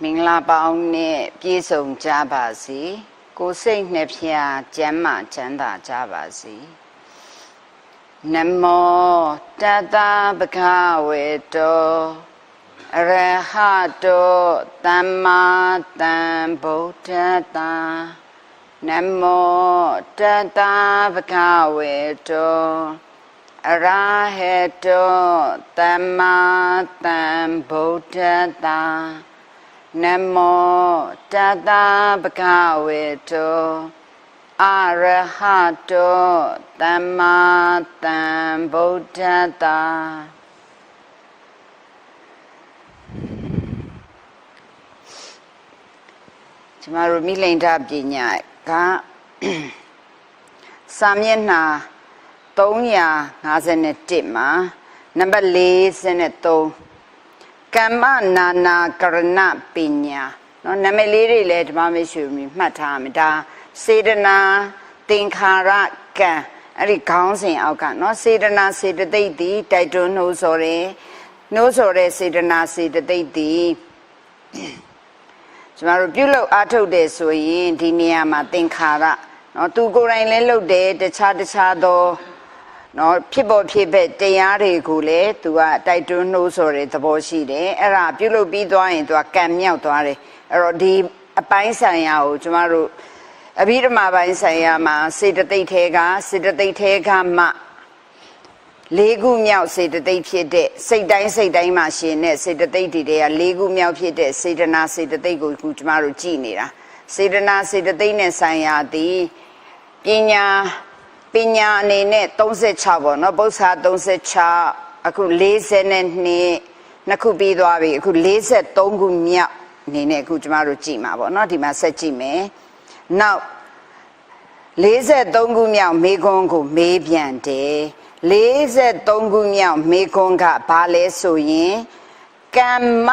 မင်္ဂလာပေါင်းနဲ့ပြည့်စုံကြပါစေကိုယ်စိတ်နှဖျားကျမ်းမာချမ်းသာကြပါစေနမောတတဗုဒ္ဓဝေတောအရဟတောသမ္မာသမ္ဗုဒ္ဓတ္တနမောတတဗုဒ္ဓဝေတောအရဟတောသမ္မာသမ္ဗုဒ္ဓတ္တနမောတတဗုဒ္ဓဝေတောအရဟတောသမ္မာသမ္ဗုဒ္ဓတ္တကျမတို့မိလိန်ထပညာကစာမျက်နှာ351မှာနံပါတ်43ကမ္မနာနာကရဏပညာနော်နာမည်လေးတွေလည်းဓမ္မမိတ်ဆွေမျိုးမှတ်ထားမယ်ဒါစေတနာသင်္ခါရကံအဲ့ဒီခေါင်းစဉ်အောက်ကနော်စေတနာစေတသိက်သည်တိုက်တွန်းနှိုးဆော်တယ်နှိုးဆော်တဲ့စေတနာစေတသိက်သည်ကျမတို့ပြုလုပ်အားထုတ်တယ်ဆိုရင်ဒီနေရာမှာသင်္ခါရနော်သူကိုယ်တိုင်လည်းလုပ်တယ်တခြားသောနော်ဖြစ်ပေါ်ဖြစ်ပဲတရားတွေကိုလည်းသူကတိုက်တွန်းနှိုးဆော်တဲ့သဘောရှိတယ်အဲ့ဒါပြုလုပ်ပြီးသွားရင်သူကကံမြောက်သွားတယ်အဲ့တော့ဒီအပိုင်းဆိုင်ရာကိုကျမတို့အဘိဓမ္မာပိုင်းဆိုင်ရာမှာစေတသိက်ထဲကမှ၄ခုမြောက်စေတသိက်ဖြစ်တဲ့စိတ်တိုင်းမှာရှင်တဲ့စေတသိက်တွေက၄ခုမြောက်ဖြစ်တဲ့စေတနာစေတသိက်ကိုကျမတို့ကြည့်နေတာစေတနာစေတသိက်နဲ့ဆိုင်ရာသည်ပညာအနေနဲ့36ပေါ့နော်ပု္ပ္ပာ36အခု42ခုပြီးသွားပြီအခု43ခုမြောက်အနေနဲ့အခုကျမတို့ကြည့်မှာပေါ့နော်ဒီမှာဆက်ကြည့်မယ်နောက်43ခုမြောက်မေခွန်းကိုမေးပြန်တယ်43ခုမြောက်မေခွန်းကဘာလဲဆိုရင်ကမ္မ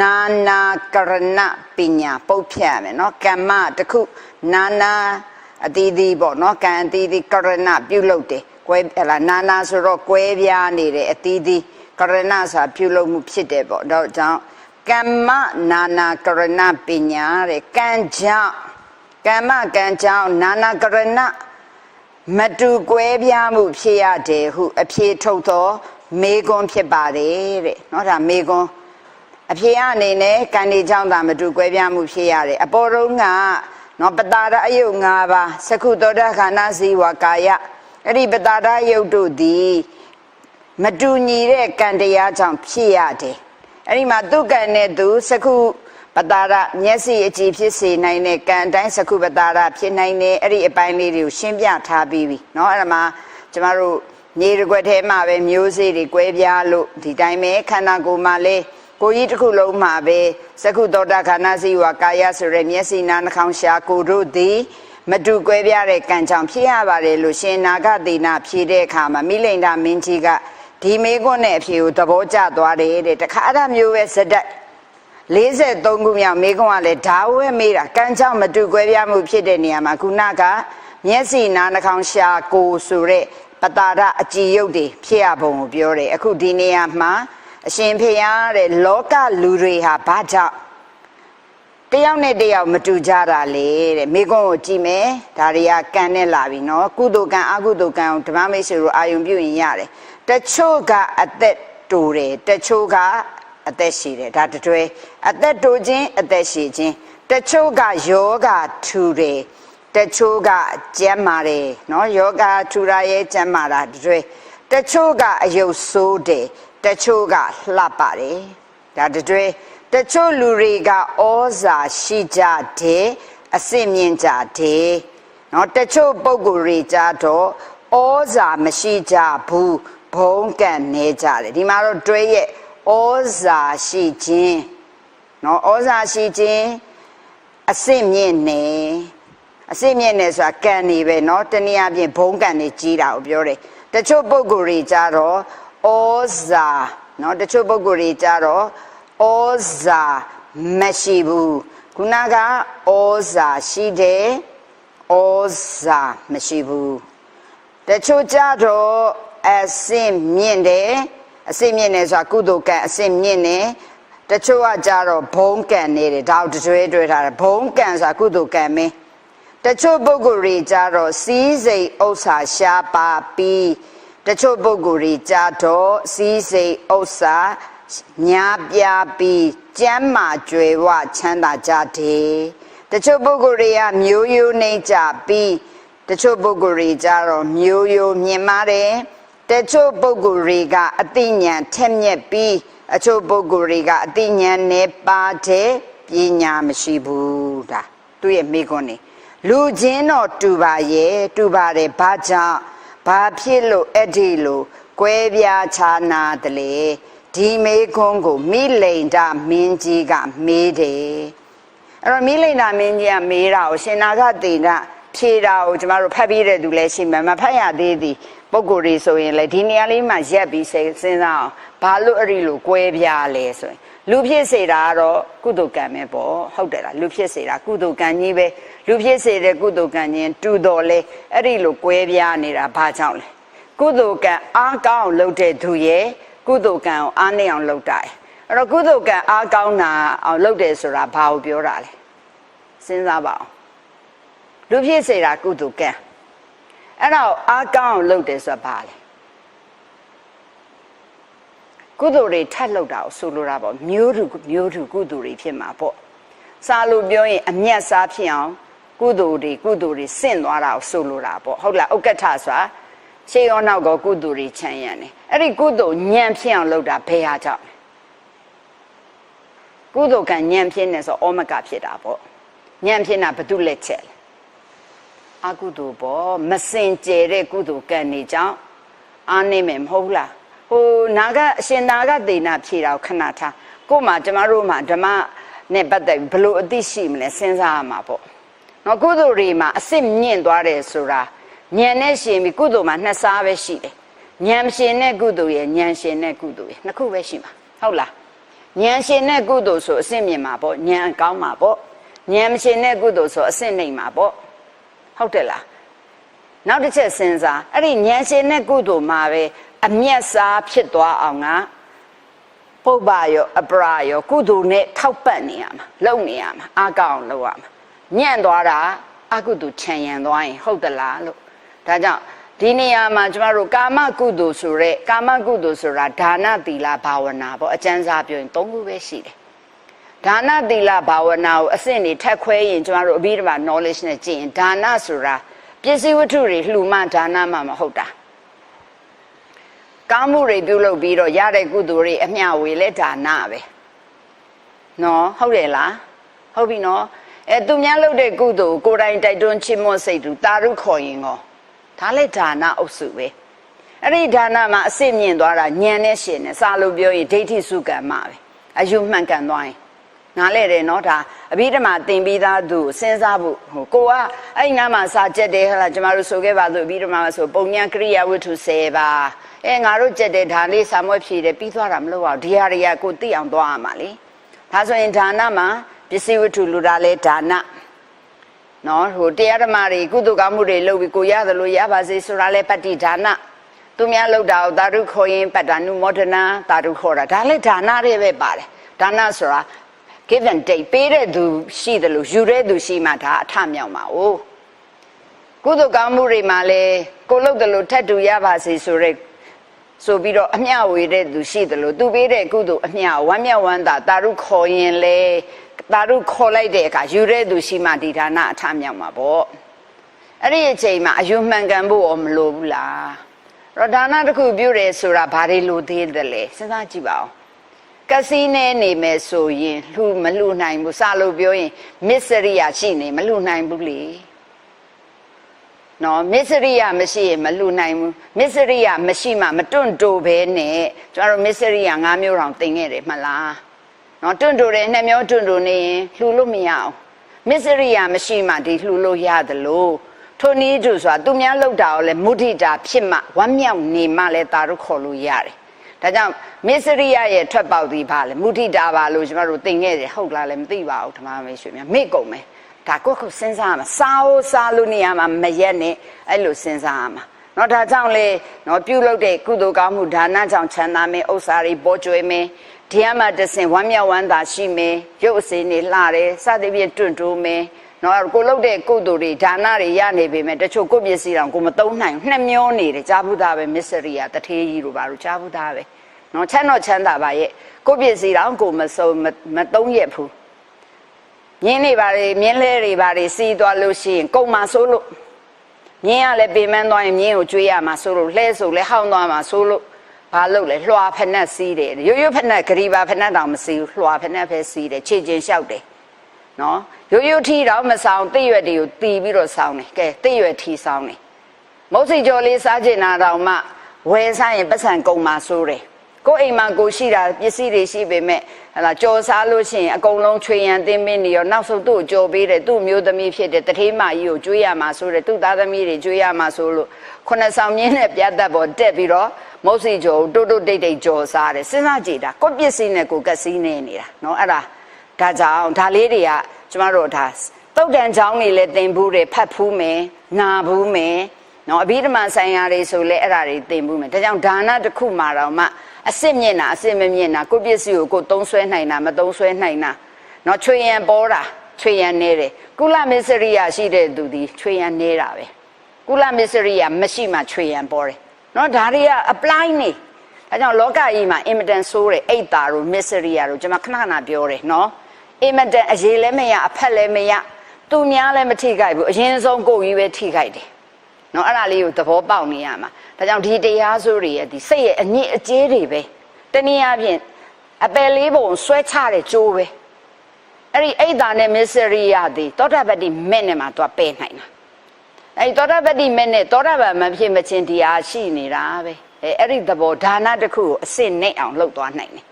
နာနာကရဏပညာပုတ်ဖြတ်မယ်နော်ကမ္မတစ်ခုနာနာအတီးသီးပေါ့နော်ကံအတီးသီးကရဏပြုလုပ်တယ်ကွဲနာနာဆိုတော့ကွဲပြားနေတယ်အတီးသီးကရဏဆိုတာပြုလုပ်မှုဖြစ်တယ်ပေါ့တော့ကြောင့်ကမ္မနာနာကရဏပညာတဲ့ကံကြောင့်ကမ္မကံကြောင့်နာနာကရဏမတူကွဲပြားမှုဖြစ်ရတယ်ဟုအဖြေထုတ်သောမေခွန်းဖြစ်ပါတယ်တဲ့နော်ဒါမေခွန်းအဖြေအနေနဲ့ကံဒီကြောင့်သာမတူကွဲပြားမှုဖြစ်ရတယ်အပေါ်တုန်းကနော်ပတာရအယုတ်၅ပါးသကုသောတခန္ဓာဇီဝကာယအဲ့ဒီပတာရယုတ်တို့သည်မတူညီတဲ့ကံတရားကြောင့်ဖြစ်ရတယ်အဲ့ဒီမှာသူကံနဲ့သူသကုပတာရမျက်စိအကြည့်ဖြစ်စေနိုင်တဲ့ကံတိုင်းသကုပတာရဖြစ်နိုင်တဲ့အဲ့ဒီအပိုင်းလေးတွေကိုရှင်းပြထားပြီးပြီเนาะအဲ့ဒါမှာကျမတို့မြေတစ်ခွက်ထဲမှာပဲမျိုးစေ့တွေကွဲပြားလို့ဒီတိုင်းပဲခန္ဓာကိုယ်မှာလဲကိုကြီးတစ်ခုလုံးမှာပဲသကုသောတခန္ဓာဇီဝကာယဆိုရဲမျက်စိနားနှာခေါင်းရှာကိုယ်တို့သည်မတူကွဲပြားတဲ့ကံကြောင့်ဖြစ်ရပါတယ်လို့ရှင်နာဂသေနဖြေတဲ့အခါမှာမိလိန်ဒမင်းကြီးကဒီမေခွန်းနဲ့အဖြေကိုသဘောကျသွားတယ်တဲ့တခါအဲ့ဒါမျိုးပဲဇဒတ်43ခုမြောက်မေခွန်းကလည်းဒါဝဲမေးတာကံကြောင့်မတူကွဲပြားမှုဖြစ်တဲ့နေရာမှာခုနကမျက်စိနားနှာခေါင်းရှာကိုယ်ဆိုရဲပတာရအကြည်ယုတ်တွေဖြစ်ရပုံကိုပြောတယ်အခုဒီနေရာမှာအရှင်ဖေရတဲ့လောကလူတွေဟာဘာကြောင့်တယောက်နဲ့တယောက်မတူကြတာလေတဲ့မိကွန်းကိုကြည့်မယ်ဒါတွေကကံနဲ့လာပြီနော်ကုသိုလ်ကံအကုသိုလ်ကံဓမ္မမိတ်ဆွေတို့အာယုံပြုရင်ရတယ်တချို့ကအသက်တူတယ်တချို့ကအသက်ရှည်တယ်ဒါတတွဲအသက်တူခြင်းအသက်ရှည်ခြင်းတချို့ကယောဂထူတယ်တချို့ကကျန်းမာတယ်နော်ယောဂထူတာရဲ့ကျန်းမာတာတတွဲတချို့ကအယုတ်ဆိုးတယ်တချို့ကလှပတယ်ဒါတွဲတချို့လူတွေကဩဇာရှိကြတယ်အစင်မြင့်ကြတယ်နော်တချို့ပုဂ္ဂိုလ်တွေကြတော့ဩဇာမရှိကြဘူးဘုံကံနေကြတယ်ဒီမှာတော့တွဲရဲ့ဩဇာရှိခြင်းနော်ဩဇာရှိခြင်းအစင်မြင့်နေဆိုတာကံနေပဲနော်တနည်းအားဖြင့်ဘုံကံနေကြီးတာကိုပြောတယ်တချို့ပုဂ္ဂိုလ်တွေကြတော့ဩဇာနော်တချို့ပုဂ္ဂိုလ်တွေကြတော့ဩဇာမရှိဘူးခုနကဩဇာရှိတယ်ဩဇာမရှိဘူးတချို့ကြတော့အစင်မြင့်တယ်အစင်မြင့်တယ်ဆိုတာကုသိုလ်ကံအစင်မြင့်တယ်တ ချို့ကကြတော့ဘုံကံနေတယ်ဒါတကျွဲတွေ့ထားတယ်ဘုံကံဆိုတာကုသိုလ်ကံမင်းတချို့ပုဂ္ဂိုလ်တွေကြတော့စီးစိမ်ဥစ္စာရှားပါပြီးတချို့ပုဂ္ဂိုလ်တွေကြတော့စီးစိမ်ဥစ္စာညာပြပြီးကျမ်းမာကြွယ်ဝချမ်းသာကြတယ်တချို့ပုဂ္ဂိုလ်တွေကမျိုးရိုးနေကြပြီးတချို့ပုဂ္ဂိုလ်တွေကြတော့မျိုးရိုးမြင်ပါတယ်တချို့ပုဂ္ဂိုလ်တွေကအသိဉာဏ်ထက်မြက်ပြီးအချို့ပုဂ္ဂိုလ်တွေကအသိဉာဏ်နဲ့ပါတဲ့ပညာမရှိဘူးဒါသူရဲ့မိကွန်းနေလူချင်းတော့တူပါရဲ့တူပါတယ်ဘာကြောင့်ဘာဖြစ်လို့အဲ့ဒီလိုကွဲပြားခြားနာတယ်လေဒီမေခွန်းကိုမိလိန်တာမင်းကြီးကမေးတယ်အဲ့တော့မိလိန်တာမင်းကြီးကမေးတာကိုရှင်နာဂတေနဖြေတာကိုကျမတို့ဖတ်ပြီးတဲ့သူလည်းရှိမှမဖတ်ရသေးသည်ပုဂ္ဂိုလ်တွေဆိုရင်လေဒီနေရာလေးမှာရက်ပြီးစဉ်းစားအောင်ဘာလို့အဲ့ဒီလိုကွဲပြားလဲဆိုရင်လူဖြစ်စေတာကတော့ကုသိုလ်ကံပဲပေါ့ဟုတ်တယ်လားလူဖြစ်စေတာကုသိုလ်ကံကြီးပဲလူဖြစ်စေတဲ့ကုသိုလ်ကံချင်းတူတော်လေအဲ့ဒီလိုကွဲပြားနေတာဘာကြောင့်လဲကုသိုလ်ကံအားကောင်းလုပ်တဲ့သူရဲ့ကုသိုလ်ကံကိုအားနေအောင်လုပ်တာအဲ့တော့ကုသိုလ်ကံအားကောင်းတာအောင်လုပ်တယ်ဆိုတာဘာကိုပြောတာလဲစဉ်းစားပါအောင်လူဖြစ်စေတာကုသိုလ်ကံအဲ့တော့အားကောင်းအောင်လုပ်တယ်ဆိုတာဘာလဲကုသိုလ်တွေထပ်လုပ်တာကိုဆိုလိုတာပေါ့မျိုးတူကုသိုလ်တွေဖြစ်မှာပေါ့စာလို့ပြောရင်အမျက်စားဖြစ်အောင်ကုသိုလ်တွေစင့်သွားတာကိုဆိုလိုတာပေါ့ဟုတ်လားဥက္ကဋ္ဌဆိုတာရှေးရောနောက်ကကုသိုလ်တွေချမ်းရံတယ်အဲ့ဒီကုသိုလ်ညံဖြစ်အောင်လုပ်တာဘယ်ဟာကြောင့်လဲကုသိုလ်ကညံဖြစ်နေဆိုဩမကဖြစ်တာပေါ့ညံဖြစ်တာဘာလို့လက်ချက်လဲအကုသိုလ်ပေါ့မစင်ကြယ်တဲ့ကုသိုလ်ကံနေကြောင့်အားနေမယ်မဟုတ်လားဟိုနာကအရှင်နာဂသေနာဖြေတာကိုခဏထားကို့မှာကျမတို့မှာဓမ္မနဲ့ပတ်သက်ဘလို့အသိရှိမလဲစဉ်းစားရမှာပေါ့နော်ကုသိုလ်တွေမှာအစစ်မြင့်သွားတယ်ဆိုတာဉာဏ်နဲ့ရှင်ပြီးကုသိုလ်မှာနှစ်စားပဲရှိတယ်ဉာဏ်ရှင်တဲ့ကုသိုလ်ရဲ့ဉာဏ်ရှင်တဲ့ကုသိုလ်ရဲ့နှစ်ခုပဲရှိမှာဟုတ်လားဉာဏ်ရှင်တဲ့ကုသိုလ်ဆိုအစစ်မြင့်မှာပေါ့ဉာဏ်ကောင်းမှာပေါ့ဉာဏ်ရှင်တဲ့ကုသိုလ်ဆိုအစစ်နှိမ်မှာပေါ့ဟုတ်တယ်လားနောက်တစ်ချက်စဉ်းစားအဲ့ဒီဉာဏ်ရှင်တဲ့ကုသိုလ်မှာပဲအမျက်စားဖြစ်သွားအောင်ကပုပ္ပယောအပရာယောကုသိုလ်နဲ့ထောက်ပတ်နေရမှာလုပ်နေရမှာအားကောင်းလုပ်ရမှာညံ့သွားတာအကုသိုလ်ခြံရံသွားရင်ဟုတ်သလားလို့ဒါကြောင့်ဒီနေရာမှာကျမတို့ကာမကုသိုလ်ဆိုတဲ့ကာမကုသိုလ်ဆိုတာဒါနသီလဘာဝနာပေါ့အကျဉ်းစားပြောရင်၃ခုပဲရှိတယ်ဒါနသီလဘာဝနာကိုအစစ်နေထက်ခွဲရင်ကျမတို့အဘိဓမ္မာ knowledge နဲ့ကြည့်ရင်ဒါနဆိုတာပစ္စည်းဝတ္ထုတွေလှူမှဒါနမှမဟုတ်တာကောင်းမှုတွေပြုလုပ်ပြီးတော့ရတဲ့ကုသိုလ်တွေအမျှဝေလဲဒါနပဲနော်ဟုတ်တယ်လားဟုတ်ပြီနော်သူများလုပ်တဲ့ကုသိုလ်ကိုယ်တိုင်တိုက်တွန်းချစ်မွတ်စိတ်တူတာရုခေါ်ရင်ကောဒါလည်းဒါနအုပ်စုပဲအဲ့ဒီဒါနမှာအစစ်မြင့်သွားတာဉာဏ်နဲ့ရှင်နဲ့စာလို့ပြောရင်ဒိဋ္ဌိစုကံမှာပဲအယုမှန်ကန်သွားရင်နားလဲတယ်နော်ဒါအဘိဓမ္မာသင်ပြီးသားသူစဉ်းစားဖို့ဟိုကိုကအဲ့ဒီနားမှာစာကြက်တယ်ဟဲ့လားကျမတို့ဆိုခဲ့ပါဆိုအဘိဓမ္မာဆိုပုံညာကရိယာဝတ္ထု10ပါငါတို့ကြက်တဲ့ဒါလေးစာမွက်ဖြည့်တယ်ပြီးသွားတာမလို့အောင်ဒီဟာတွေကကိုသိအောင်သွားရမှာလေဒါဆိုရင်ဒါနမှာပစ္စည်းဝတ္ထုလူတာလဲဒါနနော်ဟိုတရားဓမ္မတွေကုသိုလ်ကောင်းမှုတွေလုပ်ပြီးကိုရတယ်လို့ရပါစေဆိုတာလဲပတ္တိဒါနသူများလုပ်တာကိုသာဓုခေါ်ရင်ပတ္တနုမောဒနာသာဓုခေါ်တာဒါလဲဒါနတွေပဲပါတယ်ဒါနဆိုတာ give and take ပေးတဲ့သူရှိတယ်လို့ယူတဲ့သူရှိမှဒါအထမြောက်မှာ哦ကုသိုလ်ကောင်းမှုတွေမှာလဲကိုလုပ်တယ်လို့ထပ်တူရပါစေဆိုပြီးတော့အမျှဝေတဲ့သူရှိတယ်လို့သူပေးတဲ့ကုသိုလ်အမျှဝမ်းမြောက်ဝမ်းသာသာဓုခေါ်ရင်လဲသာဓုခေါ်လိုက်တဲ့အခါယူတဲ့သူရှိမှဒီဒါနအထမြောက်မှာပေါ့အဲ့ဒီအချိန်မှာအယုမှန်ကန်ဖို့မလိုဘူးလားတော့ဒါနတစ်ခုပြုတယ်ဆိုတာဘာတွေလိုသေးတယ်လဲစဉ်းစားကြည့်ပါဦးကစီနဲ့နေမယ်ဆိုရင်မလှူနိုင်ဘူးစလို့ပြောရင်မစ္စရိယရှိနေမလှူနိုင်ဘူးလေနော်မစ္စရိယမရှိရင်မလှူနိုင်ဘူးမစ္စရိယမရှိမှမတွန့်တိုပဲနဲ့ကျမတို့မစ္စရိယ၅မျိုးတောင်သင်ခဲ့တယ်မလားနော်တွန့်တိုတယ်2မျိုးတွန့်တိုနေရင်လှူလို့မရအောင်မစ္စရိယမရှိမှဒီလှူလို့ရတယ်လို့ထိုနည်းတူဆိုတာသူများလောက်တာကိုလည်းမုဒိတာဖြစ်မှဝမ်းမြောက်နေမှလည်းသာဓုခေါ်လို့ရတယ်ဒါကြောင့်မစ္စရိယရဲ့ထွက်ပေါက်သည်ပါလေမုဒိတာပါလို့ကျမတို့သင်ခဲ့တယ်ဟုတ်လားလည်းမသိပါဘူးဓမ္မမေရွှေများမေ့ကုန်မယ်ဒါကိုယ့်စဉ်းစားရမှာစားလို့နေရမှာမရက်နဲ့အဲ့လိုစဉ်းစားရမှာเนาะဒါကြောင့်လေเนาะပြုလုပ်တဲ့ကုသိုလ်ကောင်းမှုဒါနကြောင့်ချမ်းသာမယ်ဥစ္စာတွေပေါ်ကျွေးမယ် ဒီကမှတဆင်ဝမ်းမြောက်ဝမ်းသာရှိမယ်ရုပ်အစင်းတွေလှတယ်စသဖြင့်တွန့်တိုးမယ်နော်ကိုလုပ်တဲ့ကုသိုလ်တွေဒါနတွေရနေပေမဲ့တချို့ကိုပစ္စည်းတောင်ကိုမသုံးနိုင်နှက်မျောနေတယ်ကြားဘူးသားပဲမစ္စရိယတထေးကြီးတို့ဘာလို့ကြားဘူးသားပဲနော်ချမ်းတော့ချမ်းသာပါရဲ့ကိုပစ္စည်းတောင်ကိုမသုံးရဘူးမြင်းတွေပါလေမြင်းလဲတွေပါလေစီးသွားလို့ရှိရင်ကုန်မှာဆိုလို့မြင်းကလည်းပေမန်းသွားရင်မြင်းကိုကျွေးရမှာဆိုလို့လှဲဆိုလဲဟောင်းသွားမှာဆိုလို့ဘာလို့လဲလွှာဖက်နဲ့စီးတယ်ရိုးရိုးဖက်နဲ့ဂရီပါဖက်နဲ့တောင်မစီးဘူးလွှာဖက်နဲ့ပဲစီးတယ်ခြေကျင်လျှောက်တယ်နော်ရိုးရိုးထီတော့မဆောင်တိရွက်တွေကိုတီးပြီးတော့ဆောင်းတယ်ကဲတိရွက်ထီဆောင်းတယ်မုတ်စိကြော်လေးစားကျင်တာတော့မှဝယ်စားရင်ပတ်စံကုန်မှာဆိုတယ်ကိုအိမ်မှာကိုရှိတာပစ္စည်းတွေရှိပေမဲ့ဟလာကြော်စားလို့ရှိရင်အကုန်လုံးချွေရန်တင်းပင်းနေရောနောက်ဆုံးသူ့ကိုကြော်ပေးတယ်သူ့မျိုးသမီးဖြစ်တဲ့တထေးမကြီးကိုကျွေးရမှာဆိုတယ်သူ့သားသမီးတွေကျွေးရမှာဆိုလို့ခုနှစ်ဆောင်မြင်းနဲ့ပြတ်သက်ပေါ်တက်ပြီးတော့မုတ်စိကြော်တိုးတိုးတိတ်တိတ်ကြော်စားတယ်စဉ်းစားကြည့်တာကိုပစ္စည်းနဲ့ကိုကက်စီးနေနေတာနော်အဲ့ဒါကြောင့်ဒါလေးတွေကကျမတို့ဒါတုတ်တန်ချောင်းတွေလည်းသင်ဘူးတယ်ဖတ်ဖူးမယ်နာဘူးမယ်နော်အဘိဓမ္မာဆိုင်ရာတွေဆိုလဲအဲ့ဒါတွေသင်ဘူးမယ်ဒါကြောင့်ဒါနတစ်ခုမှာတော့မှအစစ်မြင့်တာအစစ်မမြင့်တာကိုပစ္စည်းကိုသုံးဆွဲနိုင်တာမသုံးဆွဲနိုင်တာနော်ချွေရန်ပေါ်တာချွေရန်နေတယ်ကုလမစ္စရိယရှိတဲ့သူဒီချွေရန်နေတာပဲကုလမစ္စရိယမရှိမှချွေရန်ပေါ်တယ်နော်ဒါတွေက apply နေဒါကြောင့်လောကကြီးမှာအင်မတန်ဆိုးတယ်အိတ်တာတို့မစ္စရိယတို့ကျွန်မခဏခဏပြောတယ်နော်အင်မတန်အရေးလည်းမရအဖက်လည်းမရသူများလည်းမထိခိုက်ဘူးအရင်ဆုံးကိုယ်ကြီးပဲထိခိုက်တယ်နော်အဲ့ဒါလေးကိုသဘောပေါက်နေရမှာဒါကြောင့်ဒီတရားစိုးတွေရဲ့ဒီစိတ်ရဲ့အညစ်အကြေးတွေပဲတနည်းအားဖြင့်အပယ်လေးပုံဆွဲချတဲ့ကြိုးပဲအဲ့ဒီအိတ်တာနဲ့မစ္စရိယသည်သောတာပတ္တိမဲ့နဲ့မှသွားပယ်နိုင်တာအဲ့ဒီသောတာပတ္တိမဲ့နဲ့သောတာပန်မဖြစ်မချင်းတရားရှိနေတာပဲအဲ့ဒီသဘောဒါနတစ်ခုကိုအစစ်နဲ့အောင်လှုပ်သွားနိုင်တယ်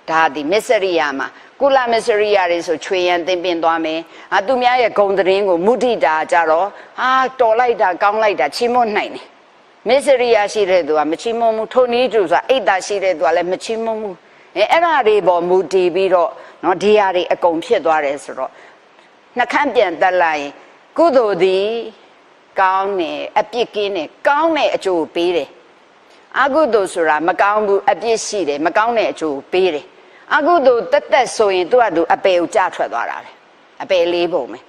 ဒါဒီမစ္စရိယမှာကုလမစ္စရိယတွေဆိုချွေရန်သင်ပင်သွားမယ်သူများရဲ့ဂုံသတင်းကိုမုဒိတာကြတော့တော်လိုက်တာကောင်းလိုက်တာချီးမွမ်းနိုင်တယ်မစ္စရိယရှိတဲ့သူကမချီးမွမ်းဘူးထိုနည်းတူဆိုတာအိတ်တာရှိတဲ့သူကလည်းမချီးမွမ်းဘူးအဲ့ဒါတွေပေါ်မူတည်ပြီးတော့နော်ဒီဟာတွေအကုန်ဖြစ်သွားတယ်ဆိုတော့နှခမ်းပြန်တက်လိုက်ရင်ကုသိုလ်သည်ကောင်းတယ်အပြစ်ကင်းတယ်ကောင်းတဲ့အကျိုးပေးတယ်အကုသိုလ်ဆိုတာမကောင်းဘူးအပြစ်ရှိတယ်မကောင်းတဲ့အကျိုးပေးတယ်အကုသိုလ်တက်ဆိုရင်သူကသူအပယ်ကိုကြထွက်သွားတာပဲအပယ်လေးပုံပဲ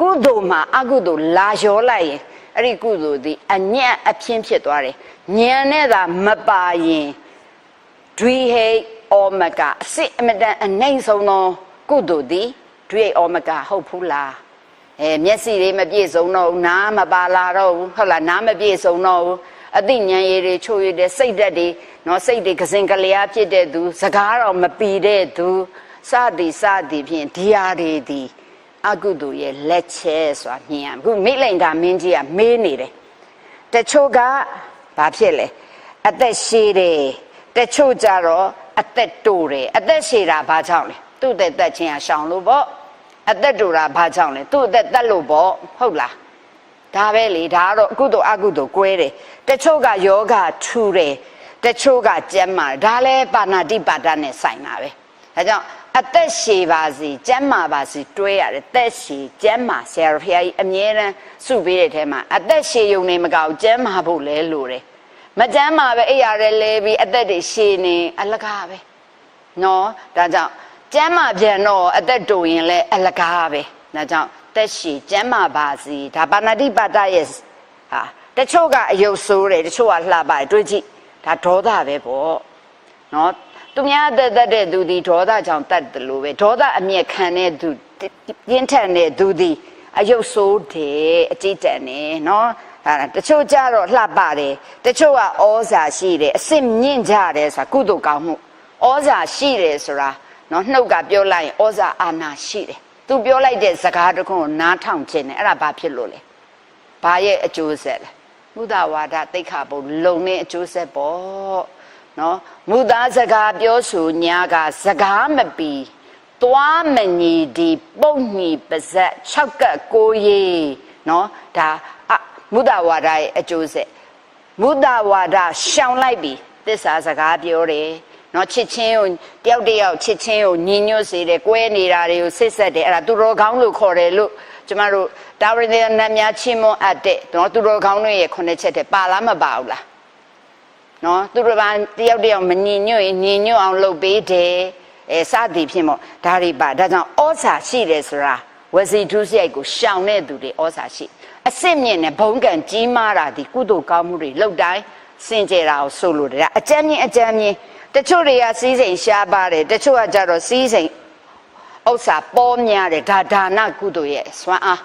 ကုသိုလ်မှာအကုသိုလ်လာလျောလိုက်ရင်အဲ့ဒီကုသိုလ်ဒီအညံ့အပြင်းဖြစ်သွားတယ်ဉာဏ်နဲ့သာမပါရင်ဒွိဟိဩမကအစစ်အမတန်အနိုင်ဆုံးသောကုသိုလ်ဒီဒွိဟိဩမကဟုတ်ဘူးလားမျက်စိလေးမပြည့်စုံတော့ဘူးနားမပါလာတော့ဘူးဟုတ်လားနားမပြည့်စုံတော့ဘူးအသိဉာဏ်ရည်တွေချို့ရတဲ့စိတ်ဓာတ်တွေနော်စိတ်တွေကစင်ကလျားဖြစ်တဲ့သူစကားတော့မပီတဲ့သူစသည်ဖြင့်ဒီဟာတွေဒီအကုသိုလ်ရဲ့လက်ချက်ဆိုတာမြင်ရအခုမိလိန်တာမင်းကြီးကမေးနေတယ်တချို့ကဘာဖြစ်လဲအသက်ရှည်တယ်တချို့ကြတော့အသက်တိုတယ်အသက်ရှည်တာဘာကြောင့်လဲသူ့အသက်သက်ချင်းကရှောင်လို့ပေါ့အသက်တိုတာဘာကြောင့်လဲသူ့အသက်သက်လို့ပေါ့ဟုတ်လားဒါပဲလေဒါကတော့အကုသိုလ်အကုသိုလ်ကွဲတယ်တချို့ကယောဂထူတယ်တချို့ကကျမ်းမာဒါလဲပါဏာတိပါဒနဲ့ဆိုင်တာပဲဒါကြောင့်အသက်ရှည်ပါစေကျမ်းမာပါစေတွဲရတယ်သက်ရှည်ကျမ်းမာဆရာတော်ဘုရားကြီးအမြဲတမ်းစုပေးတဲ့ထဲမှာအသက်ရှည်ုံနေမကောက်ကျမ်းမာဖို့လဲလိုတယ်မကျမ်းမာပဲအိယာရဲလဲပြီးအသက်တွေရှည်နေအလကားပဲနော်ဒါကြောင့်ကျမ်းမာပြန်တော့အသက်တိုရင်လဲအလကားပဲဒါကြောင့်သက်ရှည်ကျမ်းမာပါစေဒါပါဏာတိပါဒရဲ့ဟာတချို့ကအယုတ်ဆိုးတယ်တချို့ကလှပါတယ်တွေးကြည့်ဒါဒေါသပဲပေါ့နော်သူများတဲ့သူဒီဒေါသကြောင့်တတ်တယ်လို့ပဲဒေါသအမျက်ခံတဲ့သူပြင်းထန်တဲ့သူဒီအယုတ်ဆိုးတယ်အကြည့်တန်တယ်နော်တချို့ကြတော့လှပါတယ်တချို့ကဩဇာရှိတယ်အစစ်မြင့်ကြတယ်ဆိုတာကုသိုလ်ကောင်းမှုဩဇာရှိတယ်ဆိုတာနော်နှုတ်ကပြောလိုက်ရင်ဩဇာအာဏာရှိတယ်သူပြောလိုက်တဲ့စကားတစ်ခုကိုနားထောင်ခြင်းနဲ့အဲ့ဒါဘာဖြစ်လို့လဲဘာရဲ့အကျိုးဆက်လဲမုဒ္ဒဝါဒသိက္ခာပုဒ်လုံတဲ့အကျိုးဆက်ပေါ့နော်မူသားစကားပြောဆိုညာကစကားမပီသွားမညီဒီပုံညီပါဇက်6ကပ်9ရေနော်ဒါမုဒ္ဒဝါဒရဲ့အကျိုးဆက်မုဒ္ဒဝါဒရှောင်လိုက်ပြီသစ္စာစကားပြောတယ်နော်ချစ်ချင်းကိုတယောက်တယောက်ချစ်ချင်းကိုညီညွတ်စေတယ်ကွဲနေတာတွေကိုဆစ်ဆက်တယ်အဲ့ဒါသူတော်ကောင်းလို့ခေါ်တယ်လို့ကျမတို့တာဝရဏနတ်များချင်းမွန်အပ်တဲ့နော်သူတော်ကောင်းတွေရဲ့9ချက်တဲ့ပါလားမပါဘူးလားနော်သူတို့ဘာတယောက်တယောက်မညီညွတ်ရင်ညီညွတ်အောင်လုပ်ပေးတယ် စသည်ဖြင့်ပေါ့ဒါတွေပါဒါကြောင့်ဩဇာရှိတယ်ဆိုတာဝစီဒုစရိုက်ကိုရှောင်တဲ့သူတွေဩဇာရှိအစစ်မြင့်နဲ့ဘုံကံကြီးမားတာဒီကုသိုလ်ကောင်းမှုတွေလောက်တိုင်းစင်ကြယ်တာကိုဆိုလိုတယ်အကြမ်းမြင့်တချို့တွေကစီးစိမ်ရှားပါတယ်တချို့ကကြတော့စီးစိမ်ဥစ္စာပေါ်များတယ်ဒါနကုသိုလ်ရဲ့စွမ်းအား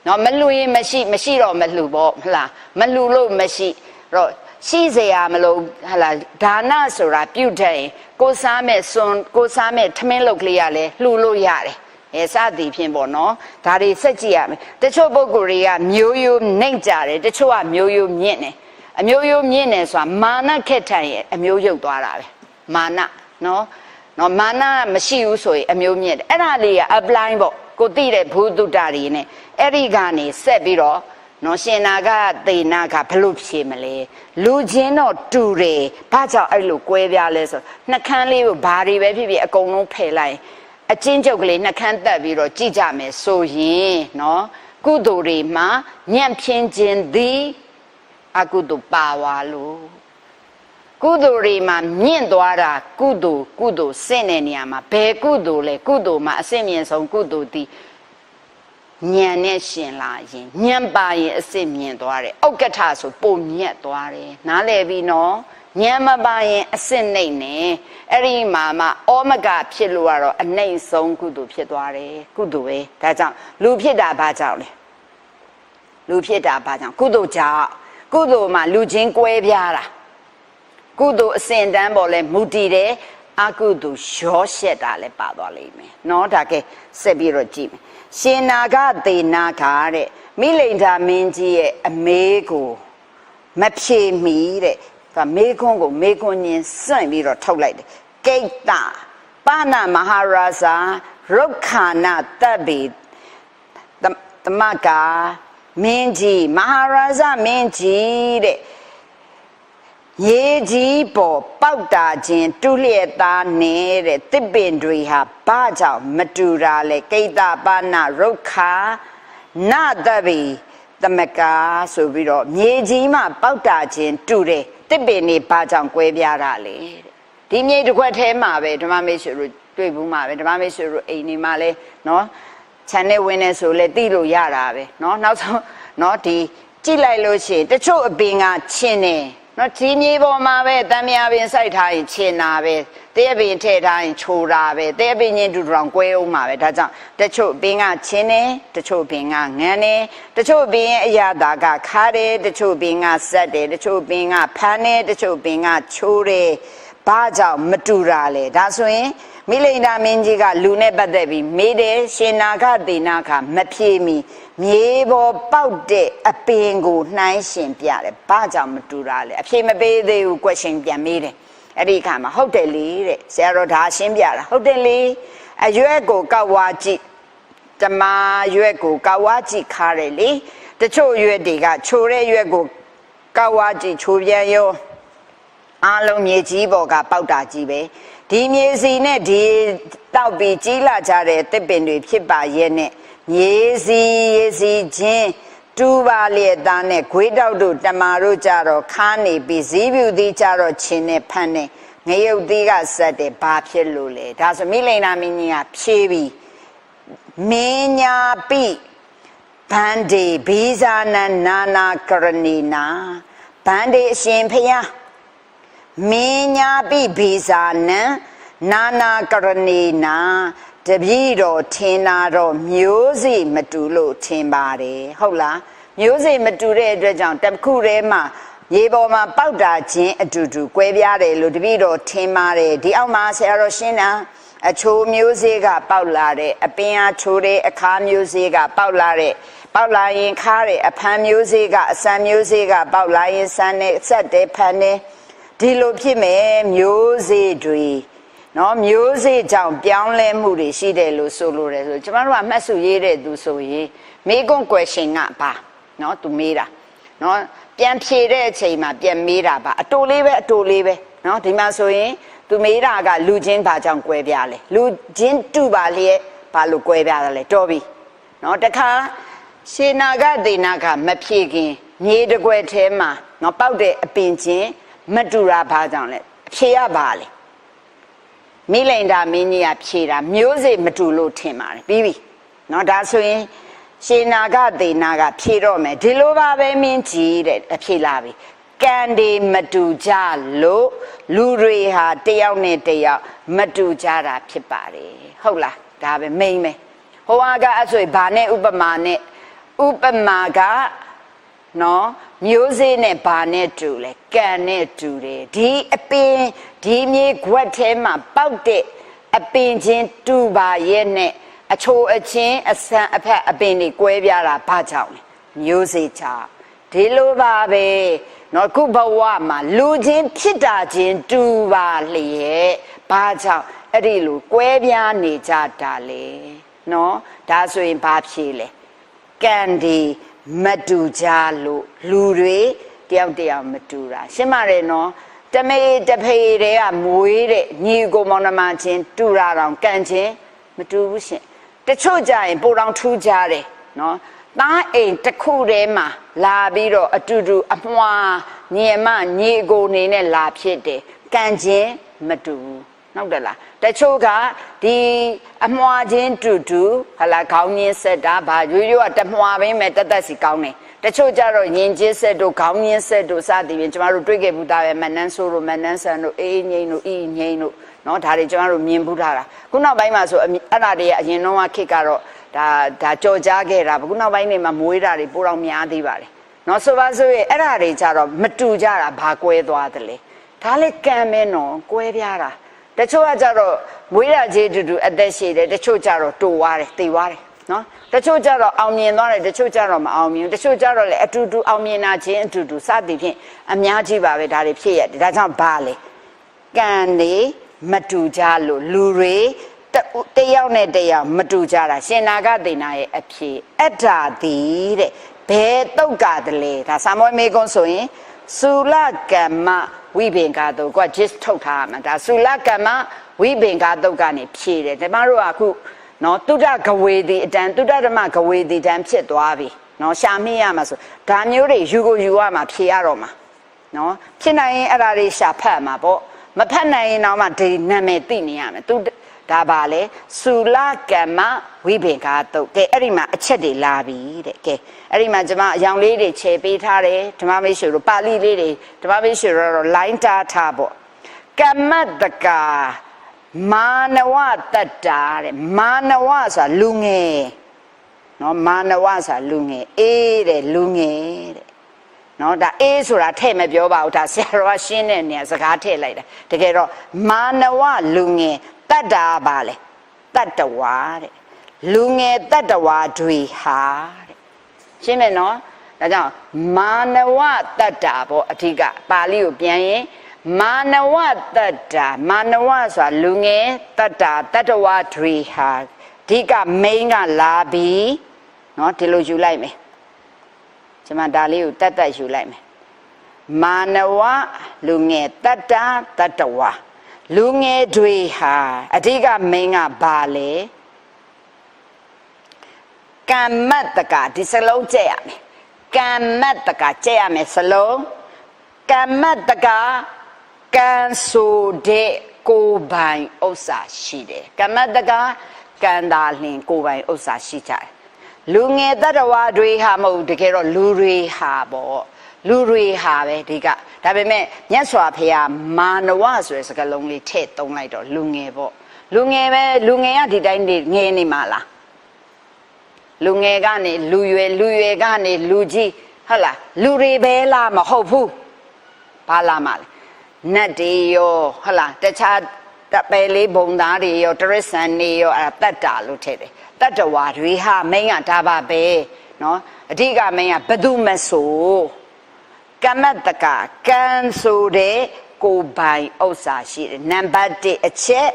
နော်မလူရင်မရှိတော့မလူပေါ့ဟလားမလူလို့မရှိတော့ရှိเสียမလို့ဟလာဒါနဆိုတာပြုတ်တဲ့ကိုစားမဲ့စွန်ကိုစားမဲ့ထမင်းလုတ်ကလေးရလဲလှူလို့ရတယ်စသည်ဖြင့်ပေါ့နော်ဒါတွေစက်ကြည့်ရမယ်တချို့ပုဂ္ဂိုလ်တွေကမျိုးရိုးနှိမ့်ကြတယ်တချို့ကမျိုးရိုးမြင့်တယ်အမျိုးရိုးမြင့်တယ်ဆိုတာမာနခက်ထန်ရဲ့အမျိုးရုပ်သွားတာပဲမာနနော်မာနမရှိဘူးဆိုရင်အမျိုးမြင့်တယ်အဲ့ဒါလေးက apply ပေါ့ကိုသိတဲ့ဘုဒ္ဓတွေနဲ့အဲ့ဒီကနေဆက်ပြီးတော့နော်ရှင်နာကသေနာကဘလို့ဖြေမလဲလူချင်းတော့တူတယ်ဘာကြောင့်အဲ့လိုကွဲပြားလဲဆိုနှကန်းလေးကိုဘာတွေပဲဖြစ်ဖြစ်အကုန်လုံးဖယ်လိုက်အချင်းချုပ်ကလေးနှကန်းတက်ပြီးတော့ကြည့်ကြမယ်ဆိုရင်နော်ကုသိုလ်တွေမှာညံ့ဖြင်းခြင်းသည်အကုသိုလ်ပါဝါလို့ကုသိုလ်တွေမှာမြင့်သွားတာကုသိုလ်စင့်တဲ့နေရာမှာဘယ်ကုသိုလ်လဲကုသိုလ်မှာအစင့်မြင့်ဆုံးကုသိုလ်သည်ဉာဏ်နဲ့ရှင်လာရင်ဉာဏ်ပါရင်အစစ်မြင်သွားတယ်ဩက္ကဋ္ဌဆိုပုံမြတ်သွားတယ်နားလည်ပြီနော်ဉာဏ်မပါရင်အစစ်နှိမ့်နေအဲ့ဒီမှာဩမကဖြစ်လို့ကတော့အနှိမ့်ဆုံးကုသိုလ်ဖြစ်သွားတယ်ကုသိုလ်ပဲဒါကြောင့်လူဖြစ်တာဘာကြောင့်လဲလူဖြစ်တာဘာကြောင့်ကုသိုလ်ကြောင့်ကုသိုလ်မှာလူချင်းကွဲပြားတာကုသိုလ်အစဉ်တန်းပေါ်လဲမူတည်တယ်အကုသိုလ်ရောရှက်တာလဲပါသွားလိမ့်မယ်နော်ဒါကဲဆက်ပြီးတော့ကြည့်မယ်ရှင်နာဂသေနာဂတဲ့မိလိန်ဓာမင်းကြီးရဲ့အမေးကိုမဖြေမီတဲ့သူမေးခွန်းကိုမေးခွန်းချင်းစွန့်ပြီးတော့ထုတ်လိုက်တယ်ကိတ္တပါဏမဟာရာဇာရုက္ခာဏတပ်ပေသမကမင်းကြီးမဟာရာဇမင်းကြီးတဲ့ရေကြီးပေါ်ပေါက်တာခြင်းတူလျက်သားနေတဲ့တစ်ပင်တွေဟာဘာကြောင့်မတူတာလဲကိတ္တပါဏရုက္ခာနတဗိသမကာဆိုပြီးတော့မြေကြီးမှာပေါက်တာခြင်းတူတယ်တစ်ပင်တွေဘာကြောင့်ကွဲပြားတာလဲဒီမြေတစ်ခွက်ထဲမှာပဲဓမ္မမိတ်ဆွေတို့တွေ့ဘူးမှာပဲဓမ္မမိတ်ဆွေတို့အိမ်နေမှာလဲနော်ခြံနဲ့ဝင်နေဆိုလဲသိလို့ရတာပဲနော်နောက်ဆုံးနော်ဒီကြည့်လိုက်လို့ရှိရင်တချို့အပင်ကချင်းနေနော်ဒီမြေပေါ်မှာပဲတံမြာပင်စိုက်ထားရင်ချင်းတာပဲတဲပင်ထည့်ထားရင်ချိုတာပဲတဲပင်ချင်းတူတောင်ကွဲအောင်မှာပဲဒါကြောင့်တချို့ပင်ကချင်းနေတချို့ပင်ကငန်းနေတချို့ပင်ရဲ့အရာသာကခါတယ်တချို့ပင်ကစက်တယ်တချို့ပင်ကဖမ်းနေတချို့ပင်ကချိုးတယ်ဘာကြောင့်မတူတာလဲဒါဆိုရင်မိလိန်ဓာမင်းကြီးကလူနဲ့ပတ်သက်ပြီးမေးတယ်ရှင်နာဂသေနာခမဖြေမီမြေပေါ်ပေါက်တဲ့အပင်ကိုနှိုင်းရှင်ပြတယ်ဘာကြောင့်မတူတာလဲအဖြေမပေးသေးဘူး question ပြန်မေးတယ်အဲ့ဒီအခါမှာဟုတ်တယ်လေတဲ့ဆရာတော်ဒါရှင်းပြတာဟုတ်တယ်လေအရွက်ကိုကောက်ဝါကြည့်ဓမ္မရွက်ကိုကောက်ဝါကြည့်ခါတယ်လေတချို့ရွက်တွေကချိုတဲ့ရွက်ကိုကောက်ဝါကြည့်ချိုပြန်ရောအားလုံးမြေကြီးပေါ်ကပေါက်တာကြီးပဲဒီမြေစီနဲ့ဒီတောက်ပြီးကြီးလာကြတဲ့တစ်ပင်တွေဖြစ်ပါရဲ့နဲ့မြေစီရေစီချင်းတူပါလျက်သားနဲ့ခွေးတောက်တို့တမာတို့ကြတော့ခါနေပြီးဇီးပြူသီးကြတော့ချင်းနဲ့ဖမ်းနေငရုတ်သီးကဆက်တယ်ဘာဖြစ်လို့လဲဒါဆိုမိလိန်နာမင်းကြီးကဖြေးပြီးမင်းညာပိဗန္ဒီဘိဇာနနာနာကရဏီနာဗန္ဒီအရှင်ဖျားမင်းညာပိဘိဇာနနာနာကရဏီနာတပည့်တော်ထင်တာတော့မျိုးစေ့မတူလို့ထင်ပါတယ်ဟုတ်လားမျိုးစေ့မတူတဲ့အတွက်ကြောင့်တစ်ခုတည်းမှာရေပေါ်မှာပေါက်တာချင်းအတူတူကွဲပြားတယ်လို့တပည့်တော်ထင်ပါတယ်ဒီအောက်မှာဆရာတော်ရှင်းတာအချိုးမျိုးစေ့ကပေါက်လာတဲ့အပင်အားချိုးတဲ့အခါမျိုးစေ့ကပေါက်လာတဲ့ပေါက်လာရင်ခါတဲ့အဖမ်းမျိုးစေ့ကအစံမျိုးစေ့ကပေါက်လာရင်စံနဲ့ဆက်တဲ့ဖမ်းနဲ့ဒီလိုဖြစ်မယ်မျိုးစေ့တွေနော်မျိုးစေ့ကြောင့်ပြောင်းလဲမှုတွေရှိတယ်လို့ဆိုလိုတယ်ဆိုကျမတို့ကမှတ်စုရေးတဲ့သူဆိုရင်မေးခွန်း question ကပါနော်သူမေးတာနော်ပြန်ဖြေတဲ့အချိန်မှာပြန်မေးတာပါအတူလေးပဲနော်ဒီမှာဆိုရင်သူမေးတာကလူချင်းဘာကြောင့်ကွဲပြားလဲလူချင်းတူပါလျက်ဘာလို့ကွဲပြားတယ်လဲတော်ပြီနော်တခါရှင်နာဂသေနာကမဖြေခင်မြေတကွယ်ထဲမှာနော်ပေါက်တဲ့အပင်ချင်းမတူတာဘာကြောင့်လဲအဖြေရပါလေ မိလိန်တာမင်းကြီးကဖြေတာမျိုးစေ့မတူလို့ထင်ပါတယ်ပြီးပြီနော်ဒါဆိုရင်ရှေနာကသေနာကဖြေတော့မယ်ဒီလိုပါပဲမင်းကြီးတဲ့အဖြေလာပြီကံဒီမတူကြလို့လူတွေဟာတယောက်နဲ့တယောက်မတူကြတာဖြစ်ပါတယ်ဟုတ်လားဒါပဲမိမ့်မယ်ဟိုကအဲ့ဆိုဘာနဲ့ဥပမာနဲ့ဥပမာကနော်မျိုးစေ့နဲ့ဘာနဲ့တူလဲကံနဲ့တူတယ်ဒီအပင်ဒီမြေခွက်ထဲမှာပေါက်တဲ့အပင်ချင်းတူပါရဲ့နဲ့အချိုအချင်းအဆန်အဖက်အပင်တွေကွဲပြားတာဘာကြောင့်လဲမျိုးစေ့ကြောင့်ဒီလိုပါပဲနော်ခုဘဝမှာလူချင်းဖြစ်တာချင်းတူပါလျက်ဘာကြောင့်အဲ့ဒီလိုကွဲပြားနေကြတာလေနော်ဒါဆိုရင်ဘာဖြေလဲကံဒီမတူကြလို့လူတွေတယောက်တယောက်မတူတာရှင်းပါတယ်နော်တမေတဖေတွေကမွေးတဲ့ညီကိုမောင်နှမချင်းတူတာတောင်ကံချင်းမတူဘူးရှင်တချို့ကြရင်ပိုတောင်ထူးကြတယ်နော်သားအိမ်တစ်ခုတည်းမှာလာပြီးတော့အတူတူအမွှာညီမညီကိုနေနဲ့လာဖြစ်တယ်ကံချင်းမတူဘူးဟုတ်တယ်လားတချို့ကဒီအမွှာချင်းတူတူဟလာခေါင်းချင်းဆက်တာဗာရိုးရိုးကတမွှာပင်မဲ့တက်စီကောင်းတယ်တချို့ကြတော့ယင်ချင်းဆက်တို့ခေါင်းချင်းဆက်တို့စသည်ဖြင့်ကျမတို့တွေ့ခဲ့ဘူးသားပဲမနန်းဆိုးတို့မနန်းဆန်တို့အေးငိမ့်တို့အီငိမ့်တို့နော်ဒါတွေကျမတို့မြင်ဘူးထားတာခုနောက်ပိုင်းမှာဆိုအဲ့ဒါတွေကအရင်တော့ခေတ်ကတော့ဒါကြော်ကြားခဲ့တာခုနောက်ပိုင်းနေမှာမွေးတာတွေပိုတော့များသေးပါတယ်နော်ဆိုပါဆိုရင်အဲ့ဒါတွေကြတော့မတူကြတာဘာကွဲသွားတယ်လဲဒါလည်းကံမဲနော်ကွဲပြားတာတချို့ကကြတော့မွေးတာကြီးတူတူအသက်ရှည်တယ်တချို့ကြတော့တိုသွားတယ်သေသွားတယ်နော်တချို့ကြတော့အောင်မြင်သွားတယ်တချို့ကြတော့မအောင်မြင်တချို့ကြတော့လည်းအတူတူအောင်မြင်တာချင်းအတူတူစသည်ဖြင့်အများကြီးပါပဲဒါတွေဖြစ်ရတယ်ဒါကြောင့်ဘာလဲကံနေမတူကြလို့လူတွေတယောက်နဲ့တယောက်မတူကြတာရှင်နာဂသေနာရဲ့အဖြစ်အတ္တာသည်တဲ့ဘယ်တုတ်ကတလဲဒါစာမွေးမေကွန်းဆိုရင်သုလကမ္မဝိဘင်္ဂတုတ်က just ထုတ်ထားမှာဒါသုလကမ္မဝိဘင်္ဂတုတ်ကနေဖြည့်တယ်ဒီမှာတို့ကအခုနော်တုဒ္ဒဂဝေတိအတန်တုဒ္ဒဓမ္မဂဝေတိတန်ဖြစ်သွားပြီနော်ရှာမိရမှာဆိုဒါမျိုးတွေယူကိုယူရမှာဖြည့်ရတော့မှာနော်ဖြစ်နိုင်ရင်အဲ့ဒါတွေရှာဖတ်မှာပေါ့မဖတ်နိုင်ရင်တော့မှဒီနာမည်သိနေရမယ်သူဒါပါလေသုလကမ္မဝိဘင်္ဂတုတ်ကဲအဲ့ဒီမှာအချက်တွေလာပြီတဲ့ကဲအဲ့ဒီမှာကျွန်မအယောင်လေးတွေခြေပေးထားတယ်ဓမ္မမိတ်ဆွေတို့ပါဠိလေးတွေဓမ္မမိတ်ဆွေတို့ line တားထားပေါ့ကမ္မတကာမာနဝတတ္တာတဲ့မာနဝဆိုတာလူငယ်နော်မာနဝဆိုတာလူငယ်အေးတဲ့လူငယ်တဲ့နော်ဒါအေးဆိုတာထည့်မပြောပါဘူးဒါဆရာတော်ကရှင်းတဲ့နေရာစကားထည့်လိုက်တာတကယ်တော့မာနဝလူငယ်တတ္တာပါလေတတ္တဝါတဲ့လူငယ်တတ္တဝါတွေဟာတဲ့ရှင်းမယ်နော်ဒါကြောင့်မာနဝတတ္တာပေါ့အဓိကပါဠိကိုပြန်ရင်မာနဝတတ္တာမာနဝဆိုတာလူငယ်တတ္တာတတ္တဝါတွေဟာအဓိကမိန်းကလာပြီးနော်ဒီလိုယူလိုက်မယ်ကျွန်မဒါလေးကိုတတ်တတ်ယူလိုက်မယ်မာနဝလူငယ်တတ္တာတတ္တဝါလူငယ်တွေဟာအဓိကမင်းကဘာလဲကမ္မတကဒီစလုံးကျက်ရမယ်ကမ္မတကကျက်ရမယ်စလုံးကမ္မတကကံဆိုတဲ့ကိုယ်ပိုင်ဥစ္စာရှိတယ်ကမ္မတကကံတာလင်ကိုယ်ပိုင်ဥစ္စာရှိကြတယ်လူငယ်တတ္တဝါတွေဟာမဟုတ်တကယ်တော့လူတွေဟာပေါ့လူတွေဟာပဲဒီကဒါပေမဲ့မြတ်စွာဘုရားမာနဝဆိုတဲ့စကားလုံးလေးထည့်သုံးလိုက်တော့လူငယ်ပေါ့လူငယ်ပဲလူငယ်ကဒီတိုင်းနေငယ်နေမှာလားလူငယ်ကနေလူရွယ်လူရွယ်ကနေလူကြီးဟုတ်လားလူတွေပဲလားမဟုတ်ဘူးဘာလားမလဲနတ်တွေရောဟုတ်လားတခြားတပယ်လေးဘုံသားတွေရောတရစ္ဆာန်တွေရောအဲ့ဒါတတ္တာလို့ထည့်တယ်တတ္တဝါတွေဟာမိန်းကဒါပါပဲနော်အဓိကမိန်းကဘယ်သူမဆိုကမ္မတကကံဆိုတဲ့ကိုယ်ပိုင်ဥစ္စာရှိတယ်နံပါတ်1အချက်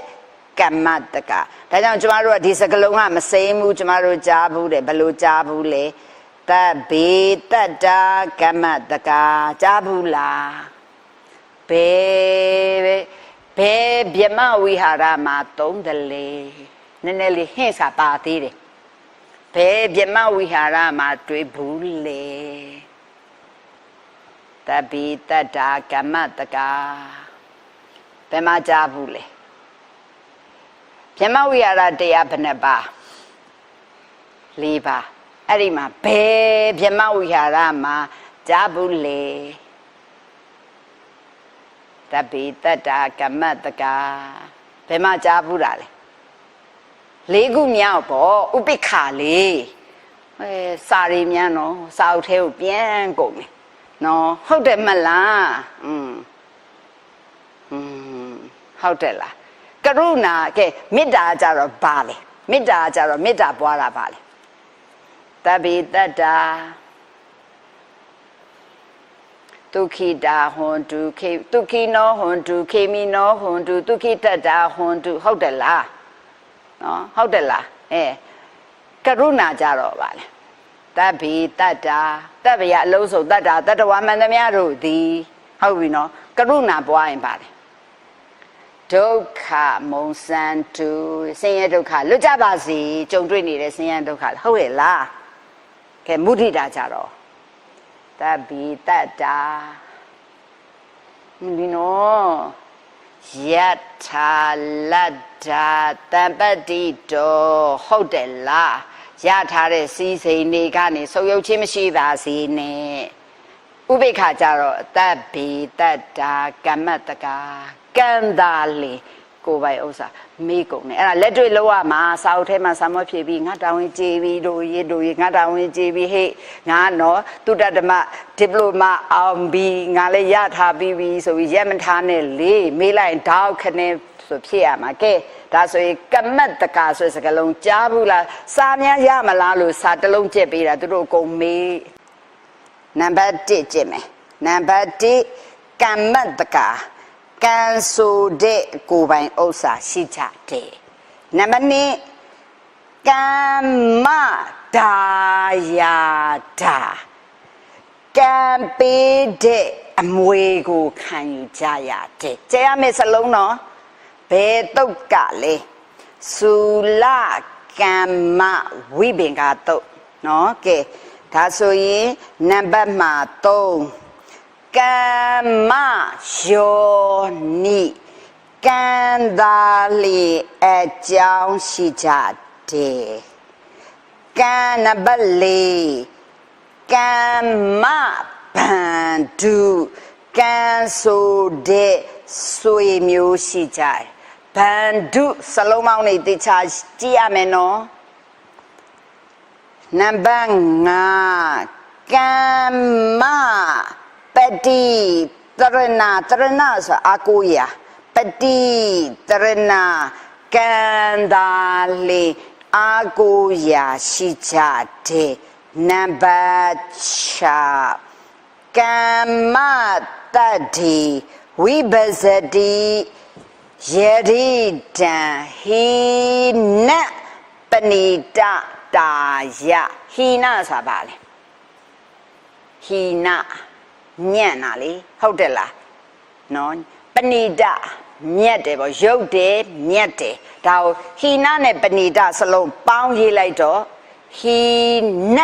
ကမ္မတကဒါကြောင့်ကျမတို့ကဒီစကလုံးကမစိမ်းဘူးကျမတို့ကြားဘူးတယ်ဘယ်လိုကြားဘူးလဲတတ်ဘေတတ္တာကမ္မတကကြားဘူးလားဘယ်ဗျမဝိဟာရမှာသုံးတယ်လေနည်းနည်းလေးဟင့်စာပါသေးတယ်ဘယ်ဗျမဝိဟာရမှာတွေ့ဘူးလေတပိတတ္တာကမ္မတကဘယ်မှာကြားဘူးလဲ ဗျမဝိဟာရတရားဘယ်နှပါ၄ပါးအဲ့ဒီမှာဘယ်ဗျမဝိဟာရမှာကြားဘူးလေတပိတ္တာကမ္မတကာဘယ်မှာကြားဘူးတာလဲ၄ခုမြောက်ပေါ့ဥပိ္ပခာလေးစာရီများနော်စာအုပ်ထဲကိုပြန်ကုန်မယ်နော်ဟုတ်တယ်မလားဟုတ်တယ်လားကရုဏာကဲမေတ္တာကြတော့ဘာလဲမေတ္တာကြတော့မေတ္တာပွားတာဘာလဲတပိတ္တာဒုက္ခိတာဟွန်တုခေဒုက္ခိနောဟွန်တုခေမိနောဟွန်တုဒုက္ခိတ္တာဟွန်တုဟုတ်တယ်လားနော်ဟုတ်တယ်လားကရုဏာကြတော့ဗာလေတဗ္ဗေတတ္တာတဗ္ဗယအလုံးစုံတတ္တာတတ္တဝါမှန်သမျှတို့သည်ဟုတ်ပြီနော်ကရုဏာပွားရင်ဗာလေဒုက္ခမုံစံတုဆင်းရဲဒုက္ခလွတ်ကြပါစေကြုံတွေ့နေတဲ့ဆင်းရဲဒုက္ခဟုတ်ရဲ့လားကဲမုဒိတာကြတော့တဗ္ဗေတတ္တာဒီနော်ယထာလတ္တာတမ္ပတိတောဟုတ်တယ်လားရထားတဲ့စီးစိမ်တွေကနေဆုပ်ယုပ်ခြင်းမရှိပါစေနဲ့ဥပိ္ပခာကြတော့တဗ္ဗေတတ္တာကမ္မတကာကံသာလေကိုယ်ပိုင်ဥစ္စာမေးကုန်တယ်အဲ့ဒါလက်တွေ့လောက်ရမှာစာအုပ်ထဲမှာစာမောဖြည့်ပြီးငါတာဝန်ကျေးပြီးတို့ရေးငါတာဝန်ကျေးပြီးဟေ့ငါနော်တုတ္တဓမ္မဒီပလိုမာအောင်ပြီးငါလည်းရထားပြီးပြီဆိုပြီးရက်မထားနဲ့လေမေးလိုက်တောက်ခနဲ့ဆိုဖြစ်ရမှာကဲဒါဆိုရင်ကမ္မတကာဆိုတဲ့စကားလုံးကြားဘူးလားစာများရမလားလို့စာတစ်လုံးကျက်ပေးတာသူတို့အကုန်မေးနံပါတ်1ကျက်မယ်နံပါတ်1ကမ္မတကာကံဆိုတဲ့ကိုယ်ပိုင်ဥစ္စာရှိကြတယ်နံပါတ်2ကမ္မဒါယာတာကံပေးတဲ့အမွေကိုခံယူကြရတယ်ကျဲရမယ့်စလုံးတော့ဘယ်တုတ်ကလဲသုလကမ္မဝိပင်္ဂတုတ်နော်ကဲဒါဆိုရင်နံပါတ်မှာ3ကမ္မယောနိကံသာလေအကြောင်းရှိကြတယ်ကံနံပါတ်4ကမ္မဗန္ဓုကံဆိုတဲ့ဆွေမျိုးရှိကြတယ်ဗန္ဓုစလုံးပေါင်းနေတေချာကြည့်ရမယ်နော်နံပါတ်5ကမ္မပတိတရဏဆိုအာကိုရာပတိတရဏကံသာလေအာကိုရာရှိကြတယ်နံပါတ်6ကမ္မတတ္တိဝိပဇ္ဇတိယရိတံဟိနပဏိတတာယဟိနဆိုတာဘာလဲဟိနညံ့တာလေဟုတ်တယ်လားနော်ပဏိတမြတ်တယ်ပေါ့ရုပ်တယ်မြတ်တယ်ဒါကိုဟိနနဲ့ပဏိတစလုံးပေါင်းရေးလိုက်တော့ဟိန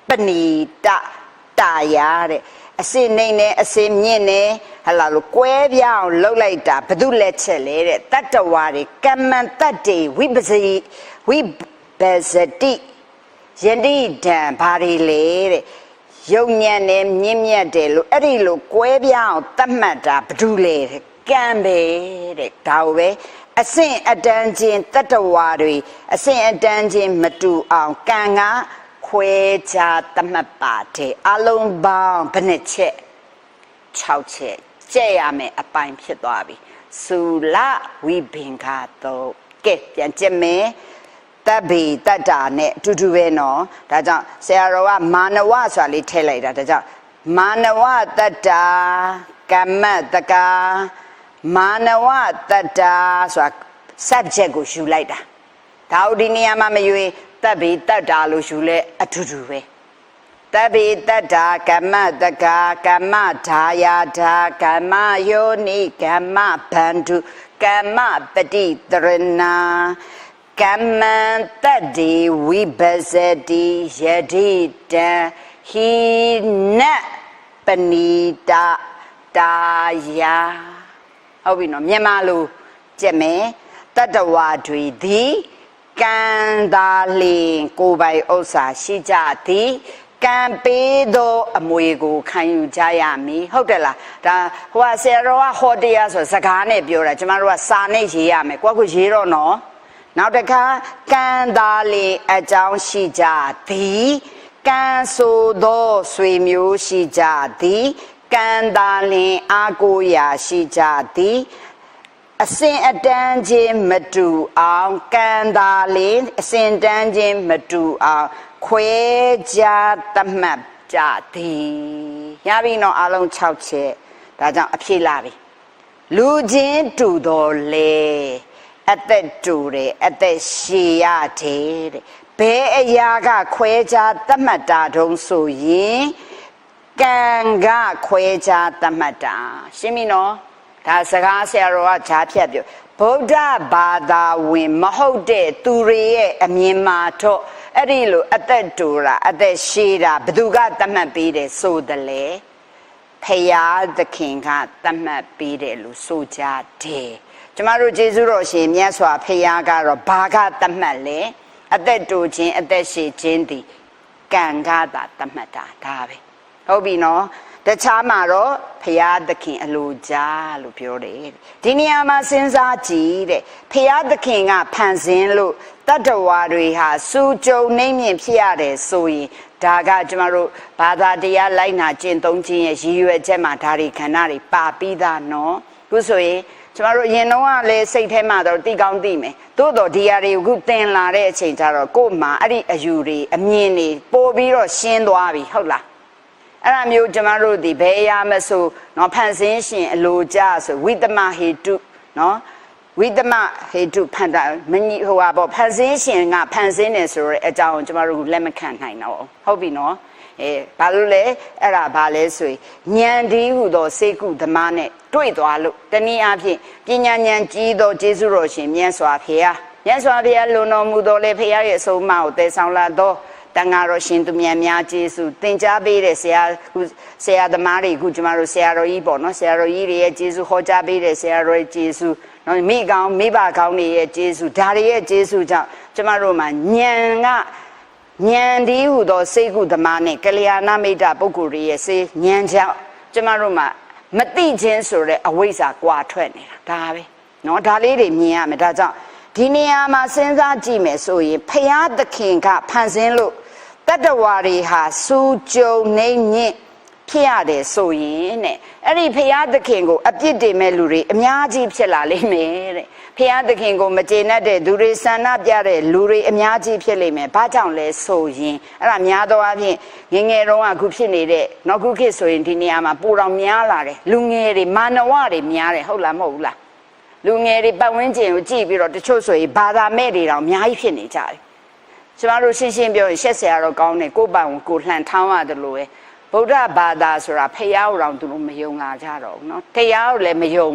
ပဏိတတာယတဲ့အစင်နေနဲ့အစင်မြင့်နဲ့ဟလာလို့ကွဲပြားအောင်လှုပ်လိုက်တာဘု து လက်ချက်လေတဲ့တတ္တဝါတွေကမ္မံတတ္တိဝိပဇ္ဇတိယတိတံဘာတွေလေတဲ့ရုပ်ညံ့နဲ့မြင့်မြတ်တယ်လို့အဲ့ဒီလိုကွဲပြားအောင်သတ်မှတ်တာဘု து လေတဲ့ကံပဲတဲ့ဒါကိုပဲအစင်အတန်းချင်းတတ္တဝါတွေအစင်အတန်းချင်းမတူအောင်ကံကခွဲခြားသတ်မှတ်ပါတယ်အလုံးပေါင်းဘယ်နှချက်6ချက်ကျဲ့ရမယ်အပိုင်းဖြစ်သွားပြီသုလဝိဘင်္ဂတောကဲပြန်ကြည့်မယ်တဗ္ဗေတတ္တာနဲ့အတူတူပဲနော်ဒါကြောင့်ဆရာတော်ကမာနဝဆိုတာလေးထည့်လိုက်တာဒါကြောင့်မာနဝတတ္တာကမ္မတကာမာနဝတတ္တာဆိုတာ subject ကိုယူလိုက်တာဒါဥဒီနေရာမှာမယူရင်တဗ္ဗေတတ္တာလို့ယူလဲအတူတူပဲတဗ္ဗေတတ္တာကမ္မတကာကမ္မဒါယာတာကမ္မယောနိကမ္မဗန္ဓုကမ္မပတိတရဏကမ္မံတတ္တိဝိပဇ္ဇတိယတိတံဟိနပဏိတတာယဟုတ်ပြီနော်မြန်မာလိုကြက်မယ် တတ္တဝါတွေသည်ကံသာလျင်ကိုယ်ပိုင်ဥစ္စာရှိကြသည်ကံပေးသောအမွေကိုခံယူကြရမည်ဟုတ်တယ်လားဒါဟိုကဆရာတော်ကဟောတရားဆိုစကားနဲ့ပြောတာကျမတို့ကစာနဲ့ရေးရမယ်ကိုယ့်ကိုရေးတော့နော်နောက်တစ်ခါကံသာလျင်အကြောင်းရှိကြသည်ကံဆိုသောဆွေမျိုးရှိကြသည်ကံသာလျင်အာကိုရာရှိကြသည်အစဉ်အတန်းချင်းမတူအောင်ကံသာလျင်အစဉ်တန်းချင်းမတူအောင်ခွဲခြားသတ်မှတ်ကြသည်ရပြီနော်အလုံး6ချက်ဒါကြောင့်အဖြေလာပြီလူချင်းတူတော်လေအသက်တူတယ်အသက်ရှည်ရတယ်တဲ့ဘယ်အရာကခွဲခြားသတ်မှတ်တာတုံးဆိုရင်ကံကခွဲခြားသတ်မှတ်တာရှင်းပြီနော်ဒါစကားဆရာတော်ကဂျားဖြတ်ပြောဗုဒ္ဓဘာသာဝင်မဟုတ်တဲ့သူတွေရဲ့အမြင်မှာတော့အဲ့ဒီလိုအသက်တူတာအသက်ရှည်တာဘသူကသတ်မှတ်ပေးတယ်ဆိုတယ်လေဖယားသခင်ကသတ်မှတ်ပေးတယ်လို့ဆိုကြတယ်ကျမတို့ကျေးဇူးတော်ရှင်မြတ်စွာဘုရားကတော့ဘာကသတ်မှတ်လဲအသက်တူခြင်းအသက်ရှည်ခြင်းသည်ကံကသာသတ်မှတ်တာဒါပဲဟုတ်ပြီနော်တခြားမှာတော့ဘုရားသခင်အလိုကြားလို့ပြောတယ်ဒီနေရာမှာစဉ်းစားကြည့်တဲ့ဘုရားသခင်ကဖန်ဆင်းလို့တတ္တဝါတွေဟာစူကြုံနှိမ့်မြင့်ဖြစ်ရတယ်ဆိုရင်ဒါကကျမတို့ဘာသာတရားလိုက်နာကျင့်သုံးခြင်းရဲ့ရည်ရွယ်ချက်မှာဒါတွေခန္ဓာတွေပါပြီးသားနော်ခုဆိုရင်ကျမတို့ရင်တော့ကလည်းစိတ်ထဲမှာတော့တိကောင်းသိမယ်သို့တော့ဒီဟာတွေအခုသင်လာတဲ့အချိန်ကျတော့ကို့မှာအဲ့ဒီအယူတွေအမြင်တွေပို့ပြီးတော့ရှင်းသွားပြီဟုတ်လားအဲ့ဒါမျိုးကျမတို့ဒီဘယ်အရာမဆိုနော်ဖန်ဆင်းရှင်အလိုကြဆိုဝိတမဟေတုနော်ဝိတမဟေတုဖန်တာမကြီးဟိုပါပေါ့ဖန်ဆင်းရှင်ကဖန်ဆင်းတယ်ဆိုတော့အကြောင်းကျမတို့လက်မခံနိုင်တော့ဟုတ်ပြီနော်ဘာလို့လဲအဲ့ဒါဘာလဲဆိုရင်ဉာဏ်ဒီဟုသောစေကုသမားနဲ့တွေ့သွားလို့တနည်းအားဖြင့်ပညာဉာဏ်ကြီးသောကျေးဇူးတော်ရှင်မြတ်စွာဘုရားမြတ်စွာဘုရားလွန်တော်မူသောလေဘုရားရဲ့အဆုံးအမကိုတည်ဆောင်လာသောတန်ဃာတော်ရှင်သူမြတ်များကျေးဇူးသင်ကြားပေးတဲ့ဆရာသမားတွေခုကျမတို့ဆရာတော်ကြီးပေါ့နော်ဆရာတော်ကြီးတွေရဲ့ကျေးဇူးဟောကြားပေးတဲ့ဆရာတော်ရဲ့ကျေးဇူးနော်မိကောင်းမိဘကောင်းတွေရဲ့ကျေးဇူးဒါတွေရဲ့ကျေးဇူးကြောင့်ကျမတို့မှာဉာဏ်ဒီဟုသောစေကုသမားနဲ့ကလျာဏမိတ်တပုဂ္ဂိုလ်တွေရဲ့စေဉာဏ်ကြောင့်ကျမတို့မှာမသိခြင်းဆိုတဲ့အဝိဇ္ဇာကွာထွက်နေတာဒါပဲเนาะဒါလေးတွေမြင်ရမယ်ဒါကြောင့်ဒီနေရာမှာစဉ်းစားကြည့်မယ်ဆိုရင်ဖယားသခင်ကဖန်ဆင်းလို့တတ္တဝါတွေဟာစူကြုံနေမြင့်ဖြစ်ရတယ်ဆိုရင်တဲ့အဲ့ဒီဖယားသခင်ကိုအပြစ်တင်မဲ့လူတွေအများကြီးဖြစ်လာလိမ့်မယ်တဲ့ဖယားသခင်ကိုမကျေနပ်တဲ့သူတွေဆန္ဒပြတဲ့လူတွေအများကြီးဖြစ်လိမ့်မယ်ဘာကြောင့်လဲဆိုရင်အဲ့ဒါများသောအားဖြင့်ငယ်တုန်းကအခုဖြစ်နေတဲ့နောက်ခုခေတ်ဆိုရင်ဒီနေရာမှာပိုတော်များလာတယ်လူငယ်တွေမာနဝတွေများတယ်ဟုတ်လားမဟုတ်ဘူးလားလူငယ်တွေပတ်ဝန်းကျင်ကိုကြည့်ပြီးတော့တချို့ဆိုရင်ဘာသာမဲ့တွေတောင်အများကြီးဖြစ်နေကြတယ်ကျမတို့ရှင်းရှင်းပြောရင်ရှက်စရာတော့ကောင်းတယ်ကိုယ့်ပိုင်ကိုလှန်ထောင်းရတယ်လို့ပဲဗုဒ္ဓဘာသာဆိုတာဖယားကိုတော့သူတို့မယုံလာကြတော့ဘူးเนาะတရားကိုလည်းမယုံ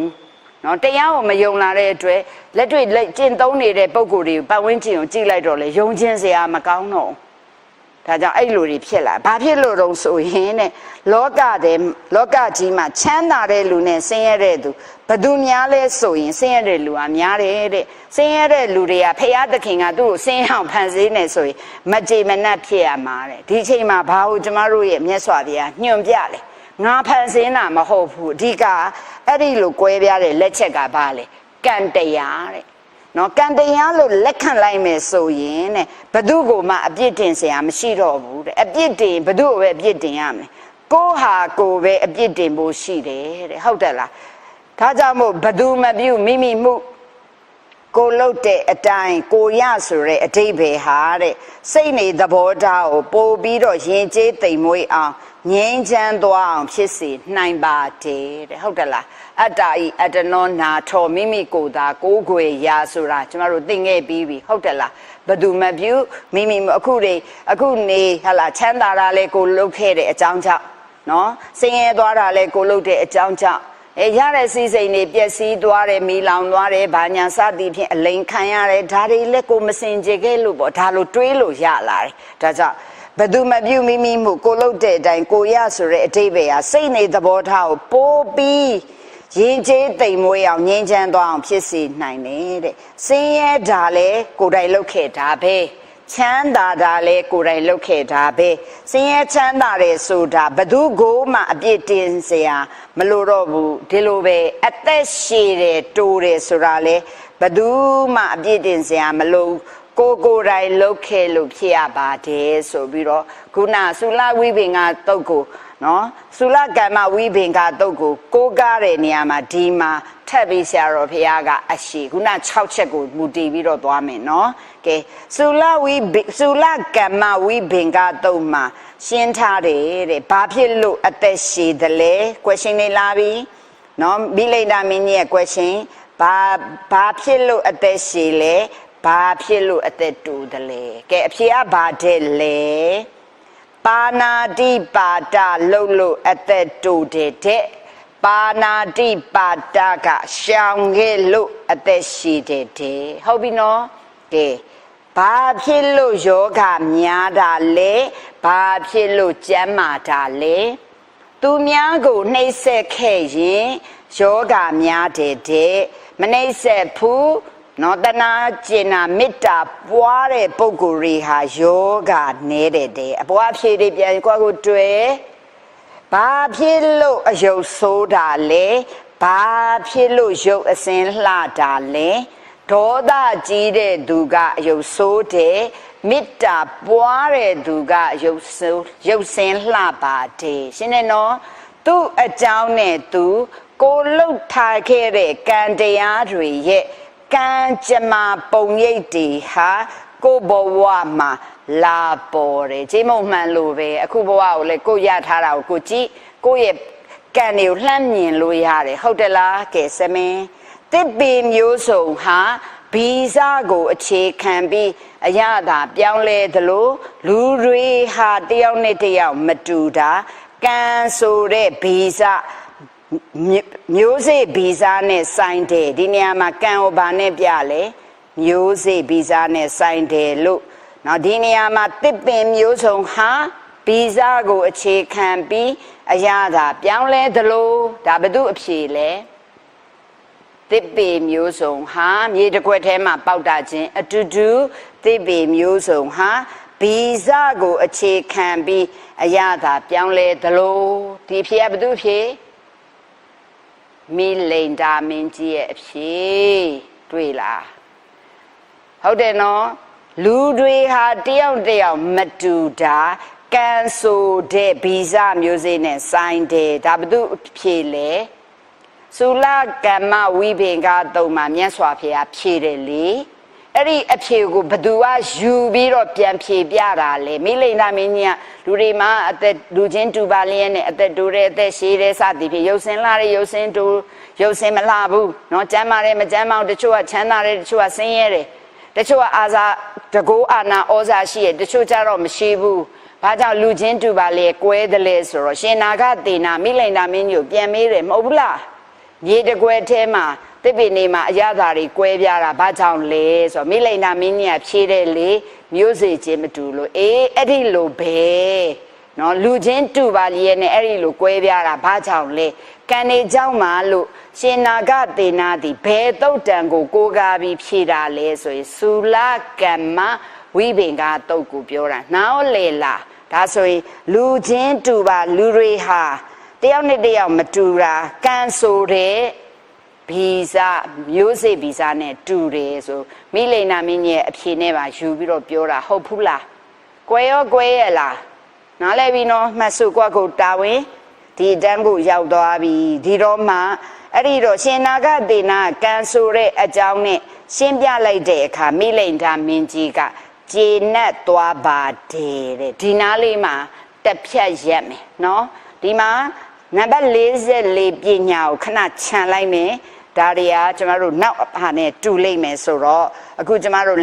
เนาะတရားကိုမယုံလာတဲ့အတွက်လက်တွေ့ကျင့်သုံးနေတဲ့ပုံကိုယ်တွေကိုပတ်ဝန်းကျင်ကိုကြည့်လိုက်တော့လေယုံခြင်းစရာမကောင်းတော့ဒါကြောင့်အဲ့လိုတွေဖြစ်လာဘာဖြစ်လို့တော့ဆိုရင်တဲ့လောကကြီးမှာချမ်းသာတဲ့လူနဲ့ဆင်းရဲတဲ့သူဘသူများလဲဆိုရင်ဆင်းရဲတဲ့လူကများတယ်တဲ့ဆင်းရဲတဲ့လူတွေကဖယားသခင်ကသူ့ကိုဆင်းရဲအောင်ဖန်ဆင်းနေဆိုရင်မကြေမနပ်ဖြစ်ရမှာတဲ့ဒီချိန်မှာဘာလို့ကျမတို့ရဲ့မြတ်စွာဘုရားညွှန်ပြလဲငါဖန်ဆင်းတာမဟုတ်ဘူးအဓိကအဲ့ဒီလိုကွဲပြားတဲ့လက်ချက်ကဘာလဲကံတရားတဲ့နော်ကံတရားလို့လက်ခံလိုက်မယ်ဆိုရင်တဲ့ဘသူ့ကိုမှအပြစ်တင်เสียမရှိတော့ဘူးတဲ့အပြစ်တင်ဘသူ့ကိုပဲအပြစ်တင်ရမယ်ကိုဟာကိုပဲအပြစ်တင်ဖို့ရှိတယ်တဲ့ဟုတ်တယ်လားဒါကြောင့်မို့ဘသူမပြုမိမိမှုကိုလုတ်တဲ့အတိုင်းကိုရဆိုတဲ့အဓိပ္ပာယ်ဟာတဲ့စိတ်နေသဘောထားကိုပို့ပြီးတော့ယဉ်ကျေးသိမ်မွေ့အောင်ငြိမ်းချမ်းသွားအောင်ဖြစ်စေနိုင်ပါတယ်တဲ့ဟုတ်တယ်လားအတ္တဤအတ္တနောနာထောမိမိကိုယ်သာကိုယ်ကိုယ်ရာဆိုတာကျမတို့သိခဲ့ပြီးပြီဟုတ်တယ်လားဘသူမပြုမိမိအခုနေဟလာချမ်းသာတာလဲကိုလုတ်ခဲ့တဲ့အကြောင်းကြောင့်နော်ဆင်းရဲသွားတာလဲကိုလုတ်တဲ့အကြောင်းကြောင့်ရတဲ့စီစိန်တွေပျက်စီးသွားတယ်မီလောင်သွားတယ်ဘာညာစသည်ဖြင့်အလိန်ခံရတယ်ဒါတွေလက်ကိုမစင်ကြခဲ့လို့ပေါ့ဒါလိုတွေးလို့ရလာတယ်ဒါကြောင့်ဘသူမပြုမိမိမှုကိုလုတ်တဲ့အတိုင်းကိုရဆိုတဲ့အဓိပ္ပာယ်ဟာစိတ်နေသဘောထားကိုပိုးပြီး ရင်ကျေးတိမ်မွေးအောင်ငြိမ်းချမ်းသွားအောင်ဖြစ်စေနိုင်တယ်တဲ့ဆင်းရဲတာလဲကိုယ်တိုင်လုပ်ခဲ့တာပဲချမ်းသာတာလဲကိုယ်တိုင်လုပ်ခဲ့တာပဲဆင်းရဲချမ်းသာတယ်ဆိုတာဘသူကိုမှအပြစ်တင်စရာမလိုတော့ဘူးဒီလိုပဲအသက်ရှည်တယ်တိုးတယ်ဆိုတာလဲဘသူမှအပြစ်တင်စရာမလိုကိုယ်တိုင်လုပ်ခဲ့လို့ဖြစ်ရပါတယ်ဆိုပြီးတော့ခုနသုလဝိပင်္ဂတုတ်ကိုနော်သုလကမ္မဝိပင်္ဂတုတ်ကိုကိုးကားတဲ့နေရာမှာဒီမှာထပ်ပြီးဆရာတော်ဘုရားကအရှိခုန6ချက်ကိုမူတည်ပြီးတော့သွားမယ်နော်ကဲသုလကမ္မဝိပင်္ဂတုတ်မှာရှင်းထားတယ်တဲ့ဘာဖြစ်လို့အသက်ရှည်တယ်လဲ question လေးလာပြီနော်မိလိန္ဒမင်းကြီးရဲ့ question ဘာဖြစ်လို့အသက်ရှည်လဲဘာဖြစ်လို့အသက်တူတယ်လဲကဲအဖြေကဘာတဲ့လဲပါဏာတိပါဒလှုပ်လို့အသက်တူတဲ့ပါဏာတိပါဒကရှောင်ခဲ့လို့အသက်ရှိတဲ့ဟုတ်ပြီနော်ကဲဘာဖြစ်လို့ယောဂများတာလဲဘာဖြစ်လို့ကျမ်းမာတာလဲသူများကိုနှိပ်စက်ခဲ့ရင်ယောဂများတဲ့မနှိပ်စက်ဘူးနော်တနာကျင်နာမေတ္တာပွားတဲ့ပုဂ္ဂိုလ်တွေဟာယောဂနေတဲ့ဘွားဖြေတွေပြန်ကိုယ့်ကိုတွေ့ဘာဖြစ်လို့အယုတ်ဆိုးတာလဲဘာဖြစ်လို့ရုပ်အစင်းလှတာလဲဒေါသကြီးတဲ့သူကအယုတ်ဆိုးတယ်မေတ္တာပွားတဲ့သူကရုပ်စင်းလှပါတယ်ရှင်းနေနော်သူ့အကြောင်းနဲ့သူကိုလှုပ်ထားခဲ့တဲ့ကံတရားတွေရဲ့ကံကြမ္မာပုံရိပ်တွေဟာကိုဘဝမှာလာပေါ်တယ်ဂျိမုံမှန်လို့ပဲအခုဘဝကိုလည်းကိုရထားတာကိုကြည့်ကိုရဲ့ကံတွေကိုလှမ်းမြင်လို့ရတယ်ဟုတ်တယ်လားကဲစမင်းတစ်ပင်မျိုးစုံဟာဗီဇကိုအခြေခံပြီးအရသာပြောင်းလဲသလိုလူတွေဟာတယောက်နဲ့တယောက်မတူတာကံဆိုတဲ့ဗီဇမျိုးစေ့ဗီဇနဲ့ဆိုင်တယ်ဒီနေရာမှာကံဟောဘာနဲ့ပြလဲမျိုးစေ့ဗီဇနဲ့ဆိုင်တယ်လို့နော်ဒီနေရာမှာတစ်ပင်မျိုးစုံဟာဗီဇကိုအခြေခံပြီးအရာသာပြောင်းလဲသလိုဒါဘု து အဖြေလဲတစ်ပင်မျိုးစုံဟာမြေတစ်ခွက်ထဲမှာပေါက်တာချင်းအတူတူတစ်ပင်မျိုးစုံဟာဗီဇကိုအခြေခံပြီးအရာသာပြောင်းလဲသလိုဒီဖြေကဘု து ဖြေမိလိန်ဒါမင်းကြီးရဲ့အဖြေတွေ့လားဟုတ်တယ်နော်လူတွေဟာတယောက်တယောက်မတူတာကံဆိုတဲ့ဗီဇမျိုးစေ့နဲ့ဆိုင်တယ်ဒါဘု து ဖြေလဲသုလကမ္မဝိပင်္ဂတုံမှာမြတ်စွာဘုရားဖြေတယ်လေအဲ့ဒီအဖြေကိုဘသူကယူပြီးတော့ပြန်ဖြေပြတာလေမိလိန်သာမင်းကြီးကလူတွေမှာအသက်လူချင်းတူပါလျက်နဲ့အသက်တိုးတဲ့အသက်ရှည်တဲ့စသည်ဖြင့်ရုပ်စင်လာတဲ့ရုပ်စင်တူရုပ်စင်မလှဘူးเนาะကျမ်းမာတယ်မကျမ်းမာဘူးတချို့ကချမ်းသာတယ်တချို့ကဆင်းရဲတယ်တချို့ကအာဇာတကိုးအာနာဩဇာရှိတယ်တချို့ကျတော့မရှိဘူးဘာကြောင့်လူချင်းတူပါလေကွဲတယ်လေဆိုတော့ရှင်နာဂသေနာမိလိန်သာမင်းကြီးကိုပြန်မေးတယ်မဟုတ်ဘူးလားမြေတကွဲထဲမှာတစ်ပင်နေမှာအရသာတွေကွဲပြားတာဘာကြောင့်လဲဆိုတော့မိလိန်သာမင်းကြီးကဖြေတယ်လေမျိုးစေ့ချင်းမတူလို့အဲ့ဒီလိုပဲနော်လူချင်းတူပါလျက်နဲ့အဲ့ဒီလိုကွဲပြားတာဘာကြောင့်လဲကံနေကြောင့်မှလို့ရှင်နာဂသေနာသည်ဘယ်တုတ်တံကိုကိုးကားပြီးဖြေတာလဲဆိုရင်သုလကမ္မဝိပင်္ဂတုတ်ကိုပြောတာနောက်လေလားဒါဆိုရင်လူချင်းတူပါလူတွေဟာတယောက်နဲ့တယောက်မတူတာကံဆိုတဲ့ဗီဇမျိုးစေ့ဗီဇနဲ့တူတယ်ဆိုမိလိန်နာမင်းရဲ့အဖြေနဲ့ပါယူပြီးတော့ပြောတာဟုတ်ဘူးလားကွဲရောကွဲရလားနားလဲပြီနော်မှတ်စုကွက်ကိုတာဝန်ဒီတန်းကိုရောက်သွားပြီဒီတော့မှအဲ့ဒီတော့ရှင်နာဂသေနာကံဆိုတဲ့အကြောင်းနဲ့ရှင်းပြလိုက်တဲ့အခါမိလိန်ဒါမင်းကြီးကကျေနပ်သွားပါတယ်တဲ့ဒီနားလေးမှာတက်ဖြတ်ရက်မယ်နော်ဒီမှာနံပါတ်44ပညာကိုခဏခြံလိုက်မယ်ဒါတွေကကျမတို့နောက်ဟာနဲ့တူလိုက်မယ်ဆိုတော့အခုကျမတို့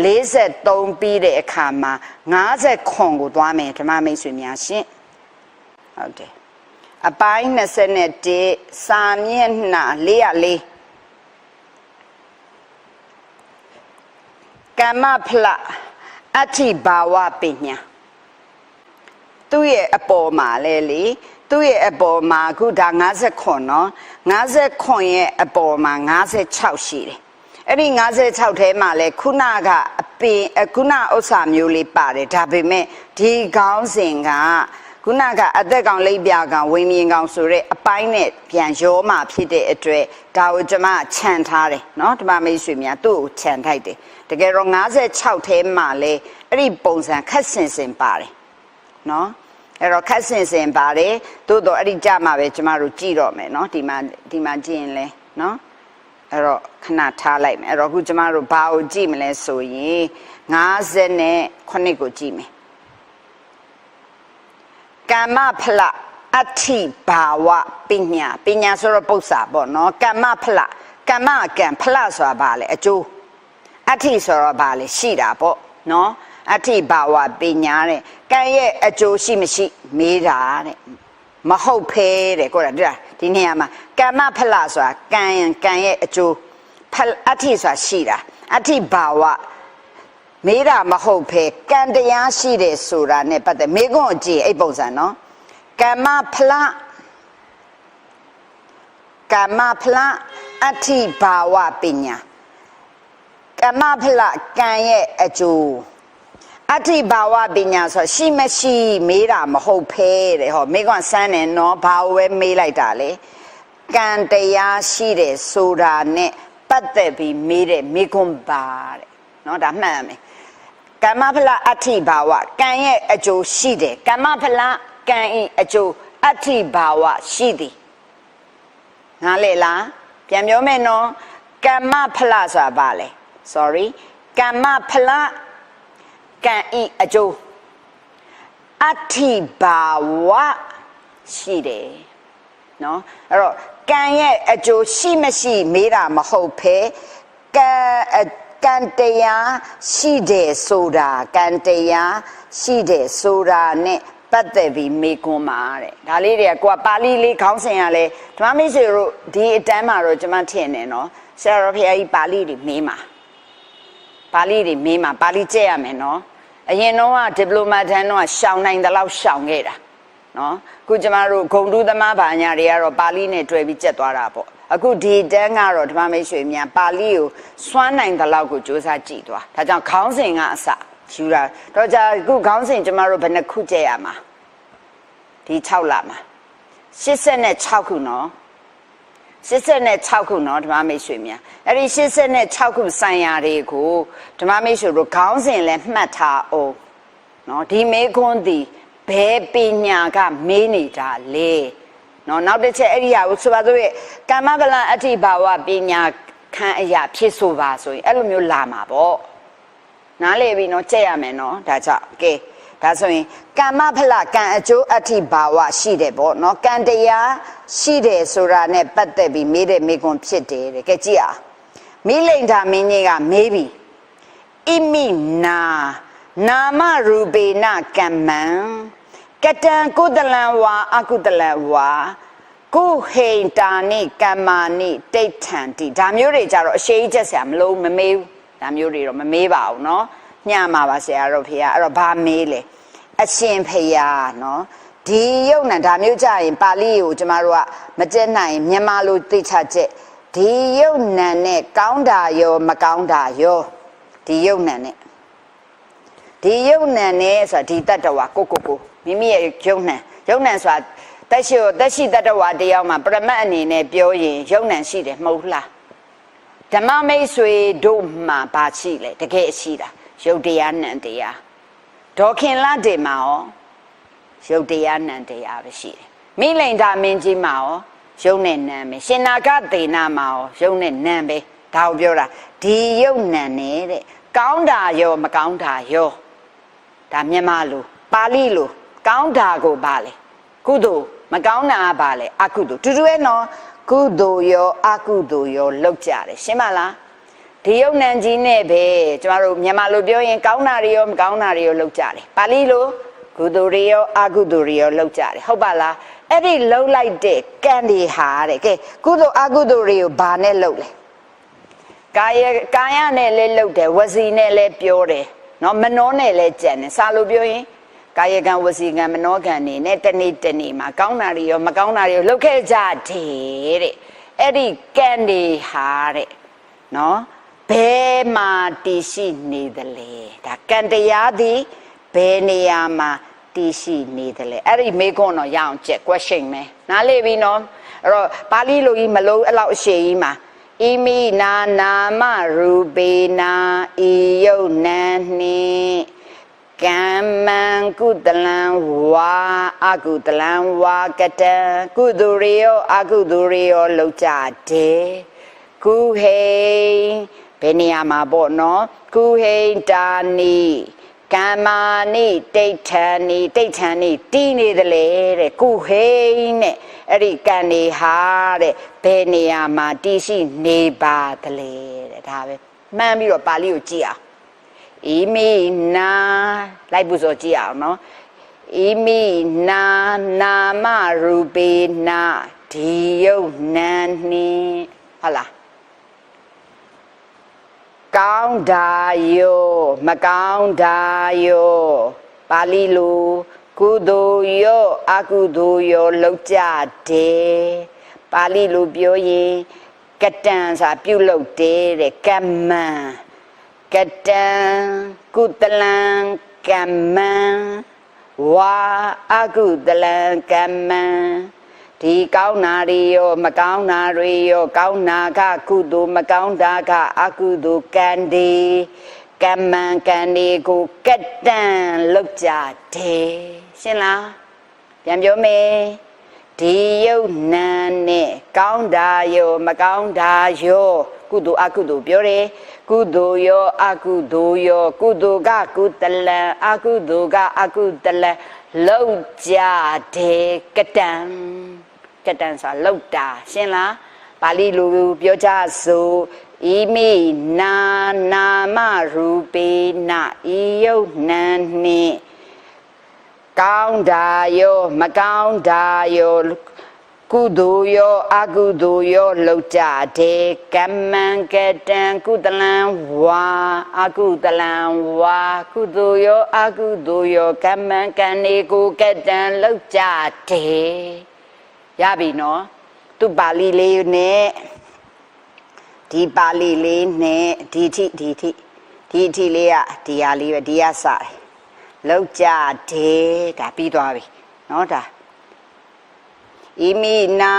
43ပြီးတဲ့အခါမှာ50ခွန်ကိုသွားမယ်ဓမ္မမိတ်ဆွေများရှင်ဟုတ်တယ်အပိုင်း21စာမျက်နှာ404ကမ္မဖလအဋ္ဌိဘာဝပညာ သူ့ရဲ့အပေါ်မှာလဲလေသူ့ရဲ့အပေါ်မှာအခုဒါ59နော်59ရဲ့အပေါ်မှာ56ရှိတယ်အဲ့ဒီ56ထဲမှာလဲခုနကအပင်ခုနဥစ္စာမျိုးလေးပါတယ်ဒါပေမဲ့ဒီခေါင်းစဉ်ကခုနကအသက်ကောင်လိပ်ပြကောင်ဝင်းမြင်ကောင်ဆိုတဲ့အပိုင်းနဲ့ပြန်ရောမှဖြစ်တဲ့အတွက်ဒါကိုကျွန်မခြံထားတယ်เนาะဒီမှာမိတ်ဆွေများသူ့ကိုခြံထိုက်တယ်တကယ်တော့56ထဲမှာလဲအဲ့ဒီပုံစံခက်စင်စင်ပါတယ်เนาะအဲ့တော့ခက်စင်စင်ပါတယ်သို့တော့အဲ့ဒီကြမှာပဲကျွန်မတို့ကြည့်တော့မယ်เนาะဒီမှာကြည့်ရင်လဲเนาะအဲ့တော့ခဏထားလိုက်မယ်အဲ့တော့အခုကျွန်မတို့ဘာကိုကြည့်မလဲဆိုရင်59ကိုကြည့်မယ်ကမ္မဖလအဋ္ဌိဘာဝပညာဆိုတော့ပု္ပ္ပာပေါ့နော်ကမ္မဖလကမ္မကံဖလဆိုတာဘာလဲအကျိုးအဋ္ဌိဆိုတော့ဘာလဲရှိတာပေါ့နော်အဋ္ဌိဘာဝပညာတဲ့ကံရဲ့အကျိုးရှိမရှိမေးတာတဲ့မဟုတ်ဖဲတဲ့ကိုယ်ကဒီနေရာမှာကမ္မဖလဆိုတာကံရဲ့အကျိုးအဋ္ဌိဆိုတာရှိတာအဋ္ဌိဘာဝမေးတာမဟုတ်ဖဲကံတရားရှိတယ်ဆိုတာ ਨੇ ပတ်သက်မေခွန်းကြည့်အဲ့ပုံစံနော်ကမ္မဖလအဋ္ဌိဘာဝပညာကမ္မဖလကံရဲ့အကျိုးအဋ္ဌိဘာဝပညာဆိုရှိမရှိမေးတာမဟုတ်ဖဲတဲ့ဟောမေခွန်းစမ်းတယ်နော်ဘာဝဲမေးလိုက်တာလေကံတရားရှိတယ်ဆိုတာ ਨੇ ပတ်သက်ပြီးမေးတဲ့မေခွန်းပါတဲ့နော်ဒါမှတ်ရမယ်ကမ္မဖလအဋ္ဌိဘာဝကံရဲ့အကျိုးရှိတယ်ကမ္မဖလကံဤအကျိုးအဋ္ဌိဘာဝရှိသည်နားလေလားပြန်ပြောမယ်နော်ကမ္မဖလဆိုတာဘာလဲ sorry ကမ္မဖလကံဤအကျိုးအဋ္ဌိဘာဝရှိတယ်နော်အဲ့တော့ကံရဲ့အကျိုးရှိမရှိမေးတာမဟုတ်ဖဲကံတရားရှိတယ်ဆိုတာကံတရားရှိတယ်ဆိုတာ ਨੇ ပတ်သက်ပြီးမေးခွန်းမှာတဲ့ဒါလေးတွေကကိုကပါဠိလေးခေါင်းစဉ်ရလဲဓမ္မမိတ်ဆွေတို့ဒီအတန်းမှာတော့ကျွန်မထင်တယ်နော်ဆရာတော်ဖရာကြီးပါဠိတွေမေးမှာပါဠိကျက်ရမယ်နော်အရင်တော့ကဒီပလိုမာတန်းတော့ရှောင်နိုင်တဲ့လောက်ရှောင်ခဲ့တာနော်အခုကျမတို့ဂုံတူးသမားဘာညာတွေကတော့ပါဠိနဲ့တွဲပြီးကျက်သွားတာပေါ့အခုဒီတန်းကတော့ဓမ္မမိတ်ဆွေများပါဠိကိုစွမ်းနိုင်တဲ့လောက်ကိုစ조사ကြည့်သွားဒါကြောင့်ခေါင်းစဉ်ကအစယူတာတော့じゃအခုခေါင်းစဉ်ကျမတို့ဘယ်နှခုကျက်ရမှာဒီ6လမှာ86ခုနော်86ခုနော်ဓမ္မမိတ်ဆွေများအဲ့ဒီ86ခုဆိုင်ရာတွေကိုဓမ္မမိတ်ဆွေတို့ခေါင်းစဉ်လဲမှတ်ထားအောင်နော်ဒီမေခွန်းဒီဘယ်ပညာကမေးနေတာလဲနော်နောက်တစ်ချက်အဲ့ဒီဟာကိုဆိုပါစို့ရဲ့ကမ္မဗလအဋ္ဌိဘာဝပညာခန်းအရာဖြစ်ဆိုပါဆိုရင်အဲ့လိုမျိုးလာမှာပေါ့နားလေပြီနော်ကြက်ရမယ်နော်ဒါကြောင့်ကဲဒါဆိုရင်ကမ္မဖလကံအကျိုးအဋ္ဌိဘာဝရှိတယ်ပေါ့နော်ကံတရားရှိတယ်ဆိုတာ ਨੇ ပတ်သက်ပြီးမေးတဲ့မေခွန်းဖြစ်တယ်တဲ့ကဲကြည့်အောင်မိလိန်ဓာမင်းကြီးကမေးပြီဣမိနာမရူပေနကမ္မံကတံကုသလံဝါအကုသလံဝါကုဟိန္တာနိကမ္မာနိတိဋ္ဌံတိဒါမျိုးတွေကြတော့အရှိချက်ဆရာမလို့မမေးဘူးဒါမျိုးတွေတော့မမေးပါဘူးเนาะညမှာပါဆရာတို့ဖေရအဲ့တော့ဘာမေးလဲအရှင်ဖေရเนาะဒီယုတ်နံဒါမျိုးကြရင်ပါဠိကိုကျမတို့ကမကျက်နိုင်မြန်မာလိုသိချချက်ဒီယုတ်နံနဲ့ကောင်းတာရောမကောင်းတာရောဒီယုတ်နံနဲ့ဆိုတာဒီတတ္တဝါကိုမိမိရဲ့ယုတ်နံဆိုတာတက်ရှိတတ္တဝါတယောက်မှာပရမတ်အနေနဲ့ပြောရင်ယုတ်နံရှိတယ်မဟုတ်လားဓမ္မမိတ်ဆွေတို့မှာဘာရှိလဲတကယ်ရှိတာယုတ်တရားနံတရားဒေါခင်လတေမှာရောယုတ်တရားနံတရားပဲရှိတယ်မိလိန်ဓာမင်းကြီးမှာရောယုတ်နဲ့နံပဲရှင်နာဂသေနာမှာရောယုတ်နဲ့နံပဲဒါကိုပြောတာဒီယုတ်နံနဲ့တဲ့ကောင်းတာရောမကောင်းတာရောဒါမြန်မာလိုပါဠိလိုကောင်းတာကိုပါလေကုသိုလ်မကောင်းတာကပါလေအကုသိုလ်တူတူရဲ့နော်ကုသိုလ်ရောအကုသိုလ်ရောလောက်ကြတယ်ရှင်းပါလားဒီယုတ်နံကြီးနဲ့ပဲကျမတို့မြန်မာလိုပြောရင်ကောင်းတာတွေရောမကောင်းတာတွေရောလောက်ကြတယ်ပါဠိလိုကုသိုလ်တွေရောအကုသိုလ်တွေရောလောက်ကြတယ်ဟုတ်ပါလားအဲ့ဒီလောက်လိုက်တဲ့ကံတွေဟာတဲ့ကဲကုသိုလ်အကုသိုလ်တွေကိုဘာနဲ့လောက်လဲကာယနဲ့လည်းလောက်တယ်ဝစီနဲ့လည်းပြောတယ်နော်မနှောနဲ့လည်းကြံတယ်စာလိုပြောရင် ကာယကံဝစီကံမနောကံနေနဲ့တနေ့တနေ့မှာကောင်းတာတွေရောမကောင်းတာတွေရောလုပ်ခဲ့ကြတယ်တဲ့အဲ့ဒီကံတွေဟာတဲ့နော်ဘယ်မှာတည်ရှိနေသလဲဒါကံတရားသည်ဘယ်နေရာမှာတည်ရှိနေသလဲအဲ့ဒီမေးခွန်းတော့ရအောင်ကြက် question မယ်နားလေပြီနော်အဲ့တော့ပါဠိလိုကြီးမလို့အဲ့လောက်အရှိကြီးမှာဣမိနာနာမရူပေနာဤယုတ်နံနှင့်ကမ္မံကုတလံဝါအကုတလံဝါကတံကုသိုလ်ရေယောအကုသိုလ်ရေယောလောက်ကြတယ်ကုဟိဘယ်နေရာမှာပေါ့နော်ကုဟိတာနိကမ္မာနိတိဋ္ဌာနိတိဋ္ဌာနိတီးနေတယ်လေတဲ့ကုဟိနဲ့အဲ့ဒီကံနေဟာတဲ့ဘယ်နေရာမှာတည်ရှိနေပါသလဲတဲ့ဒါပဲမှန်းပြီးတော့ပါဠိကိုကြည့်အောင်ဣမိနာလိုက်ပူဇော်ကြည့်အောင်နော်ဣမိနာနာမရူပေနာဒီယုတ်နံနှင့်ဟုတ်လားကောင်းတာယောမကောင်းတာယောပါဠိလိုကုသိုလ်ယောအကုသိုလ်ယောလောက်ကြတယ်ပါဠိလိုပြောရင်ကတံစာပြုလုပ်တယ်တဲ့ကမ္မံကတံကုတလံကမ္မံဝါအကုတလံကမ္မံဒီကောင်းတာတွေရောမကောင်းတာတွေရောကောင်းတာကကုသိုလ်မကောင်းတာကအကုသိုလ်ကံဒီကမ္မံကံဒီကိုကတံလောက်ကြတယ်ရှင်းလားပြန်ပြောမယ်ဒီယုတ်နံနဲ့ကောင်းတာရောမကောင်းတာရောကုသိုလ်အကုသိုလ်ပြောတယ်ကုသိုလ်ရောအကုသိုလ်ရောကုသိုလ်ကကုတလံအကုသိုလ်ကအကုတလံလောက်ကြတယ်ကတံကတံဆိုလောက်တာရှင်းလားပါဠိလိုပြောကြစို့ဣမိနာနာမရူပေနာဤယုတ်နံနှင့်ကောင်းတာရောမကောင်းတာရောကုသိုလ်ရောအကုသိုလ်ရောလောက်ကြတယ်ကမ္မံကတံကုတလံဝါအကုတလံဝါကုသိုလ်ရောအကုသိုလ်ရောကမ္မံကံနေကိုကတံလောက်ကြတယ်ရပြီနော်သူပါဠိလေးနဲ့ဒီပါဠိလေးနဲ့ဒီထိလေးကဒီဟာလေးပဲဒီကစတယ်လောက်ကြတယ်ဒါပြီးသွားပြီနော်ဒါဣမိနာ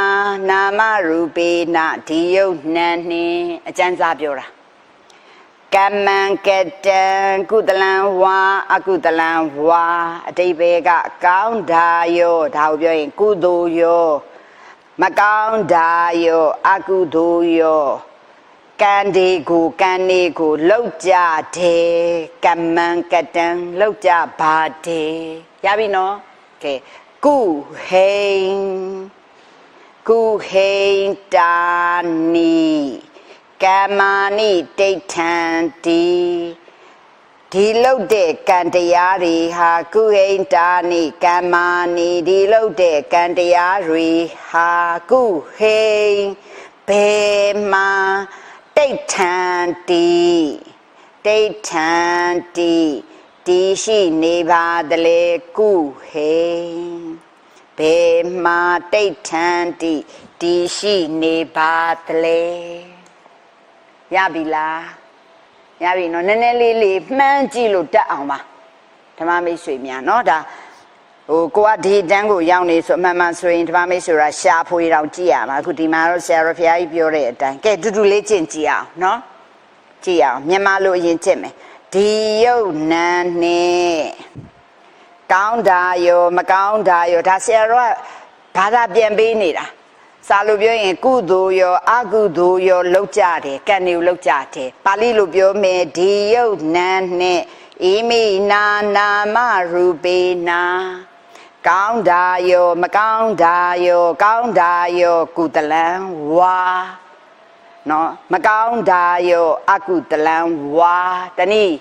နာမရူပေနာဒီယုတ်နံနှင့်အကျဉ်းစားပြောတာကမ္မံကတံကုတလံဝါအကုတလံဝါအတိပ္ပယ်ကကောင်းတာယောဒါကိုပြောရင်ကုသိုလ်ယောမကောင်းတာယောအကုသိုလ်ယောကံဒီကိုကံနေကိုလောက်ကြတယ်ကမ္မံကတံလောက်ကြပါတယ်ရပြီနော်ကဲကုဟိကုဟိတာနိကမ္မာနိတိဋ္ဌံတိဒီလောက်တဲ့ကံတရားတွေဟာကုဟိတာနိကမ္မာနိဒီလောက်တဲ့ကံတရားတွေဟာကုဟိဘယ်မှာတိဋ္ဌံတိတိဋ္ဌံတိဒီရှိနေပါတလေကုဟိဘယ်မှာတိဋ္ဌံတိဒီရှိနေပါတလေရပြီလားရပြီနော်နည်းနည်းလေးမှန်းကြည့်လို့တတ်အောင်ပါဓမ္မမိတ်ဆွေများနော်ဒါဟိုကိုကဒီတန်းကိုရောက်နေဆိုအမှန်မှန်ဆိုရင်ဓမ္မမိတ်ဆိုတာရှာဖွေတော့ကြည့်ရမှာအခုဒီမှာတော့ဆရာတော်ဘုရားကြီးပြောတဲ့အတိုင်းကဲတူတူလေးကျင့်ကြည့်အောင်နော်ကြည့်အောင်မြန်မာလိုအရင်ကျင့်မယ်ဒီယုတ်နံနဲ့ကောင်းတာရောမကောင်းတာရောဒါဆရာတော်ကဘာသာပြန်ပေးနေတာစာလိုပြောရင်ကုသိုလ်ရောအကုသိုလ်ရောလောက်ကြတယ်ကံတွေလောက်ကြတယ်ပါဠိလိုပြောမယ်ဒီယုတ်နံနဲ့ဣမိနာနာမရူပေနာကောင်းတာရောမကောင်းတာရောကောင်းတာရောကုတလံဝါနော်မကောင်းတာရောအကုတလံဝါတနည်း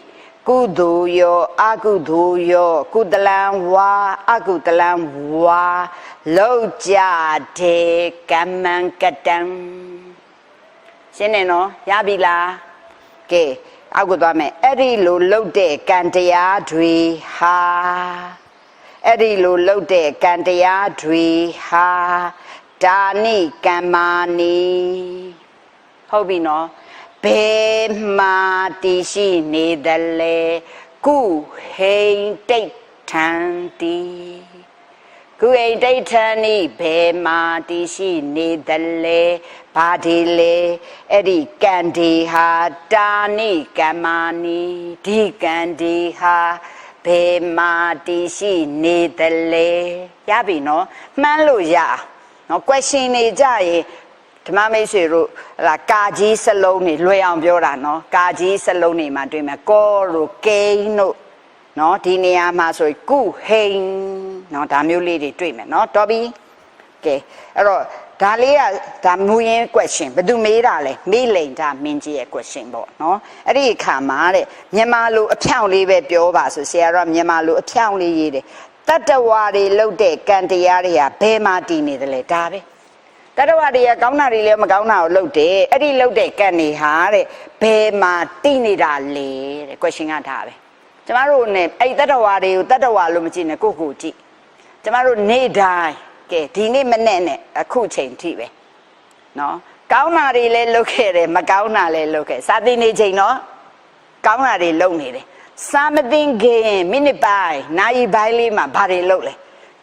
ကုသိုလ်ရောအကုသိုလ်ရောကုတလံဝါအကုတလံဝါလောက်ကြတယ်ကမ္မံကတံရှင်းနေနော်ရပြီလားကဲအောက်ကိုသွားမယ်အဲ့ဒီလိုလှုပ်တဲ့ကံတရားတွေဟာ အဲ့ဒီလိုလှုပ်တဲ့ကံတရားတွေဟာဒါနိကမ္မာနိဟုတ်ပြီနော်ဘယ်မှာတည်ရှိနေတယ်လဲကုဟိန်တိတ်ထန်တီကုဟိန်တိတ်ထန်ဤဘယ်မှာတည်ရှိနေတယ်လဲဘာဒီလဲအဲ့ဒီကံဒီဟာဒါနိကမ္မာနိဒီကံဒီဟာဘယ်မှာတည်ရှိနေတယ်လဲရပြီနော်မှန်းလို့ရနော် question နေကြရင်ဓမ္မမိတ်ဆွေတို့လာကာကြီးစလုံးနေလွယ်အောင်ပြောတာနော်ကာကြီးစလုံးနေမှာတွေ့မယ်ကောတို့ကိန်းတို့နော်ဒီနေရာမှာဆိုကုဟိန်နော်ဒါမျိုးလေးတွေတွေ့မယ်နော်တော်ပြီကဲအဲ့တော့ဒါလေးကဒါမူရင်း question ဘယ်သူမေးတာလဲမေးလိန်ဒါမင်းကြီးရဲ့ question ပေါ့နော်အဲ့ဒီအခါမှာတဲ့မြန်မာလိုအဖြောင့်လေးပဲပြောပါဆိုဆရာတော်မြန်မာလိုအဖြောင့်လေးရေးတယ်တတ္တဝါတွေလှုပ်တဲ့ကံတရားတွေကဘယ်မှာတည်နေတယ်လဲဒါပဲတတ္တဝါတွေကကောင်းတာတွေလည်းမကောင်းတာကိုလှုပ်တယ်အဲ့ဒီလှုပ်တဲ့ကံတွေဟာတဲ့ဘယ်မှာတည်နေတာလဲတဲ့ question ကဒါပဲကျမတို့ ਨੇ အဲ့တတ္တဝါတွေကိုတတ္တဝါလို့မကြည့်နဲ့ကိုယ့်ကိုကြည့်ကျမတို့နေ့တိုင်းကဲဒီနေ့မနေ့နဲ့အခုချိန်ထိပဲနော်ကောင်းတာတွေလည်းလုပ်ခဲ့တယ်မကောင်းတာလည်းလုပ်ခဲ့စာသင်နေချိန်တော့ကောင်းတာတွေလုပ်နေတယ်စာမသင်ခင်မိနစ်ပိုင်းနာရီပိုင်းလေးမှာဘာတွေလုပ်လဲ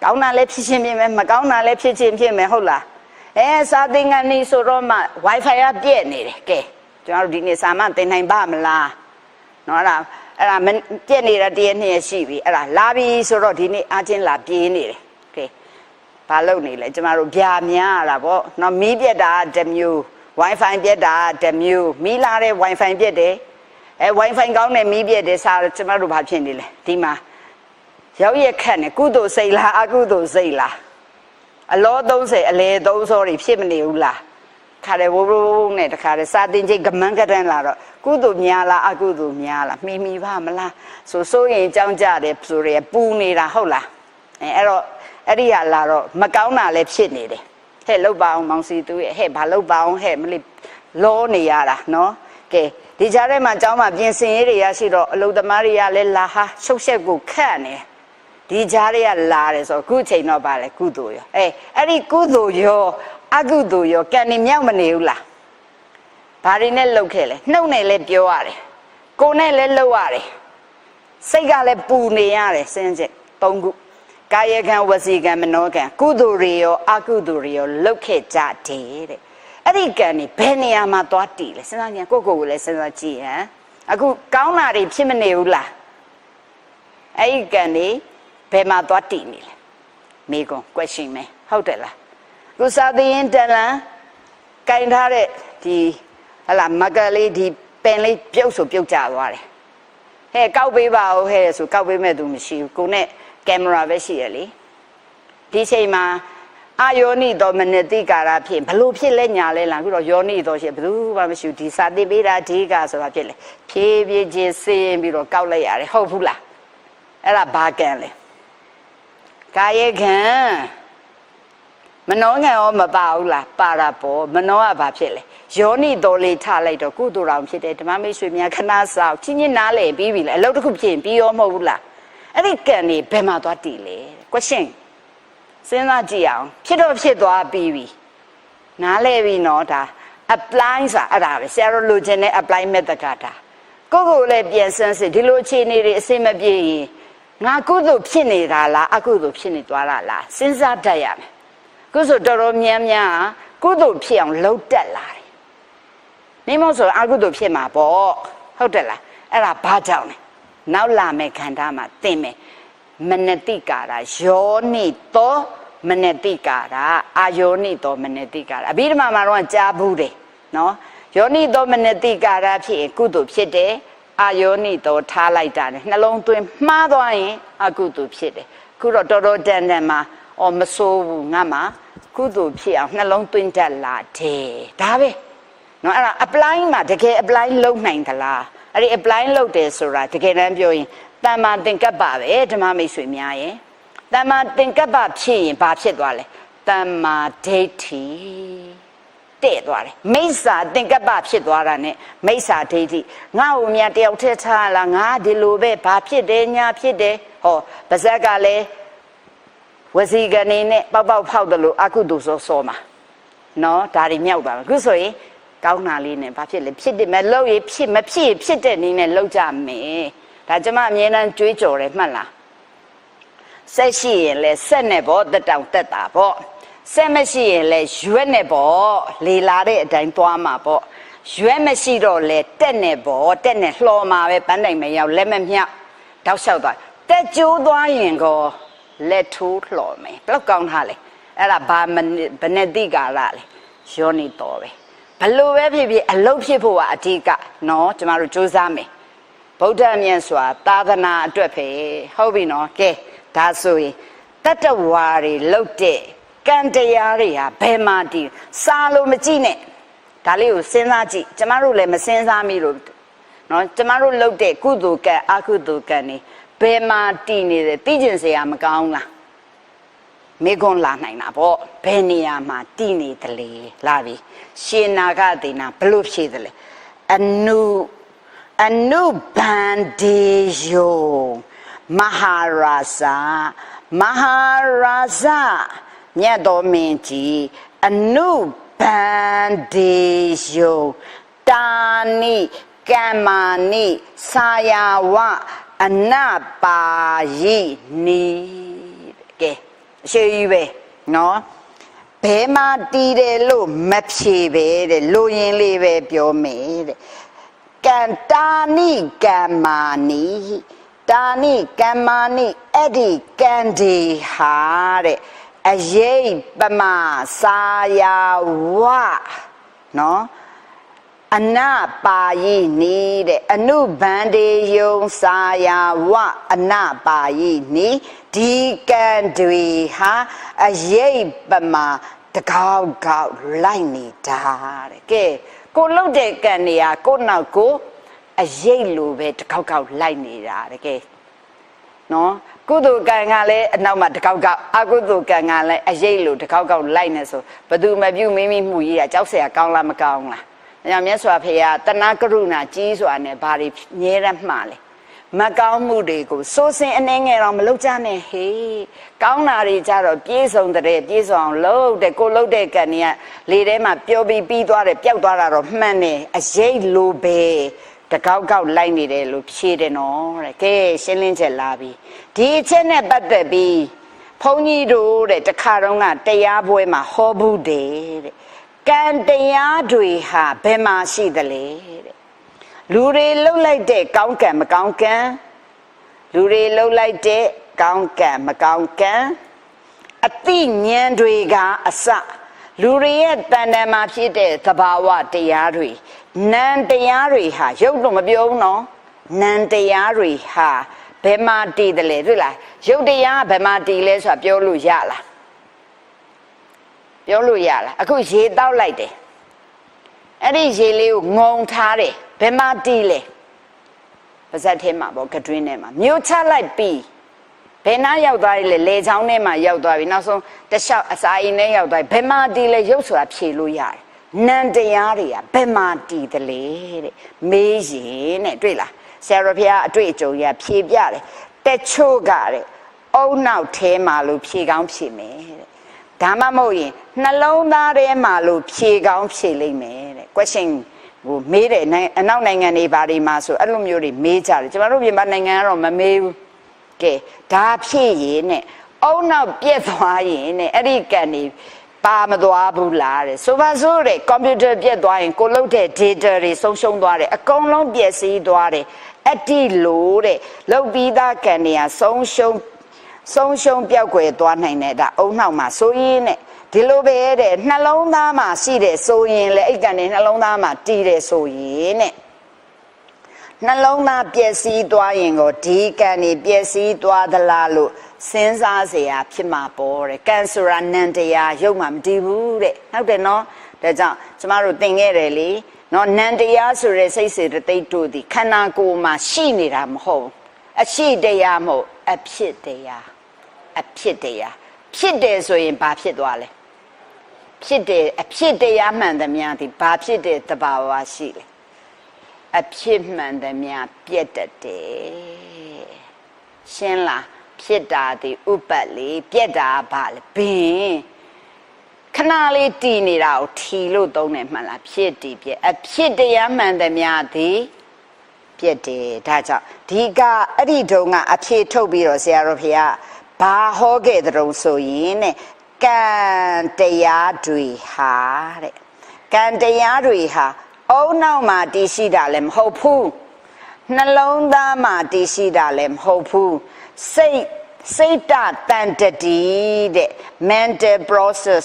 ကောင်းတာလည်းဖြစ်ချင်းဖြစ်မယ်မကောင်းတာလည်းဖြစ်ချင်းဖြစ်မယ်ဟုတ်လားစာသင်ကန်နေဆိုတော့မှ wifi ကပြည့်နေတယ်ကဲကျွန်တော်တို့ဒီနေ့စာမသင်နိုင်ပါမလားနော်အဲ့ဒါပြည့်နေတာတရက်နှစ်ရက်ရှိပြီအဲ့ဒါလာပြီဆိုတော့ဒီနေ့အားချင်းလာပြေးနေတယ်ကဲဘာလုပ်နေလဲကျမတို့ဗျာများရတာပေါ့နော်မီးပြက်တာတစ်မျိုး wifi ပြက်တာတစ်မျိုးမီးလာတဲ့ wifi ပြက်တယ်wifi ကောင်းတဲ့မီးပြက်တယ်စာကျမတို့ဘာဖြစ်နေလဲဒီမှာရောက်ရက်ခက်နေကုသိုလ်စိတ်လားအကုသိုလ်စိတ်လားအလော30အလေ30တွေဖြစ်မနေဘူးလားခါတယ်ဘိုးဘိုးနဲ့တခါတယ်စာတင်ချိန်ကမန်းကတန်းလာတော့ကုသိုလ်များလားအကုသိုလ်များလားမိမိပါမလားဆိုရင်ကြောင်းကြတယ်ဆိုရပူနေတာဟုတ်လားအဲ့တော့အဲ့ဒီဟာလာတော့မကောင်းတာလည်းဖြစ်နေတယ်ဟဲ့လောက်ပါအောင်မောင်စီသူရဲ့ဟဲ့ဘာလောက်ပါအောင်ဟဲ့မလေးလောနေရတာနော်ကဲဒီကြားထဲမှာကျောင်းမှာပြင်ဆင်ရေးတွေရရှိတော့အလုပ်သမားတွေကလည်းလာဟာရှုပ်ရှက်ကိုခတ်နေဒီကြားတွေကလာတယ်ဆိုတော့ခုချိန်တော့ပါလေကုသိုလ်ရောအဲ့ဒီကုသိုလ်ရောအကုသိုလ်ရောကံနေမြောက်မနေဘူးလားဘာတွေနဲ့လှုပ်ခဲ့လဲနှုတ်နဲ့လည်းပြောရတယ်ကိုယ်နဲ့လည်းလှုပ်ရတယ်စိတ်ကလည်းပူနေရတယ်စင်းစစ်၃ခုကာယကံဝစီကံမနောကံကုသိုလ်တွေရောအကုသိုလ်တွေရောလှုပ်ခဲ့ကြတယ်တဲ့အဲ့ဒီကံนี่ဘယ်နေရာမှာသွားတည်လဲစဉ်းစားကြည့်ကိုကိုကိုလည်းစဉ်းစားကြည့်ဟမ်အခုကောင်းတာတွေဖြစ်မနေဘူးလားအဲ့ဒီကံนี่ဘယ်မှာသွားတည်နေလဲမေးခွန်း question မယ်ဟုတ်တယ်လားခုစာသင်ရင်တလန်ကင်ထားတဲ့ဒီဟလာမကလေးဒီပင်လေးပြုတ်ဆိုပြုတ်ကျသွားတယ်ဟဲ့ကောက်ပေးပါဦးဟဲ့ဆိုကောက်ပေးမဲ့သူမရှိဘူးကိုနဲ့ကင်မရာပဲရှိရလေဒီချိန်မှာအာယောနိတော်မနတိကာရဖြစ်ဘလို့ဖြစ်လဲညာလဲလားအခုတော့ယောနိတော်ရှိဘယ်သူမှမရှိဘူးဒီစာတိပေးတာဒီကဆိုတာဖြစ်လေဖြည်းဖြည်းချင်းစင်းပြီးတော့ကောက်လိုက်ရတယ်ဟုတ်ဘူးလားအဲ့ဒါဘာကံလဲကာယကံမနောကံရောမပါဘူးလားပါတာပေါ့မနောကဘာဖြစ်လဲယောနိတော်လေးထားလိုက်တော့ကုသိုလ်တော်ဖြစ်တယ်ဓမ္မမိတ်ဆွေများခဏစောက်ချင်းချင်းနားလေပြီးပြီလေအလုပ်တစ်ခုဖြစ်ရင်ပြီးရောမဟုတ်ဘူးလားအဲ့ဒီကံนี่ဘယ်မှာသွားတည်လဲ question စဉ်းစားကြည့်အောင်ဖြစ်တော့ဖြစ်သွားပြီးပြီနားလဲပြီနော်ဒါ apply စာအဲ့ဒါပဲဆရာတို့လိုချင်တဲ့ apply method ကဒါကိုကိုလည်းပြန်စမ်းစစ်ဒီလိုအခြေအနေတွေအစိမပြေရင်ငါကုသိုလ်ဖြစ်နေတာလားအကုသိုလ်ဖြစ်နေသွားတာလားစဉ်းစားတတ်ရမယ်ကုသိုလ်တော်တော်များများကုသိုလ်ဖြစ်အောင်လုပ်တတ်လာတယ်နေမို့ဆိုအကုသိုလ်ဖြစ်မှာပေါ့ဟုတ်တယ်လားအဲ့ဒါဘာကြောင့်လဲနောက်လာမယ့်ခန္ဓာမှာသင်မယ်မနတိကာရယောနိတောမနတိကာရအာယောနိတောမနတိကာရအဘိဓမ္မာမှာတော့ကြားဘူးတယ်နော်ယောနိတောမနတိကာရဖြစ်ရင်ကုသိုလ်ဖြစ်တယ်အာယောနိတောထားလိုက်တာနဲ့နှလုံးသွင်းမှားသွားရင်အကုသိုလ်ဖြစ်တယ်ခုတော့တော်တော်တန်တန်မှာမဆိုးဘူးငါမှာကုသိုလ်ဖြစ်အောင်နှလုံးသွင်းတတ်လာတယ်ဒါပဲနော်အဲ့ဒါ apply မှာတကယ် apply လုပ်နိုင်သလားအဲ့ဒီ apply လုပ်တယ်ဆိုတာတကယ်တမ်းပြောရင်တမ္မာသင်္ကပ္ပပဲဓမ္မမိတ်ဆွေများရဲ့တမ္မာသင်္ကပ္ပဖြစ်ရင်ဘာဖြစ်သွားလဲတမ္မာဒိဋ္ဌိတဲ့သွားတယ်မိစ္ဆာသင်္ကပ္ပဖြစ်သွားတာ ਨੇ မိစ္ဆာဒိဋ္ဌိငါ့ကိုမြတ်တယောက်ထက်ထားလားငါဒီလိုပဲဘာဖြစ်တယ်ညာဖြစ်တယ်ဟောပါဇက်ကလည်း ဝစီကနေနဲ့ပေါက်ပေါက်ဖောက်တယ်လို့အကုသိုလ်စောမှာနော်ဒါတွေမြောက်သွားမှာအခုဆိုရင်ကောင်းတာလေးနဲ့ဘာဖြစ်လဲဖြစ်တယ်မလို့ရဖြစ်မဖြစ်ဖြစ်တဲ့နည်းနဲ့လောက်ကြမယ်ဒါကျမအမြဲတမ်းကြွေးကြော်တယ်မှတ်လားဆက်ရှိရင်လဲဆက်နဲ့ပေါ့တက်တောင်တက်တာပေါ့ဆက်မရှိရင်လဲရွက်နဲ့ပေါ့လေလာတဲ့အတိုင်းသွားမှာပေါ့ရွက်မရှိတော့လဲတက်နဲ့ပေါ့တက်နဲ့လှော်မှာပဲပန်းတိုင်မရောက်လက်မမြောက်တောက်လျှောက်သွားတက်ကျိုးသွားရင်ကောလက်ထိုးလှော်မယ်ဘလောက်ကောင်းထားလဲအဲ့ဒါဘာဘယ်နဲ့တိကာရလဲယောနေတော်ပဲဘလို့ပဲဖြစ်ဖြစ်အလုတ်ဖြစ်ဖို့ကအဓိကနော်ကျမတို့စူးစမ်းမယ်ဗုဒ္ဓမြတ်စွာသာသနာအတွက်ပဲဟုတ်ပြီနော်ကဲဒါဆိုရင်တတ္တဝါတွေလှုပ်တဲ့ကံတရားတွေဟာဘယ်မှာတည်စားလို့မကြည့်နဲ့ဒါလေးကိုစဉ်းစားကြည့်ကျမတို့လည်းမစဉ်းစားမိလို့နော်ကျမတို့လှုပ်တဲ့ကုသိုလ်ကံအကုသိုလ်ကံတွေဘယ်မှာတည်နေတယ်သိကျင်စရာမကောင်းလားမေခွန်းလာနိုင်တာပေါ့ဘယ်နေရာမှာတည်နေတယ်လေလာပြီရှင်နာဂဒေနာဘလို့ဖြေတယ်လေအနုဘန္ဒေယောမဟာရာဇမြတ်တော်မင်းကြီးအနုဘန္ဒေယောတာနိကမ္မာနိစာယဝအနပါယိနိကဲအရှိကြီးပဲနော်ဘယ်မှာတည်တယ်လို့မဖြေပဲတဲ့လိုရင်းလေးပဲပြောမယ်တဲ့ကံတာနိကမ္မာနိတာနိကမ္မာနိအဲ့ဒီကံဒီဟာတဲ့အရေးပမာစာယဝနော်အနပါယိနိတဲ့အနုဘန္ဒေယုံစာယဝအနပါယိနိဒီကံတွေဟာအရေးပမာတကောက်ကောက်လိုက်နေတာတဲ့ကဲကိုလှုပ်တဲ့ကံတွေကကိုနောက်ကိုအရေးလိုပဲတကောက်ကောက်လိုက်နေတာတဲ့ကဲနော်ကုသိုလ်ကံကလည်းအနောက်မှာတကောက်ကောက်အကုသိုလ်ကံကလည်းအရေးလိုတကောက်ကောက်လိုက်နေဆိုဘသူမပြုမိမိမှုကြီးကကြောက်เสียကောင်းလားမကောင်းလားဒါကြောင့်မြတ်စွာဘုရားတဏှာကရုဏာကြီးစွာနဲ့ဘာတွေမြဲတမ်းမှားလဲမကောင်းမှုတွေကိုစိုးစင်အနေငယ်တော့မလုပ်ကြနဲ့ဟေးကောင်းတာတွေကြတော့ပြေဆုံးတဲ့ပြေဆုံးအောင်လုပ်တဲ့ကိုလုပ်တဲ့ကံတွေကလေထဲမှာပျော်ပြီးသွားတယ်ပျောက်သွားတာတော့မှန်တယ်အရေးလိုပဲတကောက်ကောက်လိုက်နေတယ်လို့ဖြေတယ်နော်တဲ့ကဲရှင်းလင်းချက်လာပြီဒီအချက်နဲ့ပတ်သက်ပြီးဘုန်းကြီးတို့တဲ့တခါတော့ကတရားပွဲမှာဟောဘူးတယ်တဲ့ကံတရားတွေဟာဘယ်မှာရှိသလဲတဲ့လူတွေလှုပ်လိုက်တဲ့ကောင်းကံမကောင်းကံလူတွေလှုပ်လိုက်တဲ့ကောင်းကံမကောင်းကံအသိဉာဏ်တွေကအစလူတွေရဲ့တဏ္ဍာမှာဖြစ်တဲ့သဘာဝတရားတွေနံတရားတွေဟာရုပ်တော့မပြောဘူးနော်နံတရားတွေဟာဘယ်မှာတည်တယ်လဲတွေ့လားရုပ်တရားဘယ်မှာတည်လဲဆိုတာပြောလို့ရလားပြောလို့ရလားအခုရေတောက်လိုက်တယ်အဲ့ဒီရေလေးကိုငုံထားတယ်ဘယ်မှာတည်လဲပါဇက်ထဲမှာပေါ့ကတွင်းထဲမှာမြို့ချလိုက်ပြီးဘယ်နာရောက်သွားလဲလေချောင်းထဲမှာရောက်သွားပြီနောက်ဆုံးတခြားအစာအိမ်ထဲရောက်သွားပြီဘယ်မှာတည်လဲရုပ်ဆိုတာဖြေလို့ရတယ်နံတရားတွေကဘယ်မှာတည်တယ်လဲတဲ့မေးရင်နဲ့တွေ့လားဆရာတော်ဘုရားအတွေ့အကြုံရဖြေပြတယ်တချို့ကတဲ့အုံနောက်ထဲမှာလို့ဖြေကောင်းဖြေမယ်တဲ့ဒါမှမဟုတ်ရင်နှလုံးသားထဲမှာလို့ဖြေကောင်းဖြေလိမ့်မယ်တဲ့ question ကိုမေးတယ်အနောက်နိုင်ငံတွေဘာတွေမှာဆိုအဲ့လိုမျိုးတွေမေးကြတယ်ကျွန်တော်တို့မြန်မာနိုင်ငံကတော့မမေးဘူးကဲဒါဖြည့်ရင်နဲ့အုံနောက်ပြက်သွားရင်နဲ့အဲ့ဒီကန်နေပါမသွားဘူးလားတဲ့ဆိုပါစို့တဲ့ကွန်ပျူတာပြက်သွားရင်ကိုလုပ်တဲ့ data တွေဆုံးရှုံးသွားတယ်အကုန်လုံးပျက်စီးသွားတယ်အတိလို့တဲ့လုပ်ပြီးသားကန်နေရဆုံးရှုံးပြောက်ွယ်သွားနိုင်တဲ့ဒါအုံနောက်မှာဆိုရင်နဲ့ဒီလိုပဲတဲ့နှလုံးသားမှာရှိတဲ့ဆိုရင်လေအဲ့ကန်နေနှလုံးသားမှာတည်တယ်ဆိုရင်နဲ့နှလုံးသားပျက်စီးသွားရင်ကိုဒီကံနေပျက်စီးသွားသလားလို့စဉ်းစားเสียဖြစ်မှာပေါ့တဲ့ကံဆိုတာနံတရားရုပ်မှာမတည်ဘူးတဲ့ဟုတ်တယ်နော်ဒါကြောင့်ကျမတို့သင်ခဲ့တယ်လေနော်နံတရားဆိုတဲ့စိတ်စေတသိက်တို့ဒီခန္ဓာကိုယ်မှာရှိနေတာမဟုတ်အရှိတရားမဟုတ်အဖြစ်တရားဖြစ်တယ်ဆိုရင်ဘာဖြစ်သွားလဲဖြစ်တယ်အဖြစ်တရားမှန်သမျှဒီဘာဖြစ်တဲ့သဘာဝရှိလဲအဖြစ်မှန်သမျှပြတ်တတ်တယ်ရှင်းလား ဖြစ်တာဒီဥပတ်လေပြက်တာဘာလဲဘင်းခဏလေးတည်နေတာကိုထီလို့သုံးတယ်မှန်လားဖြစ်တည်ပြက်အဖြစ်တရားမှန်သမျှသည်ပြက်တယ်ဒါကြောင့်ဒီကအဲ့ဒီတုန်းကအဖြေထုတ်ပြီးတော့ဆရာတော်ဖေကဘာဟောခဲ့တဲ့တုန်းဆိုရင်တဲ့ကံတရားတွေဟာတဲ့ကံတရားတွေဟာအုံနောက်မှာတည်ရှိတာလည်းမဟုတ်ဘူးနှလုံးသားမှာတည်ရှိတာလည်းမဟုတ်ဘူးစိတ်တန်တတိတဲ့ mental process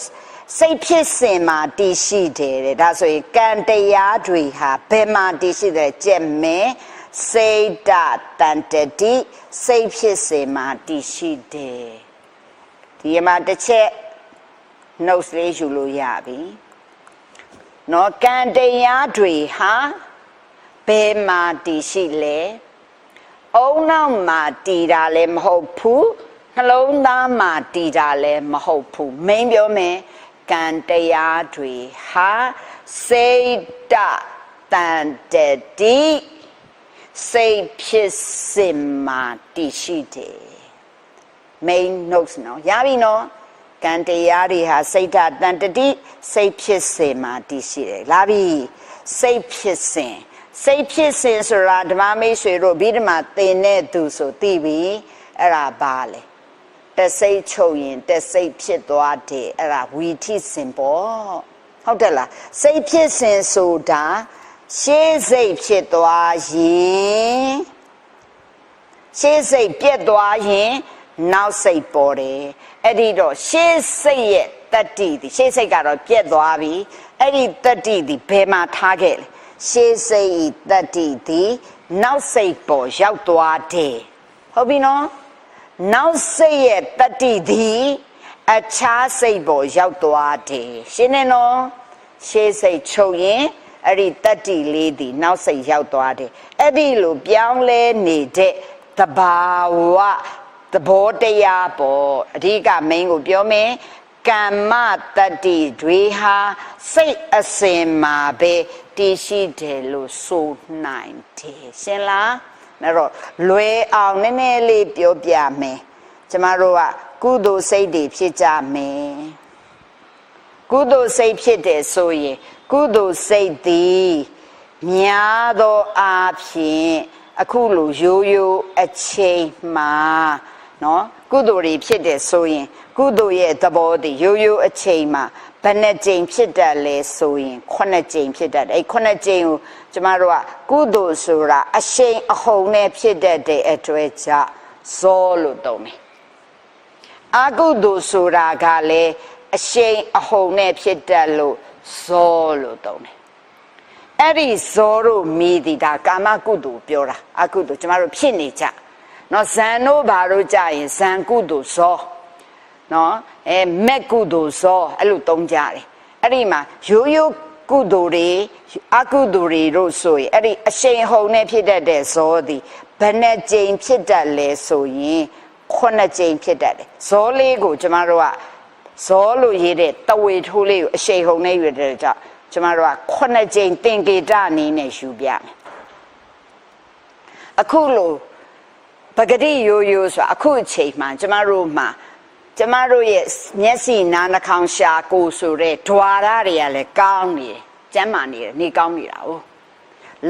စိတ်ဖြစ်စဉ်မှာတည်ရှိတယ်တဲ့ဒါဆိုရင်ကံတရားတွေဟာဘယ်မှာတည်ရှိတယ်ကြက်မဲစိတ်တန်တတိစိတ်ဖြစ်စဉ်မှာတည်ရှိတယ်ဒီမှာတစ်ချက် notes လေးယူလို့ရပြီနော်ကံတရားတွေဟာဘယ်မှာတည်ရှိလဲအုံနောက်မှာတည်တာလည်းမဟုတ်ဘူးနှလုံးသားမှာတည်တာလည်းမဟုတ်ဘူးမိန်ပြောမယ်ကံတရားတွေဟာစိတ်တန်တတိစိတ်ဖြစ်စဉ်မှာတည်ရှိတယ် main notes နော်ရပြီနော်ကံတရားတွေဟာစိတ်တန်တတိစိတ်ဖြစ်စဉ်မှာတည်ရှိတယ်လာပြီစိတ်ဖြစ်စဉ်ဆိုတာဓမ္မမိတ်ဆွေတို့ဘိဓမ္မာသင်တဲ့သူဆိုသိပြီအဲ့ဒါဘာလဲတစိတ်ချုပ်ရင်တစိတ်ဖြစ်သွားတယ်အဲ့ဒါဝီထိစဉ်ပေါ့ဟုတ်တယ်လားစိတ်ဖြစ်စဉ်ဆိုတာရှေးစိတ်ဖြစ်သွားရင်ရှေးစိတ်ပြတ်သွားရင်နောက်စိတ်ပေါ်တယ်အဲ့ဒီတော့ရှေးစိတ်ရဲ့တတ္တိဒီရှေးစိတ်ကတော့ပြတ်သွားပြီအဲ့ဒီတတ္တိဒီဘယ်မှာထားခဲ့လဲရှေးစိတ်တတ္တိဒီနောက်စိတ်ပေါ်ရောက်သွားတယ်ဟုတ်ပြီနော်နောက်စိတ်ရဲ့တတ္တိဒီအခြားစိတ်ပေါ်ရောက်သွားတယ်ရှင်းနေနော်ရှေးစိတ်ချုပ်ရင်အဲ့ဒီတတ္တိလေးဒီနောက်စိတ်ရောက်သွားတယ်အဲ့ဒီလိုပြောင်းလဲနေတဲ့သဘာဝသဘောတရားပေါ့အဓိကမင်းကိုပြောမယ်ကမ္မတတ္တိတွေဟာစိတ်အစဉ်မှာပဲတည်ရှိတယ်လို့ဆိုနိုင်တယ်ရှင်းလားအဲ့တော့လွယ်အောင်နည်းနည်းလေးပြောပြမယ်ကျမတို့ကကုသိုလ်စိတ်တွေဖြစ်ကြမယ်ကုသိုလ်စိတ်ဖြစ်တယ်ဆိုရင်ကုသိုလ်စိတ်သည်များသောအားဖြင့်အခုလိုရိုးရိုးအချိန်မှာနော်ကုသိုလ်တွေဖြစ်တယ်ဆိုရင်ကုသိုလ်ရဲ့သဘောတည်းရိုးရိုးအချိန်မှာဘယ်နှကြိမ်ဖြစ်တတ်လဲဆိုရင်9ကြိမ်ဖြစ်တတ်တယ်အဲ့9ကြိမ်ကိုကျမတို့ကကုသိုလ်ဆိုတာအရှိန်အဟုန်နဲ့ဖြစ်တတ်တဲ့အတွက်ကြောင့်ဇောလို့သုံးတယ်အကုသိုလ်ဆိုတာကလည်းအရှိန်အဟုန်နဲ့ဖြစ်တတ်လို့ဇောလို့သုံးတယ်အဲ့ဒီဇောတို့မိဒီတာကာမကုသိုလ်ပြောတာအကုသိုလ်ကျမတို့ဖြစ်နေကြနော်ဇန်တို့ဘာတို့ကြရင်ဇန်ကုသိုလ်ဇောနော်မက်ကုသိုလ်ဇောအဲ့လိုသုံးကြတယ်အဲ့ဒီမှာရိုးရိုးကုသိုလ်တွေအကုသိုလ်တွေတို့ဆိုရင်အဲ့ဒီအရှိန်ဟုန်နဲ့ဖြစ်တတ်တဲ့ဇောသည်ဘယ်နှကြိမ်ဖြစ်တတ်လဲဆိုရင်9ကြိမ်ဖြစ်တတ်တယ်ဇောလေးကိုကျမတို့ကဇောလို့ရေးတဲ့တဝေထိုးလေးကိုအရှိန်ဟုန်နဲ့ရွေတဲ့ကြောင့်ကျမတို့က9ကြိမ်သင်္ကေတအနေနဲ့ယူပြမယ်အခုလိုပဂတိရိုးရိုးဆိုတာအခုအချိန်မှကျမတို့မှာကျမတို့ရဲ့မျက်စိနားနှာခေါင်းရှာကိုယ်ဆိုတဲ့ဓွာရတွေကလည်းကောင်းနေတယ်ကျမ်းမာနေတယ်နေကောင်းနေတာ哦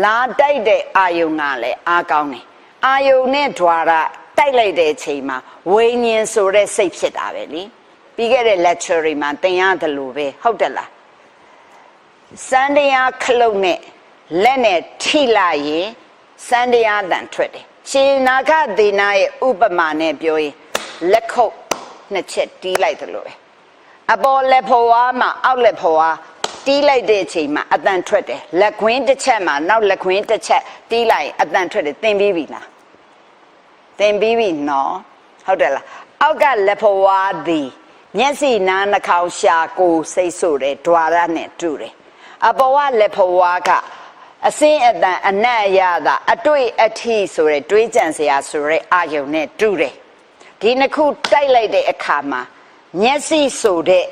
လာတိုက်တဲ့အာယုံကလည်းအားကောင်းတယ်အာယုံနဲ့ဓွာရတိုက်လိုက်တဲ့အချိန်မှာဝိညာဉ်ဆိုတဲ့စိတ်ဖြစ်တာပဲလေပြီးခဲ့တဲ့ lecture တွေမှာသင်ရတယ်လို့ပဲဟုတ်တယ်လားစန္ဒယာခလုတ်နဲ့လက်နဲ့ထိလိုက်ရင်စန္ဒယာတန်ထွက်တယ်ရှင်နာဂဒေနာရဲ့ဥပမာနဲ့ပြောရင်လက်ခုပ်နှစ်ချက်တီးလိုက်တယ်လို့ပဲအပေါ်လက်ဖွားမှာအောက်လက်ဖွားတီးလိုက်တဲ့အချိန်မှာအတန်ထွက်တယ်လက်ခွင်းတစ်ချက်မှာနောက်လက်ခွင်းတစ်ချက်တီးလိုက်အတန်ထွက်တယ်သင်ပြီးပြီလားသင်ပြီးပြီနော်ဟုတ်တယ်လားအောက်ကလက်ဖွားသည်မျက်စိနားနှာခေါင်းရှာကိုယ်စိတ်ဆိုတဲ့ဓွာရနဲ့တူတယ်အပေါ်ကလက်ဖွားကအစင်းအတန်အနတ်ရတာအတွေ့အထိဆိုတဲ့တွေးကြံစရာဆိုတဲ့အာယုံနဲ့တူတယ်ဒီနှစ်ခုတိုက်လိုက်တဲ့အခါမှာမျက်စိဆိုတဲ့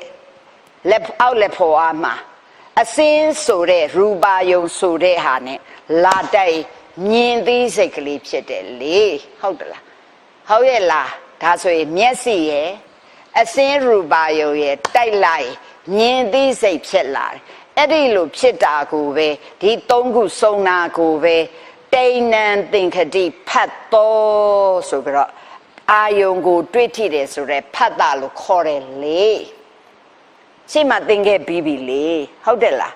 လက်အောက်လက်ဖွားမှာအစင်းဆိုတဲ့ရူပါယုံဆိုတဲ့ဟာနဲ့လာတိုက်မြင်သိစိတ်ကလေးဖြစ်တယ်လေဟုတ်တယ်လားဟုတ်ရဲ့လား ဒါဆိုရင်မျက်စိရဲ့အစင်းရူပါယုံရဲ့တိုက်လိုက်မြင်သိစိတ်ဖြစ်လာတယ်အဲ့ဒီလိုဖြစ်တာကိုပဲဒီသုံးခုစုံနာကိုပဲတိဏ္ဏသင်္ခတိဖတ်တော်ဆိုပြီးတော့အာယုံကိုတွေးထိတယ်ဆိုရဲဖတ်တာလို့ခေါ်တယ်လေရှေ့မှာသင်ခဲ့ပြီးပြီလေဟုတ်တယ်လား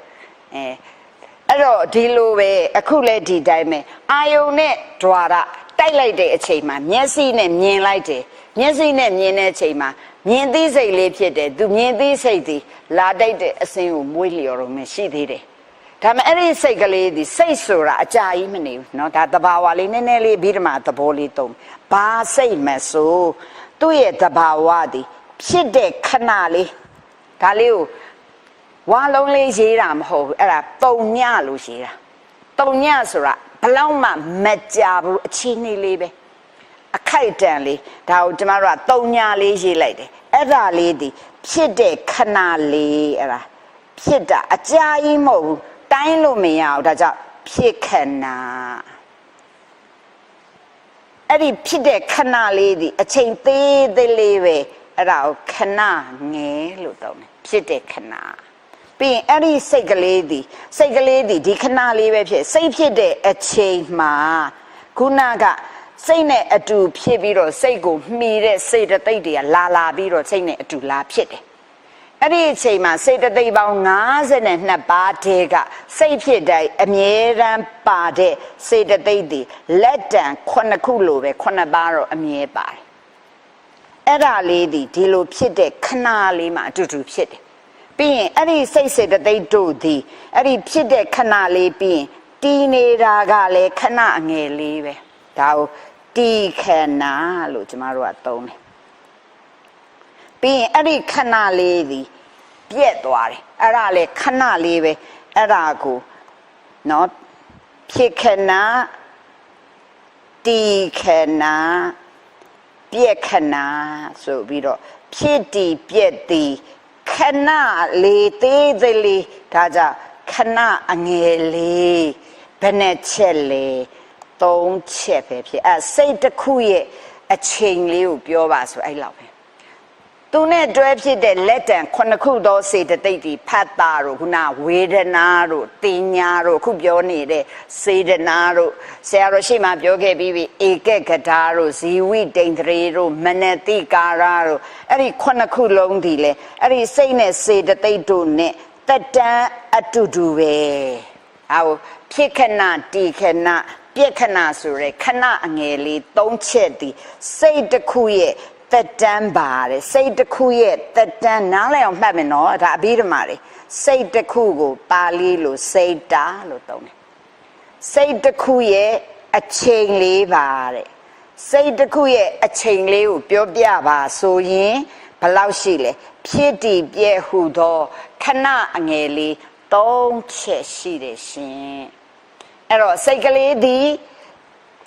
အဲ့တော့ဒီလိုပဲအခုလည်းဒီတိုင်းပဲအာယုံနဲ့ द्वार တိုက်လိုက်တဲ့အချိန်မှာမျက်စိနဲ့မြင်လိုက်တယ်မျက်စိနဲ့မြင်တဲ့အချိန်မှာမြင်သိစိတ်လေးဖြစ်တယ်သူမြင်သိစိတ်ဒီလာတိုက်တဲ့အစင်းကိုမွေးလျော်တော့မှရှိသေးတယ်ဒါပေမဲ့အဲ့ဒီစိတ်ကလေးဒီစိတ်ဆိုတာအကြာကြီးမနေဘူးเนาะဒါတဘာဝလေးနည်းနည်းလေးပြီးတော့မှသဘောလေးသုံးဘာစိတ်မဆိုသူ့ရဲ့တဘာဝဒီဖြစ်တဲ့ခဏလေးဒါလေးကိုဝါလုံးလေးရေးတာမဟုတ်ဘူးအဲ့ဒါတုံညလို့ရေးတာတုံညဆိုတာဘလောက်မှမကြဘူးအချင်းလေးလေးပဲအခိုက်တန်လေးဒါကိုကျမတို့ကတုံညာလေးရေးလိုက်တယ်အဲ့ဒါလေးဒီဖြစ်တဲ့ခဏလေးအဲ့ဒါဖြစ်တာအကြာကြီးမဟုတ်ဘူးတိုင်းလို့မရဘူးဒါကြောင့်ဖြစ်ခဏအဲ့ဒီဖြစ်တဲ့ခဏလေးဒီအချိန်သေးသေးလေးပဲအဲ့ဒါကိုခဏငယ်လို့တောင်းတယ်ဖြစ်တဲ့ခဏပြီးရင်အဲ့ဒီစိတ်ကလေးဒီဒီခဏလေးပဲဖြစ်စိတ်ဖြစ်တဲ့အချိန်မှာခုနကစိတ်နဲ့အတူဖြစ်ပြီးတော့စိတ်ကိုမှီတဲ့စေတသိက်တွေကလာပြီးတော့စိတ်နဲ့အတူလာဖြစ်တယ်အဲ့ဒီအချိန်မှာစေတသိက်ပေါင်း52ပါးတည်းကစိတ်ဖြစ်တိုင်းအမြဲတမ်းပါတဲ့စေတသိက်တွေလက်တံ9ခုလိုပဲ9ပါးတော့အမြဲပါတယ်အဲ့ဒါလေးဒီလိုဖြစ်တဲ့ခဏလေးမှာအတူတူဖြစ်တယ်ပြီးရင်အဲ့ဒီစိတ်စေတသိက်တို့ဒီအဲ့ဒီဖြစ်တဲ့ခဏလေးပြီးရင်တည်နေတာကလည်းခဏအငယ်လေးပဲဒါကိုတီခဏလို့ကျမတို့ကသုံးတယ်ပြီးရင်အဲ့ဒီခဏလေးဒီပြက်သွားတယ်အဲ့ဒါလေခဏလေးပဲအဲ့ဒါကိုနော်ဖြစ်ခဏတီခဏပြက်ခဏဆိုပြီးတော့ဖြစ်တီပြက်တီခဏလေးသေးသေးလေးဒါကြောင့်ခဏအငယ်လေးဘယ်နဲ့ချက်လဲ3ချက်ပဲဖြစ်အဲစိတ်တစ်ခုရဲ့အချိန်လေးကိုပြောပါဆိုအဲ့လောက်ပဲသူနဲ့တွဲဖြစ်တဲ့လက်တံ9ခုသောစေတသိက်ဒီဖတ်တာတို့ခုနဝေဒနာတို့တင်ညာတို့အခုပြောနေတဲ့စေဒနာတို့ဆရာတော်ရှိမှပြောခဲ့ပြီးပြီဧကကထာတို့ဇီဝိတိန်တရေတို့မနတိကာရတို့အဲ့ဒီ9ခုလုံးဒီလေအဲ့ဒီစိတ်နဲ့စေတသိက်တို့နဲ့တက်တန်းအတူတူပဲဟောဖြစ်ခဏတီခဏပြက်ခဏဆိုရဲခဏအငယ်လေး3ချက်ဒီစိတ်တစ်ခုရဲ့သက်တမ်းပါတယ်စိတ်တစ်ခုရဲ့သက်တမ်းနားလည်အောင်မှတ်မယ်နော်ဒါအဘိဓမ္မာတွေစိတ်တစ်ခုကိုပါဠိလိုစိတ်တာလို့သုံးတယ်စိတ်တစ်ခုရဲ့အချိန်လေးပါတဲ့စိတ်တစ်ခုရဲ့အချိန်လေးကိုပြောပြပါဆိုရင်ဘယ်လောက်ရှိလဲဖြစ်တည်ပြဲဟုသောခဏအငယ်လေး3ချက်ရှိတယ်ရှင်အဲ့တော့စိတ်ကလေးဒီ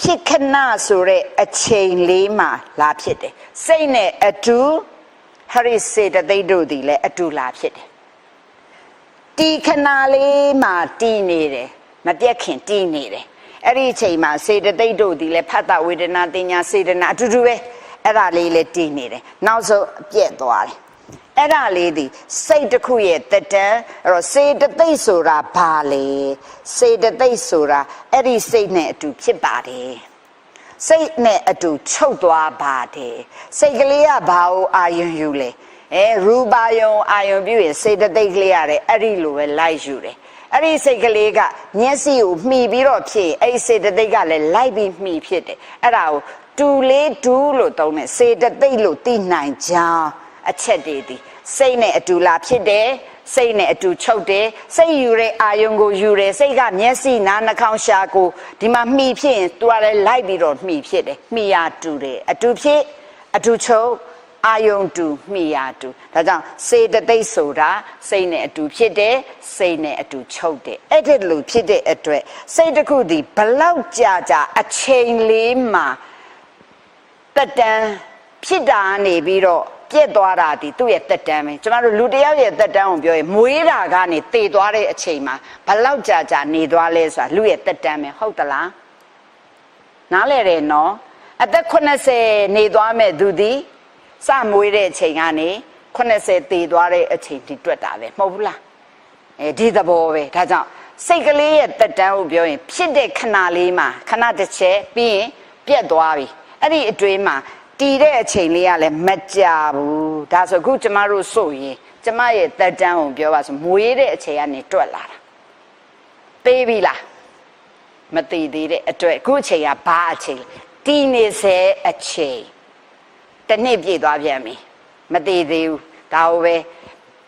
ဖြစ်ခဏဆိုတဲ့အချိန်လေးမှာလာဖြစ်တယ်စိတ်နဲ့အတူဟရိစေတသိက်တို့ဒီလည်းအတူလာဖြစ်တယ်တီခဏလေးမှာတီးနေတယ်မပြတ်ခင်တီးနေတယ်အဲ့ဒီအချိန်မှာစေတသိက်တို့ဒီလည်းဖတ်တာဝေဒနာတင်ညာစေတနာအတူတူပဲအဲ့ဒါလေးလည်းတီးနေတယ်နောက်ဆုံးပြက်သွားတယ်အဲ့ဒါလေးဒီစိတ်တစ်ခုရဲ့တက်တန်းအဲ့တော့စေတသိက်ဆိုတာဘာလဲစေတသိက်ဆိုတာအဲ့ဒီစိတ်နဲ့အတူဖြစ်ပါတယ်စိတ်နဲ့အတူချုပ်သွားပါတယ်စိတ်ကလေးကဘာကိုအာယုံယူလဲရူပါယုံအာယုံပြုရင်စေတသိက်ကလေးရတယ်အဲ့ဒီလိုပဲလိုက်ယူတယ်အဲ့ဒီစိတ်ကလေးကမျက်စိကိုမှီပြီးတော့ဖြစ်အဲ့ဒီစေတသိက်ကလည်းလိုက်ပြီးမှီဖြစ်တယ်အဲ့ဒါကိုတူလေးဒူးလို့သုံးတယ်စေတသိက်လို့သိနိုင်ကြောင်းအချက်တွေဒီစိတ်နဲ့အတူလာဖြစ်တယ်စိတ်နဲ့အတူချုပ်တယ်စိတ်ယူတဲ့အာယုံကိုယူတယ်စိတ်ကမျက်စိနားနှာခေါင်းရှာကိုဒီမှာမှီဖြစ်ရင်သူကလည်းလိုက်ပြီးတော့မှီဖြစ်တယ်မှီရတူတယ်အတူဖြစ်အတူချုပ်အာယုံတူမှီရတူဒါကြောင့်စေတသိက်ဆိုတာစိတ်နဲ့အတူဖြစ်တယ်စိတ်နဲ့အတူချုပ်တယ်အဲ့ဒီလိုဖြစ်တဲ့အတွက်စိတ်တစ်ခုဒီဘလောက်ကြာအချိန်လေးမှာတက်တန်းဖြစ်တာနေပြီးတော့ပြက်သွားတာဒီသူ့ရဲ့တက်တန်းပဲကျမတို့လူတယောက်ရဲ့တက်တန်းကိုပြောရင်မွေးတာကနေတည်သွားတဲ့အချိန်မှာဘလောက်ကြာနေသွားလဲဆိုတာလူရဲ့တက်တန်းပဲဟုတ်သလားနားလဲတယ်နော် အသက်80နေသွားမဲ့သူသည်စမွေးတဲ့အချိန်ကနေ80တည်သွားတဲ့အချိန်ဒီတွက်တာပဲမဟုတ်ဘူးလားဒီသဘောပဲဒါကြောင့်စိတ်ကလေးရဲ့တက်တန်းကိုပြောရင်ဖြစ်တဲ့ခဏလေးမှာခဏတစ်ချက်ပြီးရင်ပြတ်သွားပြီအဲ့ဒီအတွင်းမှာတည်တဲ့အချိန်လေးကလည်းမကြဘူးဒါဆိုအခုကျမတို့ဆိုရင်ကျမရဲ့တက်တန်းကိုပြောပါဆိုမွေးတဲ့အချိန်ကနေတွက်လာတာသေးပြီလားမသေးသေးတဲ့အတွက်အခုအချိန်ကဘာအချိန်တည်နေစေအချိန်တစ်နှစ်ပြည့်သွားပြန်ပြီမသေးသေးဘူးဒါကိုပဲ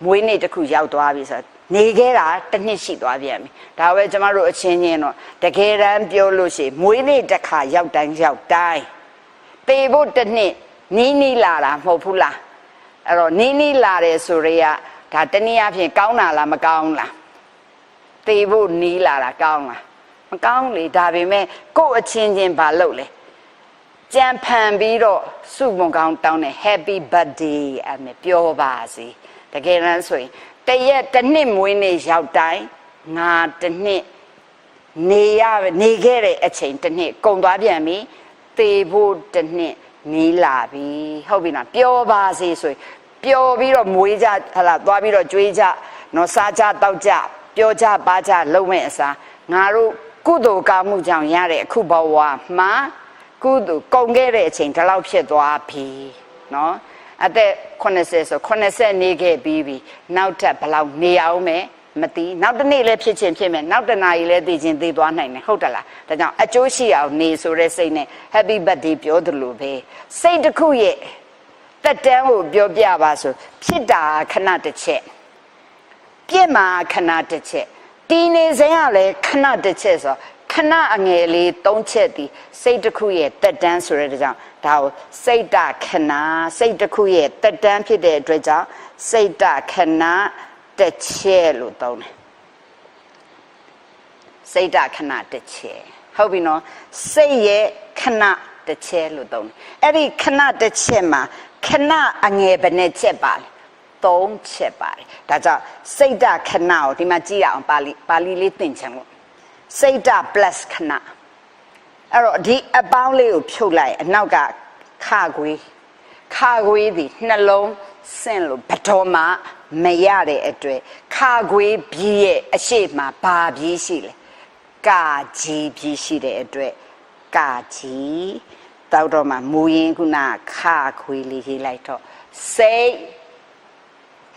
မွေးနေ့တစ်ခုရောက်သွားပြီဆိုနေခဲ့တာတစ်နှစ်ရှိသွားပြန်ပြီဒါပဲကျမတို့အချင်းချင်းတော့တကယ်တမ်းပြောလို့ရှိရင်မွေးနေ့တစ်ခါရောက်တိုင်းသေဖို့တစ်နှစ်နီးလာတာမဟုတ်ဘူးလားအဲ့တော့နီးလာတယ်ဆိုရဲကဒါတနည်းအားဖြင့်ကောင်းတာလားမကောင်းလားသေဖို့နီးလာတာကောင်းလားမကောင်းလေဒါပေမဲ့ကိုယ့်အချင်းချင်းဘာလုပ်လဲကြံဖန်ပြီးတော့စုမကောင်းတောင်းတယ် Happy birthday အဲ့နဲ့ပြောပါစေတကယ်တမ်းဆိုရင်တစ်နှစ်မွေးနေ့ရောက်တိုင်းငါတစ်နှစ်နေခဲ့တဲ့အချိန်တစ်နှစ်ကုန်သွားပြန်ပြီသေဖို့တစ်နှစ်နီးလာပြီဟုတ်ပြီလားပြောပါစေဆိုရင်ပျော်ပြီးတော့မွေးကြဟလာသွားပြီးတော့ကြွေးကြနော်စားကြတောက်ကြပြောကြပါကြလုံးမဲ့အစားငါတို့ကုသိုလ်ကောင်းမှုကြောင့်ရတဲ့အခုဘဝမှာကုသိုလ်ကုန်ခဲ့တဲ့အချိန်ဒီလောက်ဖြစ်သွားပြီနော်အသက်80ဆို80နေခဲ့ပြီးပြီနောက်ထပ်ဘယ်လောက်နေအောင်မဲမသိနောက်တစ်နေ့လည်းဖြစ်ချင်းဖြစ်မယ်နောက်တစ်နာရီလည်းသိချင်းသိသွားနိုင်တယ်ဟုတ်တယ်လားဒါကြောင့်အကျိုးရှိအောင်နေဆိုတဲ့စိတ်နဲ့ Happy birthday ပြောသလိုပဲစိတ်တစ်ခုရဲ့တက်တန်းကိုပြောပြပါဆိုဖြစ်တာခဏတစ်ချက်ပြစ်မှာခဏတစ်ချက်တီနေစရာလည်းခဏတစ်ချက်ဆိုခဏအငယ်လေး3ချက်ဒီစိတ်တစ်ခုရဲ့တက်တန်းဆိုတဲ့ကြောင့်ဒါကိုစိတ်တခဏစိတ်တစ်ခုရဲ့တက်တန်းဖြစ်တဲ့အတွက်ကြောင့်စိတ်တခဏတစ်ချက်လို့သုံးတယ်စိတ်တခဏတစ်ချက်ဟုတ်ပြီနော်စိတ်ရဲ့ခဏတစ်ချက်လို့သုံးတယ်အဲ့ဒီခဏတစ်ချက်မှာခဏအငယ်ဘယ်နဲ့ချက်ပါလဲ3ချက်ပါတယ်ဒါကြောင့်စိတ်တခဏကိုဒီမှာကြည့်ရအောင်ပါဠိလေးသင်ချင်လို့စိတ်တ plus ခဏအဲ့တော့ဒီအပေါင်းလေးကိုဖြုတ်လိုက်အနောက်ကခခွေးဒီနှလုံးဆင့်လို့ဘတော်မှမရတဲ့အတွက်ခခွေးပြီးရဲ့အရှိမဘာပြီးရှိလဲကာကြီးပြီးရှိတဲ့အတွက်ကာကြီးတောက်တော့မှမူရင်းခုနခခွေးလေးရေးလိုက်တော့စိတ်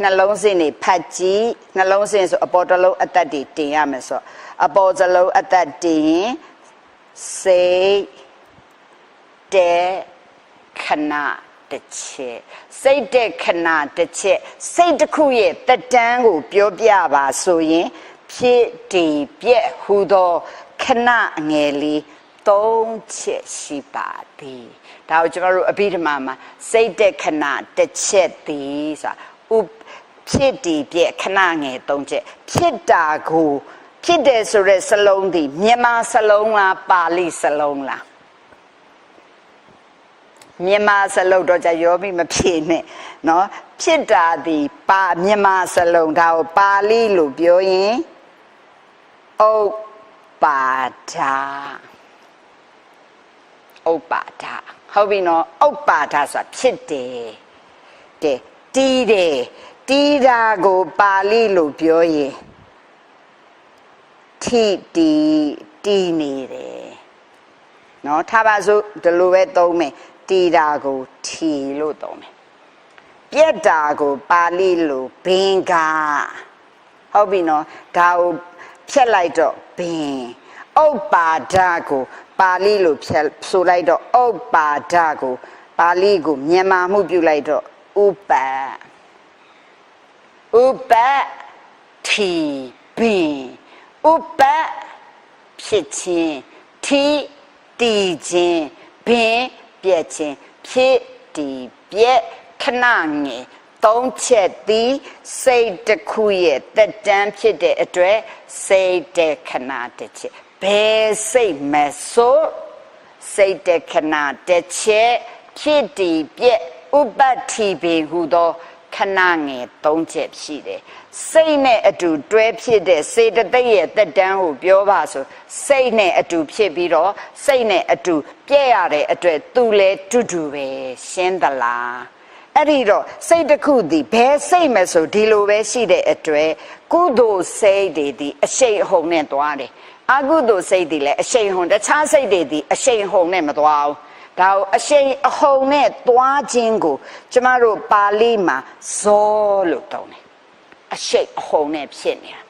နှလုံးစင်းနေဖတ်ကြည့်နှလုံးစင်းဆိုအပေါ်တစ်လုံးအသက်တွေတင်ရမယ်ဆိုအပေါ်စလုံးအသက်တင်ရင်စိတ်တဲ့ခဏတစ်ချက်စိတ်တဲ့ခဏတစ်ချက်စိတ်တစ်ခုရဲ့တက်တန်းကိုပြောပြပါဆိုရင်ဖြစ်တည်ပြက်ဟူသောခဏအငယ်လေး3ချက်ရှိပါသည်ဒါကိုကျွန်တော်တို့အဘိဓမ္မာမှာစိတ်တဲ့ခဏတစ်ချက်သည်ဆိုတာဖြစ်တည်ပြက်ခဏငယ်3ချက်ဖြစ်တာကိုဖြစ်တယ်ဆိုတဲ့စလုံးဒီမြန်မာစလုံးလားပါဠိစလုံးလားမြန်မာစလုံးတော့ကြရောပြီးမဖြစ်နဲ့နော်ဖြစ်တာဒီပါမြန်မာစလုံးဒါကိုပါဠိလို့ပြောရင်ဥပ္ပါဒဟုတ်ပြီနော်ဥပ္ပါဒဆိုတာဖြစ်တယ်တဲ့တီးတာကိုပါဠိလို့ပြောရင်ထိတီးနေတယ်နော်ထားပါစို့ဒီလိုပဲသုံးမယ်တီးတာကိုထီလို့သုံးမယ်ပြက်တာကိုပါဠိလို့ဘင်္ဂဟုတ်ပြီနော်ဒါကိုဖြတ်လိုက်တော့ဘင်ဥပ္ပါဒကိုပါဠိလို့ဖြတ်ဆိုလိုက်တော့ဥပ္ပါဒကိုပါဠိကိုမြန်မာမှုပြုလိုက်တော့ဥပတ်ထီဘင်ဥပတ်ဖြစ်ခြင်းထီတည်ခြင်းဘင်ပြက်ခြင်းဖြစ်တည်ပြက်ခဏငယ်3ချက်သည်စိတ်တစ်ခုရဲ့တက်တန်းဖြစ်တဲ့အတွက်စိတ်တဲ့ခဏတစ်ချက်ဘယ်စိတ်မဆို့စိတ်တဲ့ခဏတစ်ချက်ဖြစ်တည်ပြက်ဥပ္ပတ္တိပင်ဟူသော ခဏငယ်3ချက်ရှိတယ်စိတ်နဲ့အတူတွဲဖြစ်တဲ့စေတသိက်ရဲ့တက်တန်းကိုပြောပါဆိုစိတ်နဲ့အတူဖြစ်ပြီးတော့စိတ်နဲ့အတူပြည့်ရတဲ့အတွက်သူလဲတူတူပဲရှင်းသလားအဲ့ဒီတော့စိတ်တစ်ခုဒီဘယ်စိတ်မဲ့ဆိုဒီလိုပဲရှိတဲ့အတွက်ကုသိုလ်စိတ်တွေဒီအရှိန်အဟုန်နဲ့သွားတယ်အကုသိုလ်စိတ်တွေလည်းအရှိန်အဟုန်တခြားစိတ်တွေဒီအရှိန်အဟုန်နဲ့မသွားဘူးဒါကိုအရှိန်အဟုန်နဲ့သွားခြင်းကိုကျမတို့ပါဠိမှာဇောလို့သုံးတယ်အရှိန်အဟုန်နဲ့ဖြစ်နေတာ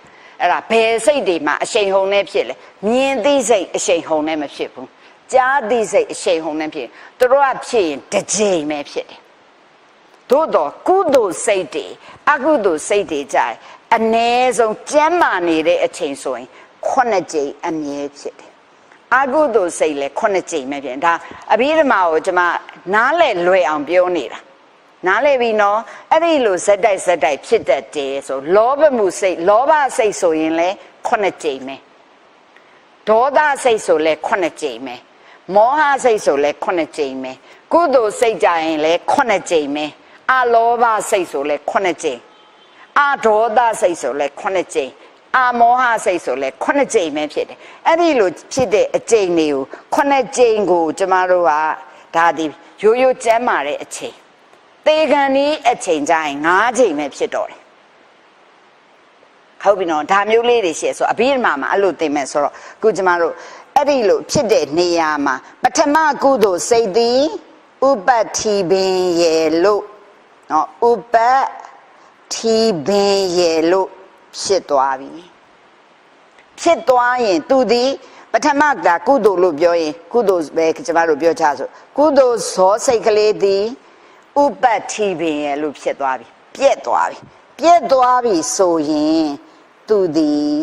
အဲ့ဒါဘယ်စိတ်တွေမှာအရှိန်ဟုန်နဲ့ဖြစ်လဲမြင်သိစိတ်အရှိန်ဟုန်နဲ့မဖြစ်ဘူးကြားသိစိတ်အရှိန်ဟုန်နဲ့ဖြစ်သူတို့ကဖြစ်ရင်တစ်ချိန်ပဲဖြစ်တယ်သို့တော့ကုသိုလ်စိတ်တွေအကုသိုလ်စိတ်တွေကြိုင်အ ਨੇ ဆုံးကျမ်းမာနေတဲ့အချိန်ဆိုရင်9ကြိမ်အမြဲဖြစ်တယ်အကုသိုလ်စိတ်လည်း9ကြိမ်ပဲဖြစ်တယ်ဒါအဘိဓမ္မာကိုကျွန်မနားလည်လွယ်အောင်ပြောနေတာနားလည်ပြီနော်အဲ့ဒီလိုဇက်တိုက်ဖြစ်တတ်တယ်ဆိုလောဘမှုစိတ်လောဘစိတ်ဆိုရင်လည်း9ကြိမ်ပဲဒေါသစိတ်ဆိုလည်း9ကြိမ်ပဲမောဟစိတ်ဆိုလည်း9ကြိမ်ပဲကုသိုလ်စိတ်ကြရင်လည်း9ကြိမ်ပဲအလောဘစိတ်ဆိုလည်း9ကြိမ်အဒေါသစိတ်ဆိုလည်း9ကြိမ်အမောဟစိတ်ဆိုလည်း9ကြိမ်ပဲဖြစ်တယ်အဲ့ဒီလိုဖြစ်တဲ့အကြိမ်တွေကို9ကြိမ်ကိုကျမတို့ကဒါဒီရိုးရိုးကျမ်းမာတဲ့အချိန်သေခံဤအချိန်ကျရင်9ကြိမ်ပဲဖြစ်တော့တယ်ဟုတ်ပြီနော်ဒါမျိုးလေးတွေရှိဆိုအဘိဓမ္မာမှာအဲ့လိုသင်မယ်ဆိုတော့ခုကျမတို့အဲ့ဒီလိုဖြစ်တဲ့နေရာမှာပထမကုသိုလ်စိတ်သည်ဥပတ္ထိပင်ရဲ့လို့နော်ဥပတ္ထိပင်ရဲ့လို့ဖြစ်သွားပြီဖြစ်သွားရင်သူသည်ပထမကကုသိုလ်လို့ပြောရင်ကုသိုလ်ပဲကျမတို့ပြောချဆိုကုသိုလ်ဇောစိတ်ကလေးသည်ဥပတ္ထိပင်ရဲ့လို့ဖြစ်သွားပြီပြက်သွားပြီဆိုရင်သူသည်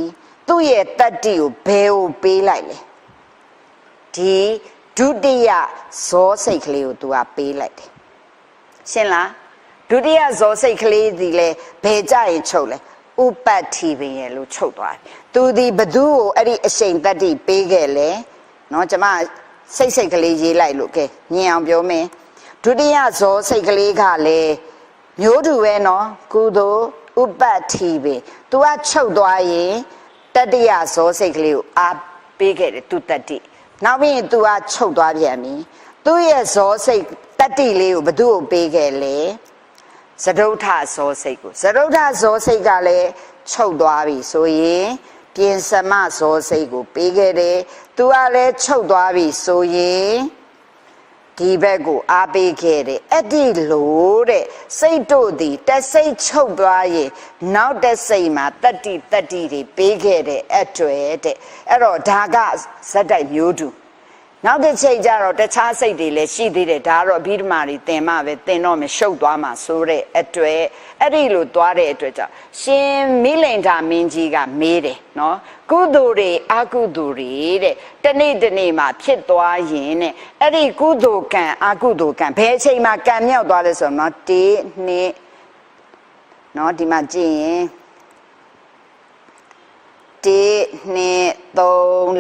သူ့ရဲ့တတ္တိကိုဘယ်ကိုပေးလိုက်လဲဒီဒုတိယဇောစိတ်ကလေးကိုသူကပေးလိုက်တယ်ရှင်းလားဒုတိယဇောစိတ်ကလေးဒီလေဘယ်ကြရင်ချုပ်လဲဥပတ္ထိပင်ရဲ့လို့ချုပ်သွားပြီသူဒီဘသူကိုအဲ့ဒီအရှိန်တတ္တိပေးခဲ့လဲเนาะကျမစိတ်ကလေးရေးလိုက်လို့ကဲညင်အောင်ပြောမယ်ဒုတိယဇောစိတ်ကလေးကလည်းမျိုးတူပဲเนาะကုသိုလ်ဥပတ္ထိပင်သူကချုပ်သွားရင်တတိယဇောစိတ်ကလေးကိုအားပေးခဲ့တယ်သူတတ္တိနောက်ပြီးသူကချုပ်သွားပြန်ပြီသူ့ရဲ့ဇောစိတ်တတ္တိလေးကိုဘသူ့ကိုပေးခဲ့လဲသဒုဋ္ဌဇောစိတ်ကိုသဒုဋ္ဌဇောစိတ်ကလည်းချုပ်သွားပြီဆိုရင်ပြင်စမဇောစိတ်ကိုပေးခဲ့တယ်သူကလည်းချုပ်သွားပြီဆိုရင်ဒီဘက်ကိုအားပေးခဲ့တယ်အဲ့ဒီလိုတဲ့စိတ်တို့သည်တစိတ်ချုပ်သွားရင်နောက်တစိတ်မှာတတ္တိတွေပေးခဲ့တဲ့အတွေ့တဲ့အဲ့တော့ဒါကဇက်တိုက်မျိုးတူနောက်တစ်ချိန်ကျတော့တခြားစိတ်တွေလည်းရှိသေးတယ်ဒါကတော့အဘိဓမ္မာတွေသင်မှပဲသင်တော့မရှုပ်သွားမှာဆိုတဲ့အတွေ့အဲ့ဒီလိုသွားတဲ့အတွက်ကြောင့်ရှင်မိလိန်ထာမင်းကြီးကမေးတယ်နော်ကုသိုလ်တွေအကုသိုလ်တွေတဲ့တနေ့မှာဖြစ်သွားရင်တဲ့အဲ့ဒီကုသိုလ်ကံအကုသိုလ်ကံဘယ်အချိန်မှာကံမြောက်သွားလဲဆိုတော့1 2နော်ဒီမှာကြည့်ရင်1 2 3 4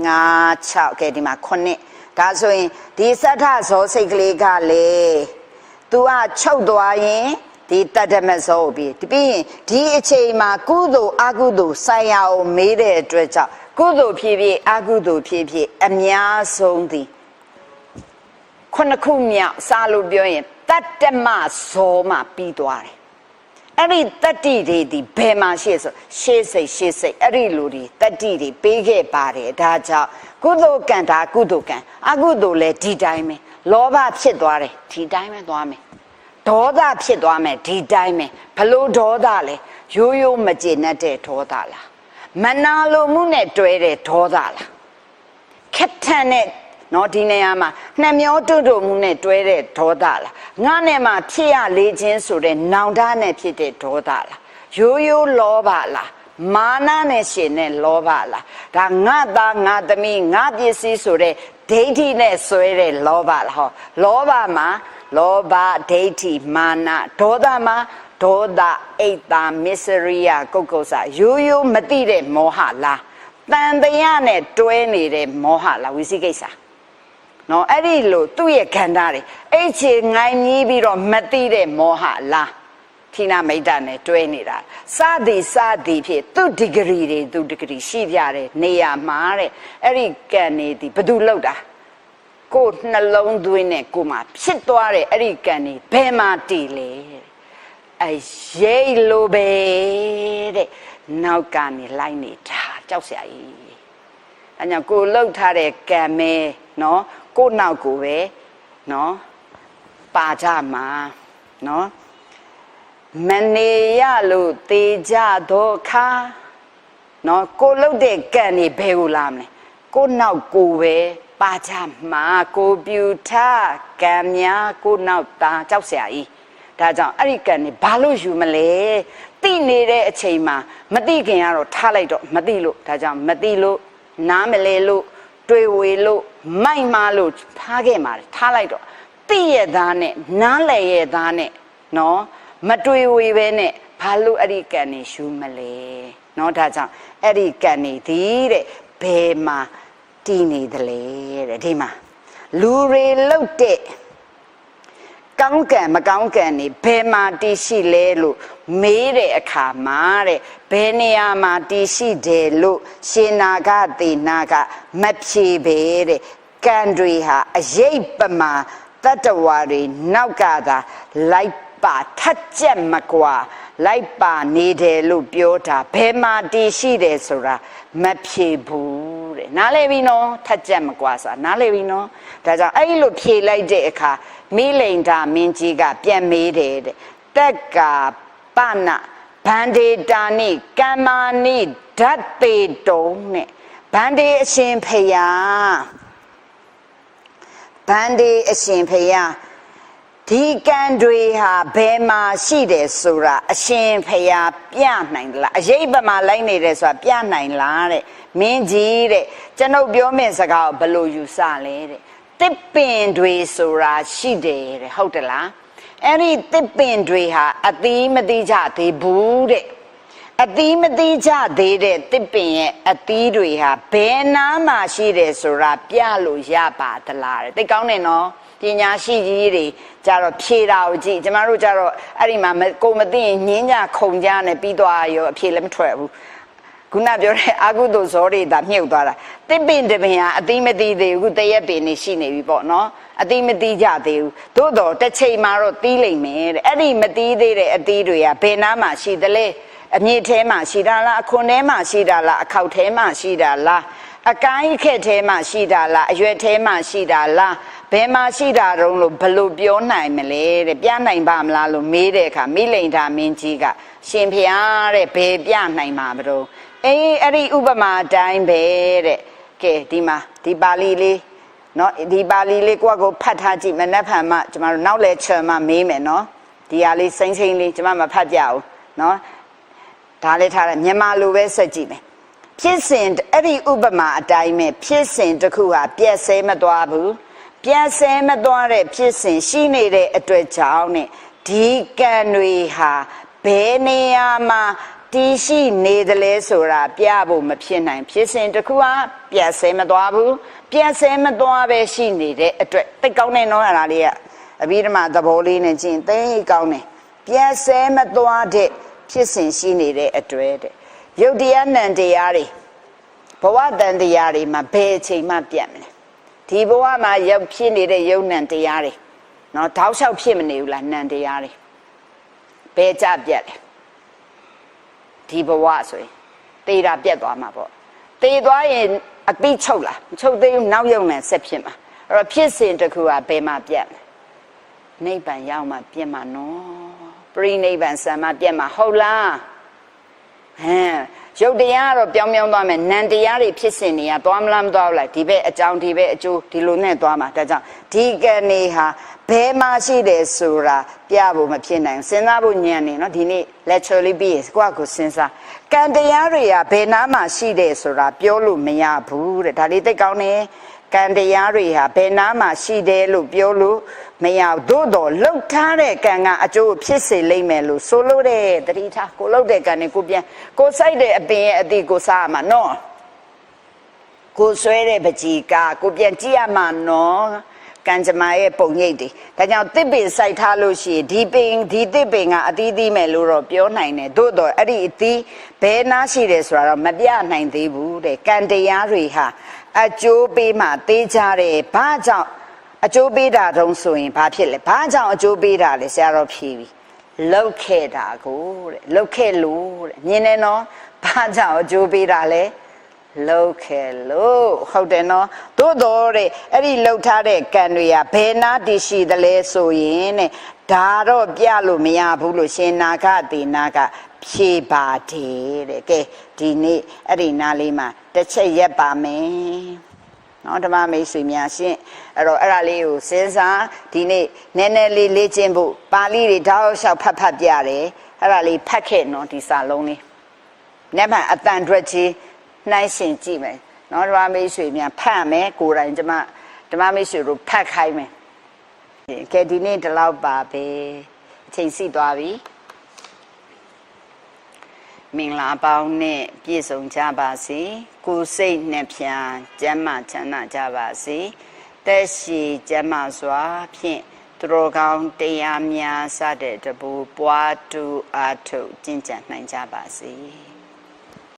5 6ကဲဒီမှာ9ဒါဆိုရင်ဒီသတ္ထဇောစိတ်ကလေးကလေသူကချုပ်သွားရင်ဒီတတ္တမဇောကိုပြီးရင်ဒီအချိန်မှာကုသိုလ်အကုသိုလ်ဆိုင်ရာကိုမေးတဲ့အတွက်ကြောင့်ကုသိုလ်ဖြစ်ဖြစ်အကုသိုလ်ဖြစ်ဖြစ်အများဆုံးသည်9ခုမြောက်စာလို့ပြောရင်တတ္တမဇောမှာပြီးသွားတယ်အဲ့ဒီတတ္တိတွေဒီဘယ်မှာရှိဆိုရှေးစိတ်အဲ့ဒီလူတွေတတ္တိတွေပေးခဲ့ပါတယ်ဒါကြောင့်ကုသိုလ်ကံဒါကုသိုလ်ကံအကုသိုလ်လည်းဒီတိုင်းပဲလောဘဖြစ်သွားတယ်ဒီတိုင်းပဲသွားမယ်ဒေါသဖြစ်သွားမယ်ဒီတိုင်းပဲဘလို့ဒေါသလဲရိုးရိုးမကျေနပ်တဲ့ဒေါသလားမနာလိုမှုနဲ့တွဲတဲ့ဒေါသလားခက်ထန်တဲ့နော်ဒီနေရာမှာနှမျောတွတ်မှုနဲ့တွဲတဲ့ဒေါသလားငါနဲ့မှဖြစ်ရလေခြင်းဆိုတဲ့နောင်တနဲ့ဖြစ်တဲ့ဒေါသလားရိုးရိုးလောဘလားမာနနဲ့ရှင်တဲ့လောဘလားဒါငါသားငါသမီးငါပစ္စည်းဆိုတဲ့ဒိဋ္ဌိနဲ့ဆွဲတဲ့လောဘလားဟောလောဘမှာလောဘဒိဋ္ဌိမာနဒေါသမှာဒေါသအိတ်တာမစ္စရိယကုက္ကုဆာရိုးရိုးမသိတဲ့မောဟလားတန်တရားနဲ့တွဲနေတဲ့မောဟလားဝိသိကိစ္စနော်အဲ့ဒီလိုသူ့ရဲ့ခန္ဓာတွေအဲ့ချေငိုင်းကြီးပြီးတော့မသိတဲ့မောဟလား ခိနာမိတ်တာနဲ့တွဲနေတာစသည်ဖြစ်သူဒီဂရီတွေသူဒီဂရီရှိကြတယ်နေရာမှာတဲ့အဲ့ဒီကံနေသည်ဘယ်သူလောက်တာကိုနှလုံးသွင်းနဲ့ကိုမှဖြစ်သွားတယ်အဲ့ဒီကံနေဘယ်မှာတည်လဲအရေးလိုပဲတဲ့နောက်ကနေလိုက်နေတာကြောက်စရာကြီးအဲကြောင့်ကိုလှုပ်ထားတဲ့ကံမဲနော်ကိုနောက်ကိုပဲနော်ပါကြမှာနော်မနေရလို့တေကြတော့ခါနော်ကိုလှုပ်တဲ့ကံနေဘယ်ကိုလာမလဲကိုနောက်ကိုပဲပါကြမှာကိုပြူထားကံများကိုနောက်သားကြောက်စရာကြီးဒါကြောင့်အဲ့ဒီကံနေဘာလို့ယူမလဲသိနေတဲ့အချိန်မှာမသိခင်ကတော့ထားလိုက်တော့မသိလို့ဒါကြောင့်မသိလို့နားမလဲလို့တွေးဝေလို့မိုက်မာလို့ထားခဲ့မှာထားလိုက်တော့သိရသားနဲ့နားလည်ရသားနဲ့နော်မတွေးဝေပဲနဲ့ဘာလို့အဲ့ဒီကံနေယူမလဲနော်ဒါကြောင့်အဲ့ဒီကံနေဒီတဲ့ဘယ်မှာတည်နေသလဲတဲ့ဒီမှာလူတွေလှုပ်တဲ့ကောင်းကံမကောင်းကံနေဘယ်မှာတည်ရှိလဲလို့မေးတဲ့အခါမှာတဲ့ဘယ်နေရာမှာတည်ရှိတယ်လို့ရှင်နာဂသေနာကမဖြေပဲတဲ့ကံတွေဟာအရေးပမာတတ္တဝါတွေနောက်ကသာလိုက်ပါထက်ကြက်မကွာလိုက်ပါနေတယ်လို့ပြောတာဘယ်မှာတည်ရှိတယ်ဆိုတာမဖြေဘူးတဲ့နားလည်ပြီနော်ထက်ကြက်မကွာဆိုတာနားလည်ပြီနော်ဒါကြောင့်အဲ့လိုဖြေလိုက်တဲ့အခါမိလိန်တာမင်းကြီးကပြန်မေးတယ်တဲ့တက္ကာပနဗန္ဒေတာနိကမ္မာနိဓာတ်ပေတုံနဲ့ဗန္ဒေအရှင်ဖယားဗန္ဒေအရှင်ဖယားဒီကံတွေဟာဘယ်မှာရှိတယ်ဆိုတာအရှင်ဖယားပြနိုင်လားအရေးပမာလိုက်နေတယ်ဆိုတာပြနိုင်လားတဲ့မင်းကြီးတဲ့ကျွန်ုပ်ပြောမယ့်စကားကိုဘယ်လိုယူဆလဲတဲ့တစ်ပင်တွေဆိုတာရှိတယ်တဲ့ဟုတ်တယ်လားအဲ့ဒီတစ်ပင်တွေဟာအသီးမသီးကြသေးဘူးတဲ့အသီးမသီးကြသေးတဲ့တစ်ပင်ရဲ့အသီးတွေဟာဘယ်နားမှာရှိတယ်ဆိုတာပြလို့ရပါသလားတဲ့သိကောင်းတယ်နော်ပညာရှိကြီးတွေကြတော့ဖြေတာကိုကြည့်ကျမတို့ကြတော့အဲ့ဒီမှာကိုမသိရင်ညင်းကြခုံကြနဲ့ပြီးသွားရောအဖြေလည်းမထွက်ဘူးခုနပြောတဲ့အာကုသိုလ်ဇောတွေဒါမြုပ်သွားတာတစ်ပင်တစ်ပင်ဟာအသီးမသီးသေးဘူးတရက်ပင်နေရှိနေပြီပေါ့နော်အသီးမသီးကြသေးဘူးသို့တော့တစ်ချိန်မှာတော့သီးလိမ့်မယ်တဲ့အဲ့ဒီမသီးသေးတဲ့အသီးတွေကဘယ်နားမှာရှိသလဲအမြင့်ထဲမှာရှိတာလားအခွန်ထဲမှာရှိတာလားအခောက်ထဲမှာရှိတာလားအကိုင်းခက်ထဲမှာရှိတာလားအရွက်ထဲမှာရှိတာလားဘယ်မှာရှိတာတုံးလို့ဘယ်လိုပြောနိုင်မလဲတဲ့ပြနိုင်ပါမလားလို့မေးတဲ့အခါမိလိန်တာမင်းကြီးကရှင်ဖျားတဲ့ဘယ်ပြနိုင်မှာမလို့အဲ့ဒီဥပမာအတိုင်းပဲတဲ့ကဲဒီမှာဒီပါဠိလေးနော်ဒီပါဠိလေးကိုယ့်ကိုဖတ်ထားကြည့်မနှက်ဖန်မှကျမတို့နောက်လဲချေမှမေးမယ်နော်ဒီဟာလေးစိမ့်စိမ့်လေးကျမမဖတ်ပြအောင်နော်ဒါလေးထားတယ်မြန်မာလိုပဲဆက်ကြည့်မယ်ဖြစ်စဉ်အဲ့ဒီဥပမာအတိုင်းပဲဖြစ်စဉ်တစ်ခုဟာပြည့်စဲမသွားဘူးပြည့်စဲမသွားတဲ့ဖြစ်စဉ်ရှိနေတဲ့အတွက်ကြောင့်နဲ့ဒီကံတွေဟာဘယ်နေရာမှာတည်ရှိနေတယ်လဲဆိုတာပြဖို့မဖြစ်နိုင်ဖြစ်စဉ်တစ်ခုဟာပြည့်စဲမသွားဘူးပြည့်စဲမသွားပဲရှိနေတဲ့အတွက်သိကောင်းနေတော့အဲ့ဒါလေးကအဘိဓမ္မာသဘောလေးနဲ့ကျင့်သိကောင်းတယ်ပြည့်စဲမသွားတဲ့ဖြစ်စဉ်ရှိနေတဲ့အတွက်တဲ့ယုတ်တရားနံတရားတွေဘဝတန်တရားတွေမှာဘယ်အချိန်မှပြတ်မလဲဒီဘဝမှာရောက်ဖြစ်နေတဲ့ယုတ်နံတရားတွေနော်တောက်လျှောက်ဖြစ်မနေဘူးလားနံတရားတွေဘယ်ကြပြတ်လဲဒီဘဝဆိုရင်သေတာပြတ်သွားမှာပေါ့သေသွားရင်အပိချုပ်လားမချုပ်သေးဘူးနောက်ယုတ်နံဆက်ဖြစ်မှာအဲ့တော့ဖြစ်စဉ်တစ်ခုကဘယ်မှာပြတ်လဲနိဗ္ဗာန်ရောက်မှပြတ်မှာနော်ပရိနိဗ္ဗာန်ဆံမှပြတ်မှာဟုတ်လားဟမ်ရုပ်တရားကတော့ပြောင်းပြောင်းသွားမယ်နံတရားတွေဖြစ်စဉ်တွေကသွားမလားမသွားဘူးလားဒီဘက်အကြောင်းဒီဘက်အကျိုးဒီလိုနဲ့သွားမှာဒါကြောင့်ဒီကံနေဟာဘယ်မှာရှိတယ်ဆိုတာပြဖို့မဖြစ်နိုင်စဉ်းစားဖို့ညံနေနော်ဒီနေ့ lecture လေးပြီးရင်ကိုယ့်ကိုစဉ်းစားကံတရားတွေကဘယ်နားမှာရှိတယ်ဆိုတာပြောလို့မရဘူးတဲ့ဒါလေးသိကောင်းနေကံတရားတွေဟာဘယ်နားမှာရှိတယ်လို့ပြောလို့မရဘူးသို့တော်လှုပ်ထားတဲ့ကံကအကျိုးဖြစ်စေလိမ့်မယ်လို့ဆိုလို့တဲ့တတိထားကိုလှုပ်တဲ့ကံနဲ့ကိုပြန်ကိုစိုက်တဲ့အပင်ရဲ့အတိကိုစားရမှာနော်ကိုဆွဲတဲ့ပကြီးကကိုပြန်ကြည့်ရမှာနော် ကန်ကြမာရဲ့ပုံရိပ်တွေဒါကြောင့်တစ်ပင်စိုက်ထားလို့ရှိရင်ဒီတစ်ပင်ကအသီးသီးမဲ့လို့တော့ပြောနိုင်တယ်သို့တော့အဲ့ဒီအသီးဘယ်နာရှိတယ်ဆိုတာတော့မပြနိုင်သေးဘူးတဲ့ကံတရားတွေဟာအကျိုးပေးမှသေးကြတယ်ဘာကြောင့်အကျိုးပေးတာတုံးဆိုရင်ဘာဖြစ်လဲဘာကြောင့်အကျိုးပေးတာလဲဆရာတော်ဖြေပြီလောက်ခဲ့တာကိုတဲ့လောက်ခဲ့လို့တဲ့မြင်နေနော်ဘာကြောင့်အကျိုးပေးတာလဲလောက်ခဲ့လို့ဟုတ်တယ်နော်သို့တော်တဲ့အဲ့ဒီလောက်ထားတဲ့ကံတွေကဘယ်နာတည်ရှိသလဲဆိုရင်တဲ့ဒါတော့ပြလို့မရဘူးလို့ရှင်နာဂတိနာကဖြေပါတယ်တဲ့ကဲဒီနေ့အဲ့ဒီနာလေးမှာတစ်ချက်ရက်ပါမယ်နော်ဓမ္မမိတ်ဆွေများရှင်အဲ့တော့အဲ့ဒါလေးကိုစဉ်းစားဒီနေ့နည်းနည်းလေးလေ့ကျင့်ဖို့ပါဠိတွေတောက်လျှောက်ဖတ်ပြတယ်အဲ့ဒါလေးဖတ်ခဲ့နော်ဒီစာလုံးလေးနေ့မှအတန်အတွက်ကြီးနှိုင်းရှင်ကြည့်မယ်နော်ဓမ္မမိတ်ဆွေများဖတ်မယ်ကိုယ်တိုင်ဓမ္မမိတ်ဆွေတို့ဖတ်ခိုင်းမယ်ကဲဒီနေ့ဒီလောက်ပါပဲအချိန်စီသွားပြီမင်္ဂလာပေါင်းနဲ့ပြည့်စုံကြပါစေကိုယ်စိတ်နှဖြာကျမ်းမာချမ်းသာကြပါစေတက်ရှိကျမ်းမာစွာဖြင့်သူတော်ကောင်းတရားများစတဲ့တပူပွားတူအားထုတ်ကျင့်ကြံနိုင်ကြပါစေ